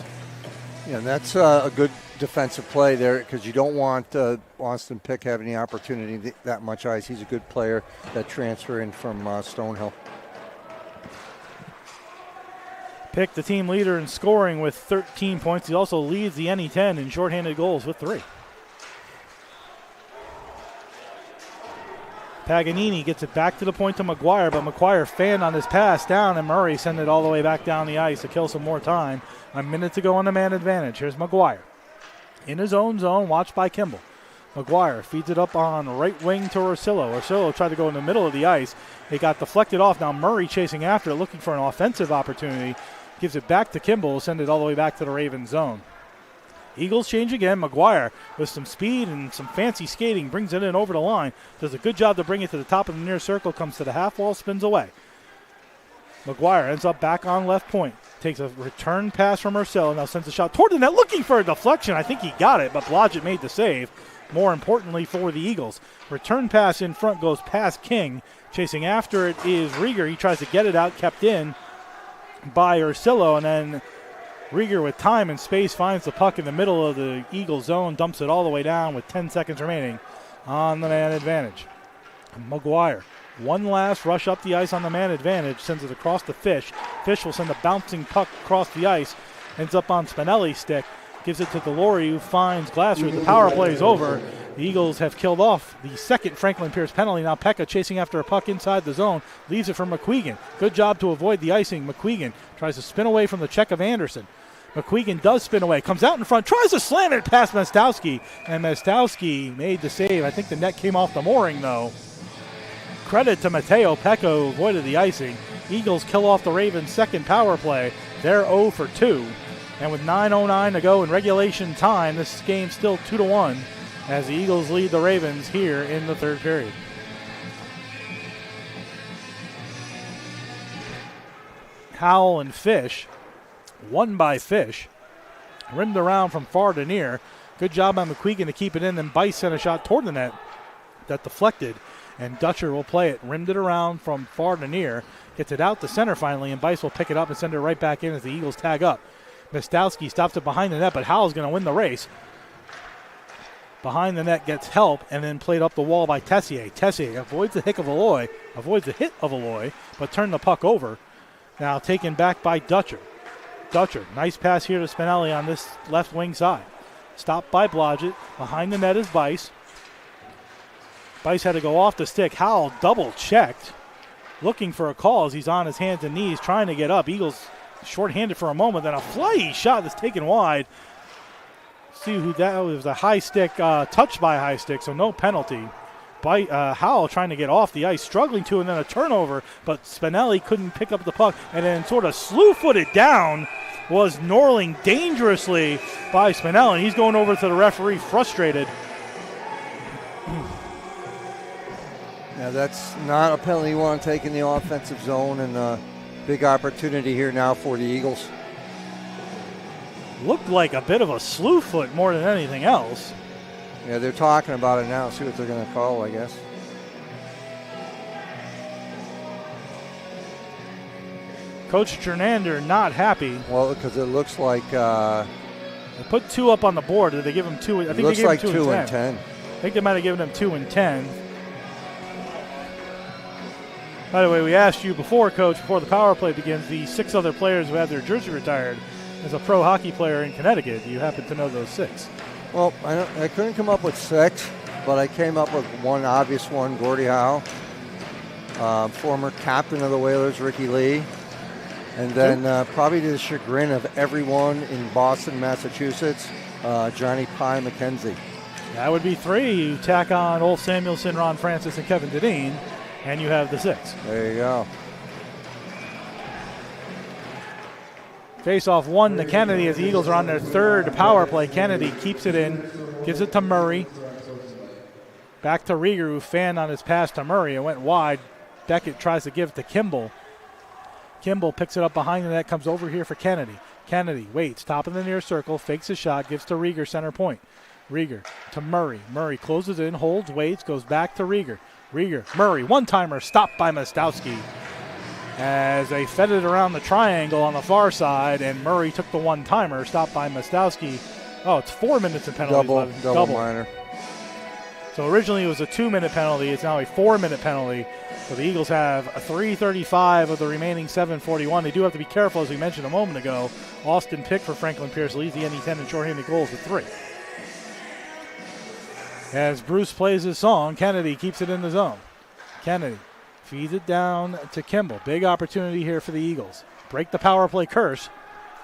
Yeah, that's a good defensive play there because you don't want Austin Pick having the opportunity that much ice. He's a good player that transfer in from Stonehill. Pick, the team leader in scoring with 13 points. He also leads the NE10 in shorthanded goals with 3. Paganini gets it back to the point to McGuire, but McGuire fanned on his pass down, and Murray sent it all the way back down the ice to kill some more time. A minute to go on the man advantage. Here's McGuire. In his own zone, watched by Kimball. McGuire feeds it up on right wing to Orsillo. Orsillo tried to go in the middle of the ice. It got deflected off. Now Murray chasing after it, looking for an offensive opportunity. Gives it back to Kimball, send it all the way back to the Ravens zone. Eagles change again. McGuire with some speed and some fancy skating brings it in over the line. Does a good job to bring it to the top of the near circle. Comes to the half wall, spins away. McGuire ends up back on left point. Takes a return pass from Urcell. Now sends a shot toward the net, looking for a deflection. I think he got it, but Blodgett made the save. More importantly for the Eagles. Return pass in front goes past King. Chasing after it is Rieger. He tries to get it out, kept in by Ursillo, and then Rieger with time and space finds the puck in the middle of the Eagle zone, dumps it all the way down with 10 seconds remaining on the man advantage. McGuire, one last rush up the ice on the man advantage, sends it across to Fish. Fish will send a bouncing puck across the ice, ends up on Spinelli's stick, gives it to Delory, who finds Glasser. The power play is over. The Eagles have killed off the second Franklin Pierce penalty. Now Pekka chasing after a puck inside the zone, leaves it for McQuegan. Good job to avoid the icing. McQuegan tries to spin away from the check of Anderson. McQuegan does spin away, comes out in front, tries to slam it past Mestowski, and Mestowski made the save. I think the net came off the mooring, though. Credit to Mateo Pekka, who avoided the icing. Eagles kill off the Ravens' second power play. They're 0 for 2. And with 9:09 to go in regulation time, this game's still 2-1 as the Eagles lead the Ravens here in the third period. Howell and Fish, won by Fish, rimmed around from far to near. Good job by McQuegan to keep it in, then Bice sent a shot toward the net that deflected, and Dutcher will play it. Rimmed it around from far to near, gets it out to center finally, and Bice will pick it up and send it right back in as the Eagles tag up. Mestowski stops it behind the net, but Howell's going to win the race. Behind the net gets help and then played up the wall by Tessier. Tessier avoids the hit of Aloy, but turned the puck over. Now taken back by Dutcher. Dutcher, nice pass here to Spinelli on this left wing side. Stopped by Blodgett. Behind the net is Bice. Bice had to go off the stick. Howell double checked, looking for a call as he's on his hands and knees trying to get up. Eagles shorthanded for a moment, then a flying shot that's taken wide. See who that was. A high stick, touched by a high stick, so no penalty. Howell trying to get off the ice, struggling to, and then a turnover, but Spinelli couldn't pick up the puck, and then sort of slew-footed down was Norling dangerously by Spinelli. He's going over to the referee, frustrated. Yeah, that's not a penalty you want to take in the offensive zone, and big opportunity here now for the Eagles. Looked like a bit of a slew foot more than anything else. Yeah, they're talking about it now. See what they're going to call, I guess. Coach Jernander not happy. Well, because it looks like They put 2 up on the board. Did they give him 2? I think it looks they gave like him 2 and 10. I think they might have given him 2 and 10. By the way, we asked you before, Coach, before the power play begins, the 6 other players who had their jersey retired as a pro hockey player in Connecticut. Do you happen to know those 6? Well, I couldn't come up with 6, but I came up with one obvious one, Gordie Howe, former captain of the Whalers, Ricky Lee, and then probably to the chagrin of everyone in Boston, Massachusetts, Johnny Pye McKenzie. That would be 3. You tack on Ulf Samuelson, Ron Francis, and Kevin Deneen, and you have the 6. There you go. Face-off 1 to Kennedy as the Eagles are on their 3rd power play. Kennedy keeps it in, gives it to Murray. Back to Rieger, who fanned on his pass to Murray. It went wide. Beckett tries to give it to Kimball. Kimball picks it up behind the net, comes over here for Kennedy. Kennedy waits, top of the near circle, fakes a shot, gives to Rieger, center point. Rieger to Murray. Murray closes in, holds, waits, goes back to Rieger. Rieger, Murray, one-timer, stopped by Mostowski as they fed it around the triangle on the far side, and Murray took the one-timer, stopped by Mostowski. Oh, it's 4 minutes in penalties. Double minor. So originally it was a 2-minute penalty. It's now a 4-minute penalty. So the Eagles have a 3:35 of the remaining 7:41. They do have to be careful, as we mentioned a moment ago. Austin Pick for Franklin Pierce leads the NE10 in shorthanded goals with 3. As Bruce plays his song, Kennedy keeps it in the zone. Kennedy feeds it down to Kimball. Big opportunity here for the Eagles. Break the power play curse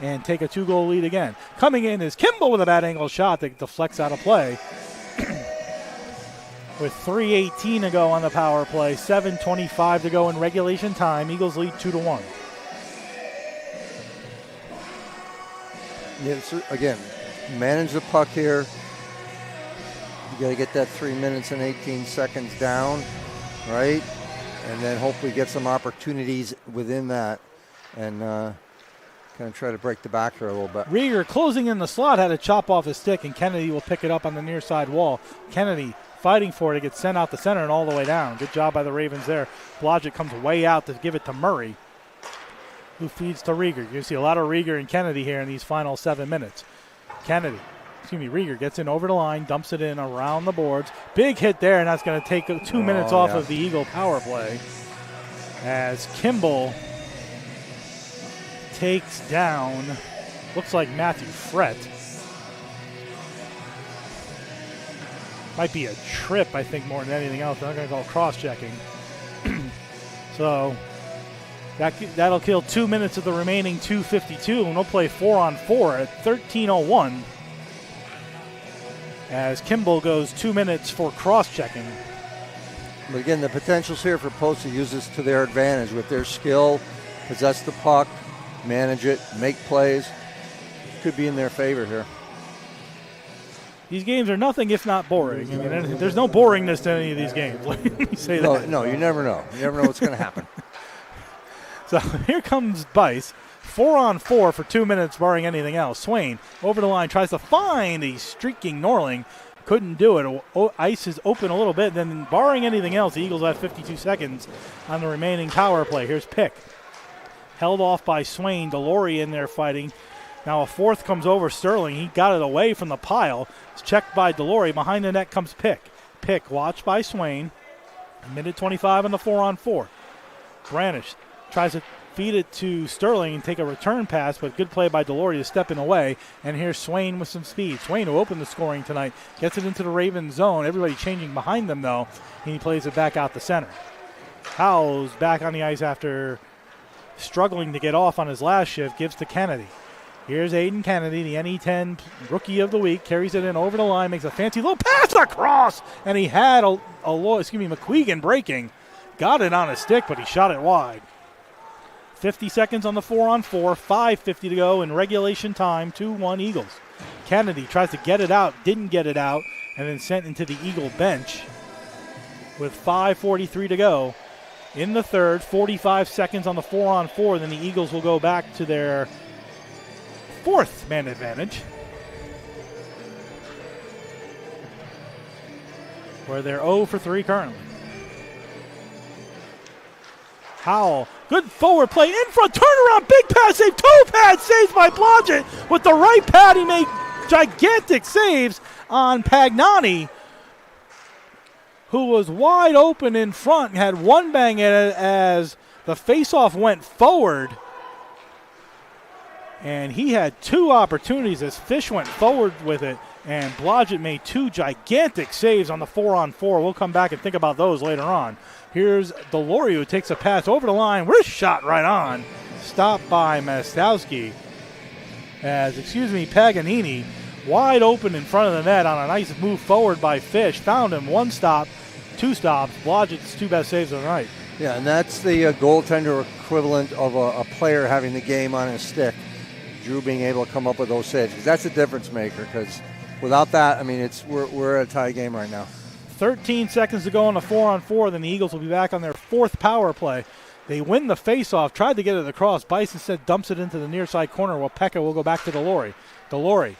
and take a 2-goal lead again. Coming in is Kimball with a bad angle shot that deflects out of play. With 3:18 to go on the power play, 7:25 to go in regulation time. Eagles lead 2-1. Yeah, so again, manage the puck here. You got to get that 3 minutes and 18 seconds down, right? And then hopefully get some opportunities within that and kind of try to break the back here a little bit. Rieger closing in the slot had a chop off his stick, and Kennedy will pick it up on the near side wall. Kennedy fighting for it. It gets sent out the center and all the way down. Good job by the Ravens there. Blodgett comes way out to give it to Murray, who feeds to Rieger. You see a lot of Rieger and Kennedy here in these final 7 minutes. Rieger gets in over the line, dumps it in around the boards. Big hit there, and that's going to take 2 minutes off of the Eagle power play as Kimball takes down, looks like Matthew Frett. Might be a trip, I think, more than anything else. They're not going to call cross-checking. So that'll kill 2 minutes of the remaining 2:52, and we'll play 4-on-4 at 13:01 as Kimball goes 2 minutes for cross-checking. But again, the potential's here for Post to use this to their advantage with their skill, possess the puck, manage it, make plays. Could be in their favor here. These games are nothing if not boring. I mean, there's no boringness to any of these games. Let me say that. No, you never know. You never know what's going to happen. So here comes Bice. 4-on-4 for 2 minutes, barring anything else. Swain over the line, tries to find a streaking Norling. Couldn't do it. Ice is open a little bit. Then, barring anything else, the Eagles have 52 seconds on the remaining power play. Here's Pick. Held off by Swain. Delory in there fighting. Now a fourth comes over Sterling. He got it away from the pile. It's checked by Delory. Behind the net comes Pick. Pick watched by Swain. Minute 25 on the 4-on-4. Branish tries to feed it to Sterling and take a return pass, but good play by Delory to step in away. And here's Swain with some speed. Swain, who opened the scoring tonight, gets it into the Ravens zone. Everybody changing behind them, though, and he plays it back out the center. Howell's back on the ice after struggling to get off on his last shift, gives to Kennedy. Here's Aiden Kennedy, the NE10 Rookie of the Week, carries it in over the line, makes a fancy little pass across, and he had McQuegan breaking. Got it on his stick, but he shot it wide. 50 seconds on the 4-on-4, 5:50 to go in regulation time, 2-1 Eagles. Kennedy tries to get it out, didn't get it out, and then sent into the Eagle bench with 5:43 to go. In the third, 45 seconds on the 4-on-4, then the Eagles will go back to their fourth man advantage, where they're 0 for 3 currently. Howell, good forward play, in front, turnaround, big pass save, two pad saves by Blodgett. With the right pad, he made gigantic saves on Pagnani, who was wide open in front, had one bang at it as the faceoff went forward. And he had two opportunities as Fish went forward with it, and Blodgett made two gigantic saves on the 4-on-4. We'll come back and think about those later on. Here's Delory, who takes a pass over the line. Wrist shot right on. Stopped by Mastowski. Paganini wide open in front of the net on a nice move forward by Fish. Found him, one stop, two stops. Blodgett's two best saves of the night. Yeah, and that's the goaltender equivalent of a player having the game on his stick. Drew being able to come up with those saves. 'Cause that's a difference maker, because without that, I mean, we're at a tie game right now. 13 seconds to go on the 4-on-4. Then the Eagles will be back on their fourth power play. They win the faceoff, tried to get it across. Bice instead dumps it into the near side corner while Pekka will go back to Delory. Delory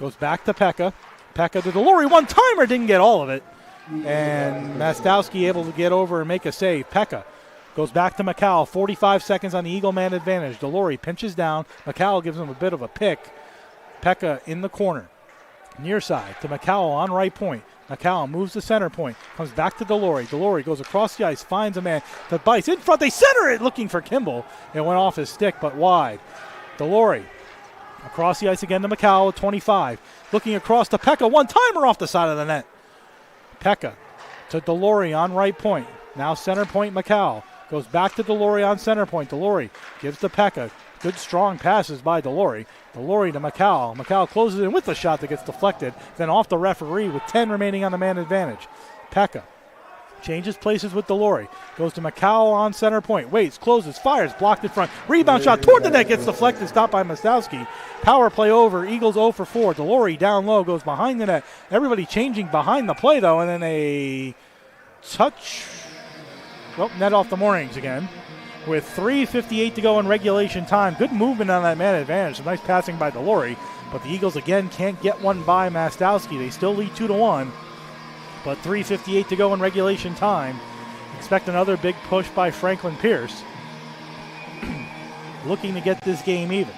goes back to Pekka. Pekka to Delory. One-timer, didn't get all of it. And Mastowski able to get over and make a save. Pekka goes back to McCall. 45 seconds on the Eagle man advantage. Delory pinches down. McCall gives him a bit of a pick. Pekka in the corner. Near side to McCall on right point. McCall moves to center point. Comes back to Delory. Delory goes across the ice. Finds a man. The Bice in front. They center it looking for Kimball. It went off his stick but wide. Delory across the ice again to McCall at 25. Looking across to Pekka. One-timer off the side of the net. Pekka to Delory on right point. Now center point McCall. Goes back to Delory on center point. Delory gives to Pekka. Good strong passes by Delory. Delory to McCall. McCall closes in with the shot that gets deflected. Then off the referee with 10 remaining on the man advantage. Pekka changes places with Delory. Goes to McCall on center point. Waits, closes, fires, blocked in front. Rebound shot toward the net, gets deflected, stopped by Mastowski. Power play over. Eagles 0 for 4. Delory down low, goes behind the net. Everybody changing behind the play though, and then a touch. Well, net off the moorings again. With 3:58 to go in regulation time. Good movement on that man advantage. Some nice passing by Delory. But the Eagles again can't get one by Mastowski. They still lead 2-1. But 3:58 to go in regulation time. Expect another big push by Franklin Pierce. Looking to get this game even.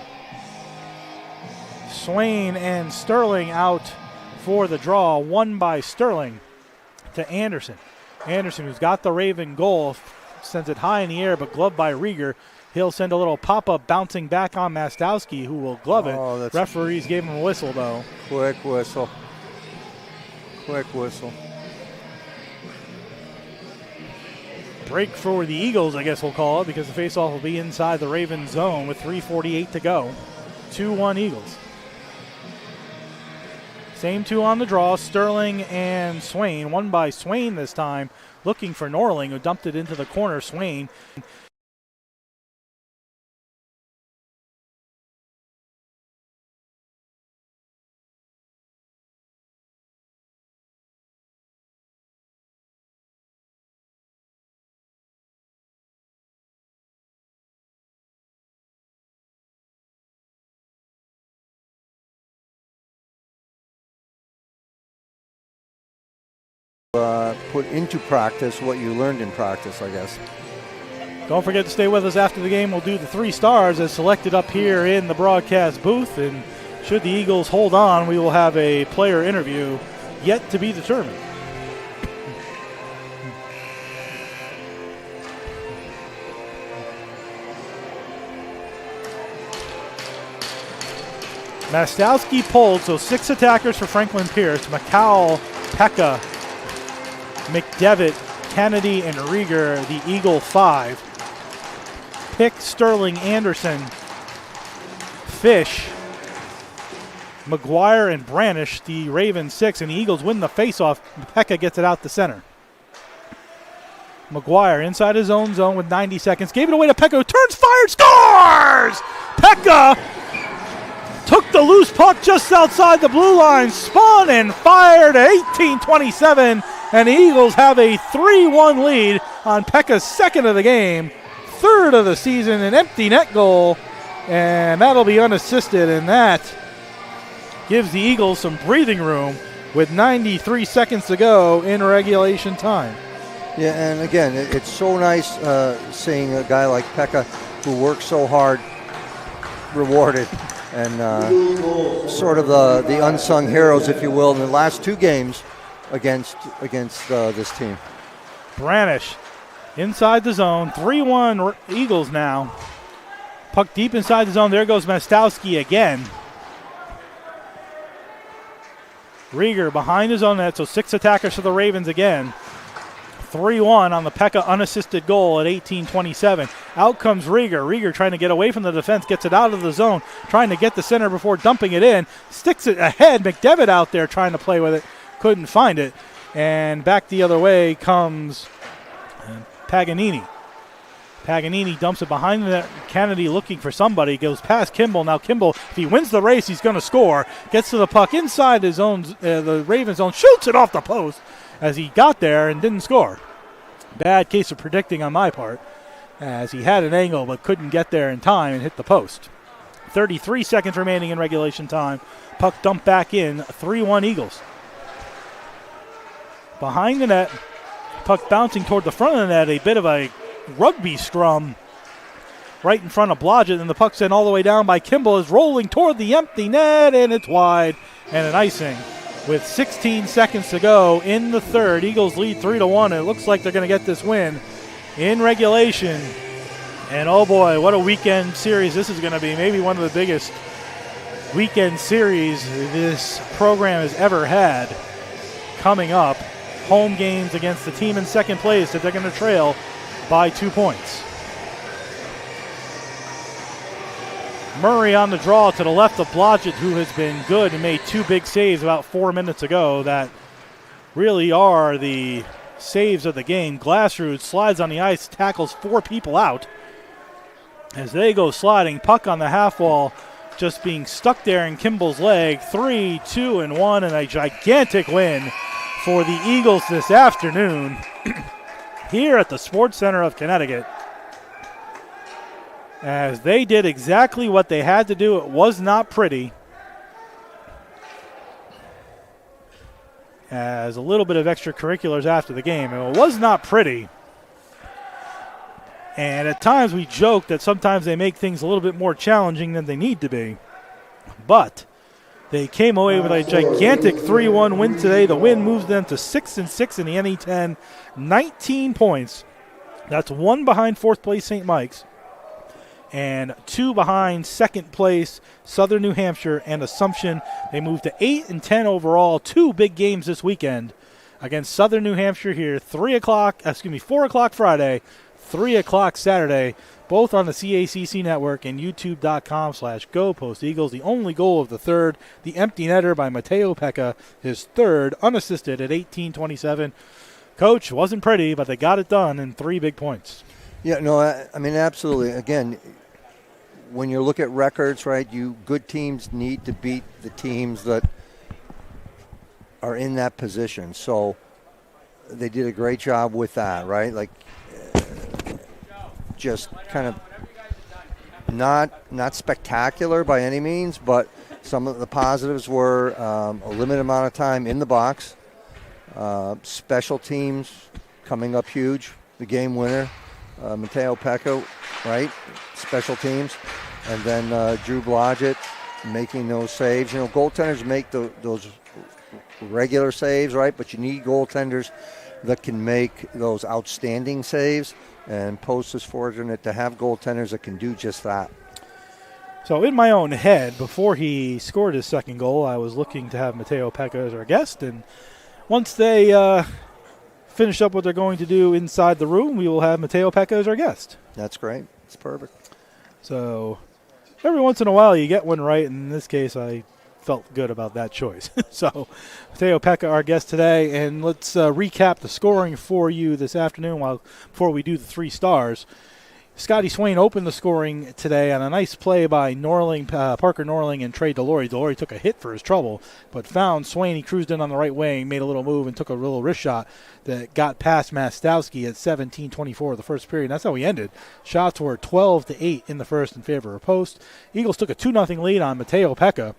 Swain and Sterling out for the draw. Won by Sterling to Anderson. Anderson, who's got the Raven goal, sends it high in the air, but gloved by Rieger. He'll send a little pop-up bouncing back on Mastowski, who will glove it. Referees gave him a whistle, though. Quick whistle. Quick whistle. Break for the Eagles, I guess we'll call it, because the faceoff will be inside the Raven zone with 3:48 to go. 2-1 Eagles. Same two on the draw, Sterling and Swain. Won by Swain this time, looking for Norling, who dumped it into the corner. Swain. Put into practice what you learned in practice, I guess. Don't forget to stay with us after the game. We'll do the 3 stars as selected up here in the broadcast booth. And should the Eagles hold on, we will have a player interview yet to be determined. Mastowski pulled, so 6 attackers for Franklin Pierce. McCowell, Pekka, McDevitt, Kennedy, and Rieger, the Eagle 5. Pick, Sterling, Anderson, Fish, McGuire, and Branish, the Ravens 6, and the Eagles win the faceoff. Pekka gets it out the center. McGuire inside his own zone with 90 seconds. Gave it away to Pekka, who turns, fires, scores! Pekka took the loose puck just outside the blue line, spun and fired at 18:27, and the Eagles have a 3-1 lead on Pekka's second of the game, third of the season, an empty net goal, and that'll be unassisted, and that gives the Eagles some breathing room with 93 seconds to go in regulation time. Yeah, and again, it's so nice seeing a guy like Pekka who works so hard rewarded, and sort of the unsung heroes, if you will, in the last two games against this team. Branish inside the zone, 3-1 Eagles now. Puck deep inside the zone. There goes Mastowski again. Rieger behind his own net, so 6 attackers for the Ravens again. 3-1 on the Pekka unassisted goal at 18:27. Out comes Rieger. Rieger trying to get away from the defense, gets it out of the zone, trying to get the center before dumping it in. Sticks it ahead. McDevitt out there trying to play with it. Couldn't find it. And back the other way comes Paganini. Paganini dumps it behind the net. Kennedy looking for somebody. Goes past Kimball. Now Kimball, if he wins the race, he's going to score. Gets to the puck inside his own, the Ravens' zone. Shoots it off the post as he got there and didn't score. Bad case of predicting on my part, as he had an angle but couldn't get there in time and hit the post. 33 seconds remaining in regulation time. Puck dumped back in. 3-1 Eagles. Behind the net, puck bouncing toward the front of the net. A bit of a rugby scrum right in front of Blodgett, and the puck sent all the way down by Kimball is rolling toward the empty net, and it's wide and an icing. With 16 seconds to go in the third, Eagles lead 3-1. It looks like they're going to get this win in regulation. And oh boy, what a weekend series this is going to be. Maybe one of the biggest weekend series this program has ever had coming up. Home games against the team in second place that they're going to trail by 2 points. Murray on the draw to the left of Blodgett, who has been good and made 2 big saves about 4 minutes ago that really are the saves of the game. Glassrud slides on the ice, tackles 4 people out as they go sliding. Puck on the half wall just being stuck there in Kimball's leg. 3, 2, and 1, and a gigantic win for the Eagles this afternoon here at the Sports Center of Connecticut, as they did exactly what they had to do. It was not pretty. As a little bit of extracurriculars after the game. It was not pretty. And at times we joke that sometimes they make things a little bit more challenging than they need to be. But they came away with a gigantic 3-1 win today. The win moves them to 6-6 in the NE10. 19 points. That's 1 behind 4th place St. Mike's, and 2 behind second place Southern New Hampshire and Assumption. They move to 8-10 overall. 2 big games this weekend against Southern New Hampshire here. 4 o'clock Friday, 3 o'clock Saturday, both on the CACC network and youtube.com/GoPostEagles. The only goal of the third, the empty netter by Mateo Pekka, his third unassisted at 18:27. Coach, wasn't pretty, but they got it done in 3 big points. Yeah, no, I mean, absolutely. Again, when you look at records, right, good teams need to beat the teams that are in that position. So they did a great job with that, right? Like, just kind of not spectacular by any means, but some of the positives were a limited amount of time in the box, special teams coming up huge, the game winner, Mateo Pekka, right, special teams, and then Drew Blodgett making those saves. You know, goaltenders make those regular saves, right, but you need goaltenders that can make those outstanding saves. And Post is fortunate to have goaltenders that can do just that. So in my own head, before he scored his second goal, I was looking to have Mateo Pekka as our guest. And once they finish up what they're going to do inside the room, we will have Mateo Pekka as our guest. That's great. It's perfect. So every once in a while you get one right. In this case, I felt good about that choice. So Mateo Pekka, our guest today, and let's recap the scoring for you this afternoon before we do the 3 stars. Scotty Swain opened the scoring today on a nice play by Parker Norling and Trey Delory. Delory took a hit for his trouble, but found Swain. He cruised in on the right wing, made a little move, and took a little wrist shot that got past Mastowski at 17:24 of the first period. And that's how we ended. Shots were 12-8 in the first in favor of Post. Eagles took a 2-0 lead on Mateo Pekka,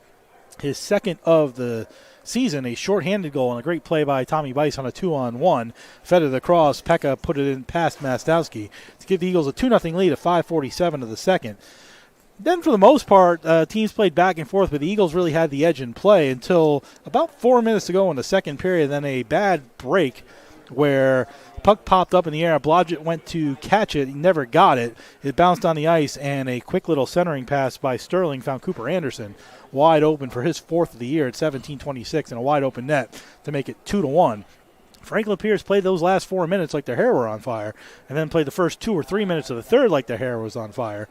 his second of the season, a shorthanded goal and a great play by Tommy Bice on a 2-on-1. Fed it across. Pekka put it in past Mastowski to give the Eagles a 2-0 lead at 5:47 of the second. Then, for the most part, teams played back and forth, but the Eagles really had the edge in play until about 4 minutes to go in the second period. Then a bad break where puck popped up in the air. Blodgett went to catch it. He never got it. It bounced on the ice, and a quick little centering pass by Sterling found Cooper Anderson wide open for his fourth of the year at 17:26 in a wide open net to make it 2-1. Franklin Pierce played those last 4 minutes like their hair were on fire, and then played the first 2 or 3 minutes of the third like their hair was on fire,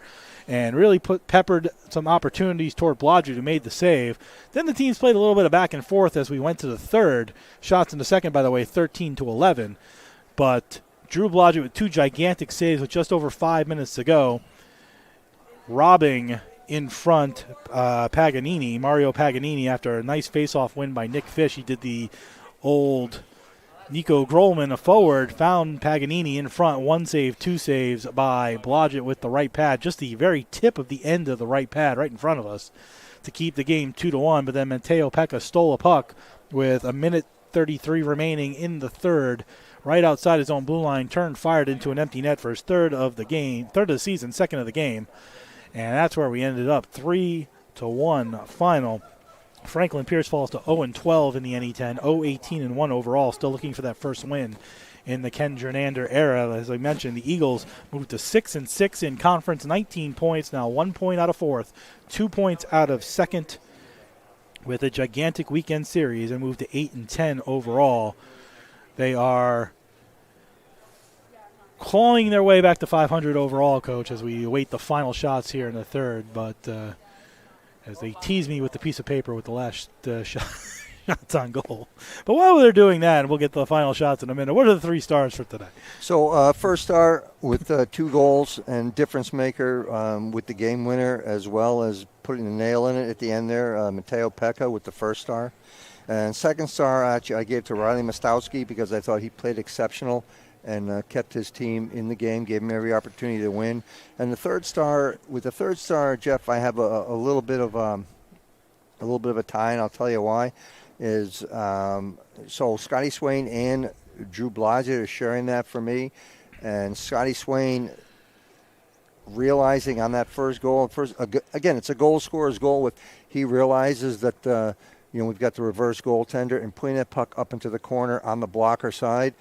and really peppered some opportunities toward Blodgett, who made the save. Then the teams played a little bit of back and forth as we went to the third. Shots in the second, by the way, 13-11. But Drew Blodgett with 2 gigantic saves with just over 5 minutes to go, robbing in front Mario Paganini, after a nice face-off win by Nick Fish. He did the old Nico Grolman, a forward, found Paganini in front. 1 save, 2 saves by Blodgett with the right pad, just the very tip of the end of the right pad right in front of us to keep the game 2-1. But then Mateo Pekka stole a puck with a minute 33 remaining in the third, right outside his own blue line, turned, fired into an empty net for his third of the season, second of the game. And that's where we ended up, 3-1 final. Franklin Pierce falls to 0-12 in the NE10, 0-18-1 overall, still looking for that first win in the Ken Jernander era. As I mentioned, the Eagles moved to 6-6 in conference, 19 points, now 1 point out of fourth, 2 points out of second with a gigantic weekend series, and moved to 8-10 overall. They are clawing their way back to 500 overall, Coach, as we await the final shots here in the third. But as they tease me with the piece of paper with the last shots on goal. But while they're doing that, and we'll get to the final shots in a minute, what are the 3 stars for today? So first star with 2 goals and difference maker with the game winner, as well as putting the nail in it at the end there, Mateo Pekka with the first star. And second star, actually, I gave to Riley Mastowski because I thought he played exceptional and kept his team in the game, gave him every opportunity to win. And the third star, Jeff, I have a little bit of a tie, and I'll tell you why. Is so Scotty Swain and Drew Blodgett are sharing that for me, and Scotty Swain realizing on that first goal, again, it's a goal scorer's goal. He realizes that we've got the reverse goaltender, and putting that puck up into the corner on the blocker side.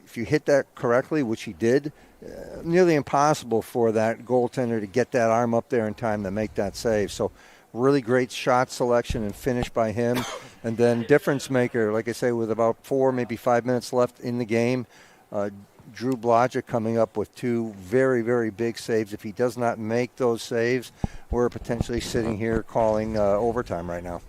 If you hit that correctly, which he did, nearly impossible for that goaltender to get that arm up there in time to make that save. So really great shot selection and finish by him. And then difference maker, like I say, with about 4, maybe 5 minutes left in the game, Drew Blodgett coming up with 2 very, very big saves. If he does not make those saves, we're potentially sitting here calling overtime right now.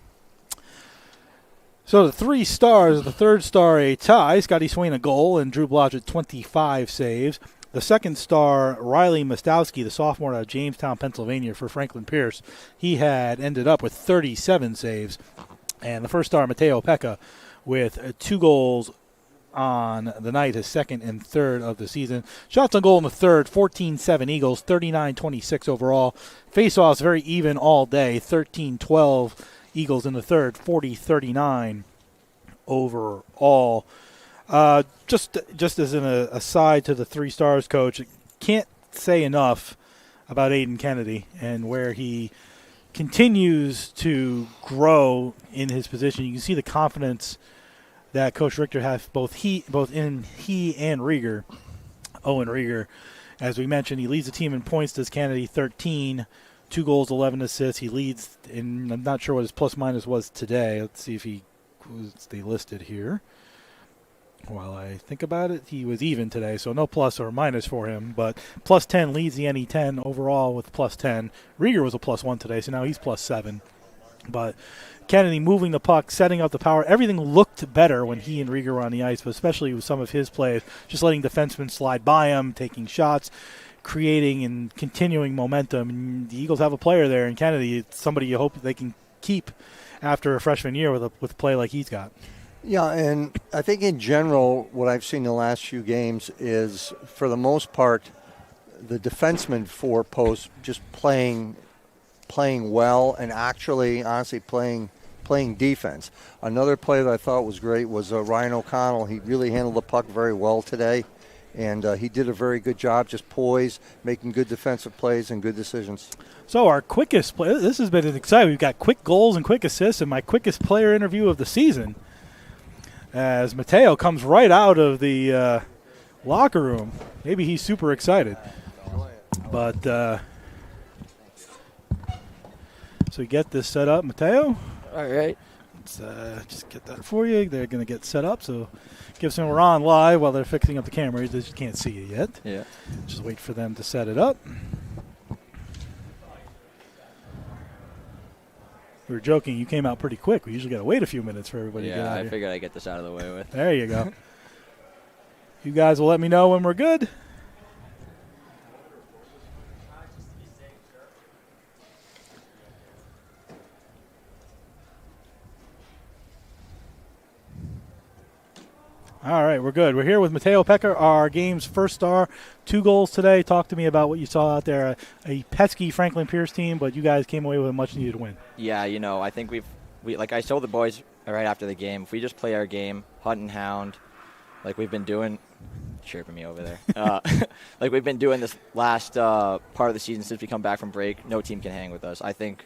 So the 3 stars, the third star a tie, Scotty Swain a goal, and Drew Blodgett 25 saves. The second star, Riley Mastowski, the sophomore out of Jamestown, Pennsylvania, for Franklin Pierce. He had ended up with 37 saves. And the first star, Mateo Pekka, with 2 goals on the night, his second and third of the season. Shots on goal in the third, 14-7 Eagles, 39-26 overall. Face-offs very even all day, 13-12 Eagles in the third, 40-39 overall. Just as an aside to the 3 stars, Coach, can't say enough about Aiden Kennedy and where he continues to grow in his position. You can see the confidence that Coach Richter has both in and Rieger. Owen Rieger, as we mentioned, he leads the team in points. Does Kennedy 13, 2 goals, 11 assists. He leads in. I'm not sure what his plus minus was today. Let's see if they listed here. While I think about it, he was even today, so no plus or minus for him. But plus 10 leads the NE10 overall with plus 10. Rieger was a plus 1 today, so now he's plus 7. But Kennedy moving the puck, setting up the power. Everything looked better when he and Rieger were on the ice, but especially with some of his plays, just letting defensemen slide by him, taking shots, creating and continuing momentum. And the Eagles have a player there in Kennedy. It's somebody you hope they can keep after a freshman year with a play like he's got. Yeah, and I think in general what I've seen the last few games is, for the most part, the defensemen for Post just playing well and actually, honestly, playing playing defense. Another play that I thought was great was Ryan O'Connell. He really handled the puck very well today, and he did a very good job, just poised, making good defensive plays and good decisions. So our quickest play, this has been exciting. We've got quick goals and quick assists, and my quickest player interview of the season as Mateo comes right out of the locker room. Maybe he's super excited. But so we get this set up, Mateo. All right. Let's just get that for you. They're going to get set up. So give some, we're on live while they're fixing up the camera. They just can't see you yet. Yeah. Just wait for them to set it up. We were joking. You came out pretty quick. We usually got to wait a few minutes for everybody to get out Yeah, I here. figured I'd get this out of the way with. There you go. You guys will let me know when we're good. All right, we're good. We're here with Mateo Pekka, our game's first star. 2 goals today. Talk to me about what you saw out there. A pesky Franklin Pierce team, but you guys came away with a much-needed win. Yeah, I think we like I told the boys right after the game, if we just play our game, hunt and hound, like we've been doing, chirping me over there, like we've been doing this last part of the season since we come back from break, no team can hang with us. I think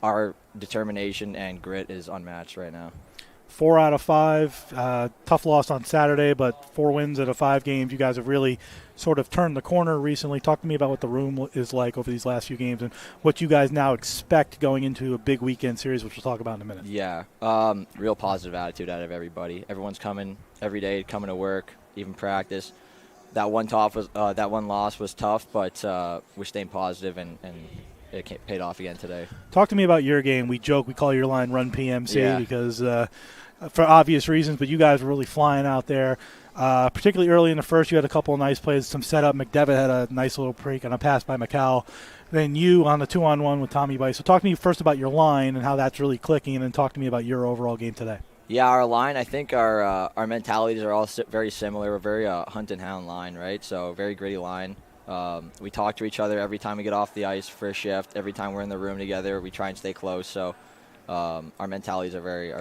our determination and grit is unmatched right now. 4 out of 5. Tough loss on Saturday, but 4 wins out of 5 games. You guys have really sort of turned the corner recently. Talk to me about what the room is like over these last few games and what you guys now expect going into a big weekend series, which we'll talk about in a minute. Yeah, real positive attitude out of everybody. Everyone's coming every day, coming to work, even practice. That one loss was tough, but we're staying positive and it paid off again today. Talk to me about your game. We joke, we call your line Run PMC because for obvious reasons, but you guys were really flying out there. Particularly early in the first, you had a couple of nice plays, some setup. McDevitt had a nice little break on a pass by McCall. Then you on the 2-on-1 with Tommy Bice. So talk to me first about your line and how that's really clicking, and then talk to me about your overall game today. Yeah, our line, I think our mentalities are all very similar. We're very hunt and hound line, right? So very gritty line. We talk to each other every time we get off the ice for a shift. Every time we're in the room together, we try and stay close. So our mentalities are very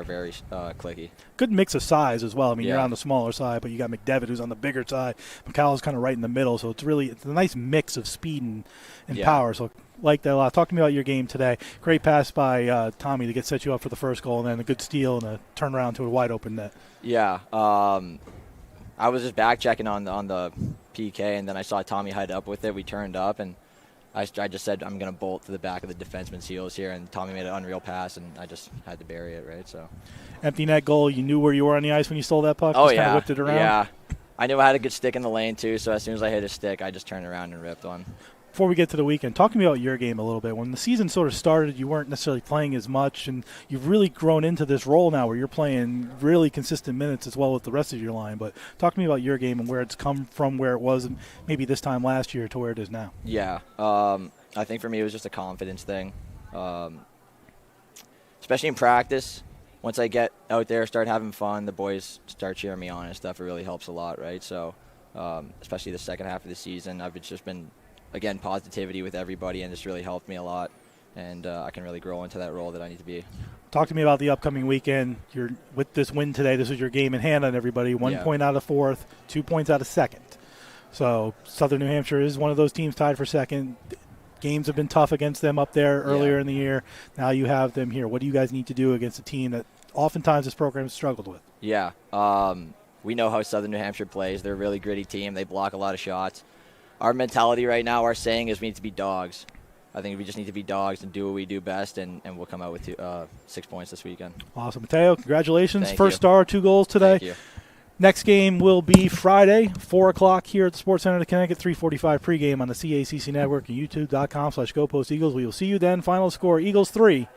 clicky. Good mix of size as well. I mean, Yeah. you're on the smaller side, but you got McDevitt who's on the bigger side. McCall's kind of right in the middle, so it's a nice mix of speed and power. So like that a lot. Talk to me about your game today. Great pass by Tommy to set you up for the first goal, and then a good steal and a turnaround to a wide open net. Yeah, I was just back checking on the PK, and then I saw Tommy hide up with it. We turned up, and I just said, I'm going to bolt to the back of the defenseman's heels here, and Tommy made an unreal pass, and I just had to bury it, right? So, empty net goal. You knew where you were on the ice when you stole that puck? Oh, just yeah. kind of whipped it around? Yeah. I knew I had a good stick in the lane, too, so as soon as I hit a stick, I just turned around and ripped one. Before we get to the weekend, talk to me about your game a little bit. When the season sort of started, you weren't necessarily playing as much, and you've really grown into this role now where you're playing really consistent minutes as well with the rest of your line. But talk to me about your game and where it's come from, where it was maybe this time last year to where it is now. Yeah. I think for me it was just a confidence thing, especially in practice. Once I get out there, start having fun, the boys start cheering me on and stuff. It really helps a lot, right? So especially the second half of the season, I've just been – again, positivity with everybody, and it's really helped me a lot, and I can really grow into that role that I need to be. Talk to me about the upcoming weekend. You're with this win today. This is your game in hand on everybody. 1 point out of fourth, 2 points out of second. So Southern New Hampshire is one of those teams tied for second. Games have been tough against them up there earlier in the year. Now you have them here. What do you guys need to do against a team that oftentimes this program has struggled with? Yeah. We know how Southern New Hampshire plays. They're a really gritty team. They block a lot of shots. Our mentality right now, our saying is we need to be dogs. I think we just need to be dogs and do what we do best, and we'll come out with 6 points this weekend. Awesome. Mateo, congratulations. Thank First you. star, 2 goals today. Thank you. Next game will be Friday, 4 o'clock here at the Sports Center of Connecticut, 3:45 pregame on the CACC Network and YouTube.com/GoPostEagles. We will see you then. Final score, Eagles 3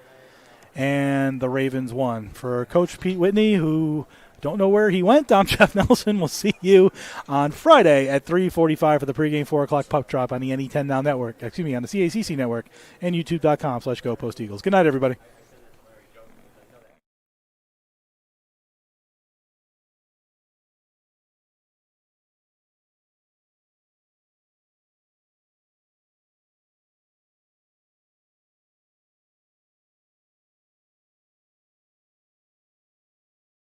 and the Ravens 1. For Coach Pete Whitney, who don't know where he went, I'm Jeff Nelson. We'll see you on Friday at 3:45 for the pregame 4 o'clock puck drop on the NE10 Now Network, on the CACC Network and YouTube.com/GoPostEagles. Good night, everybody.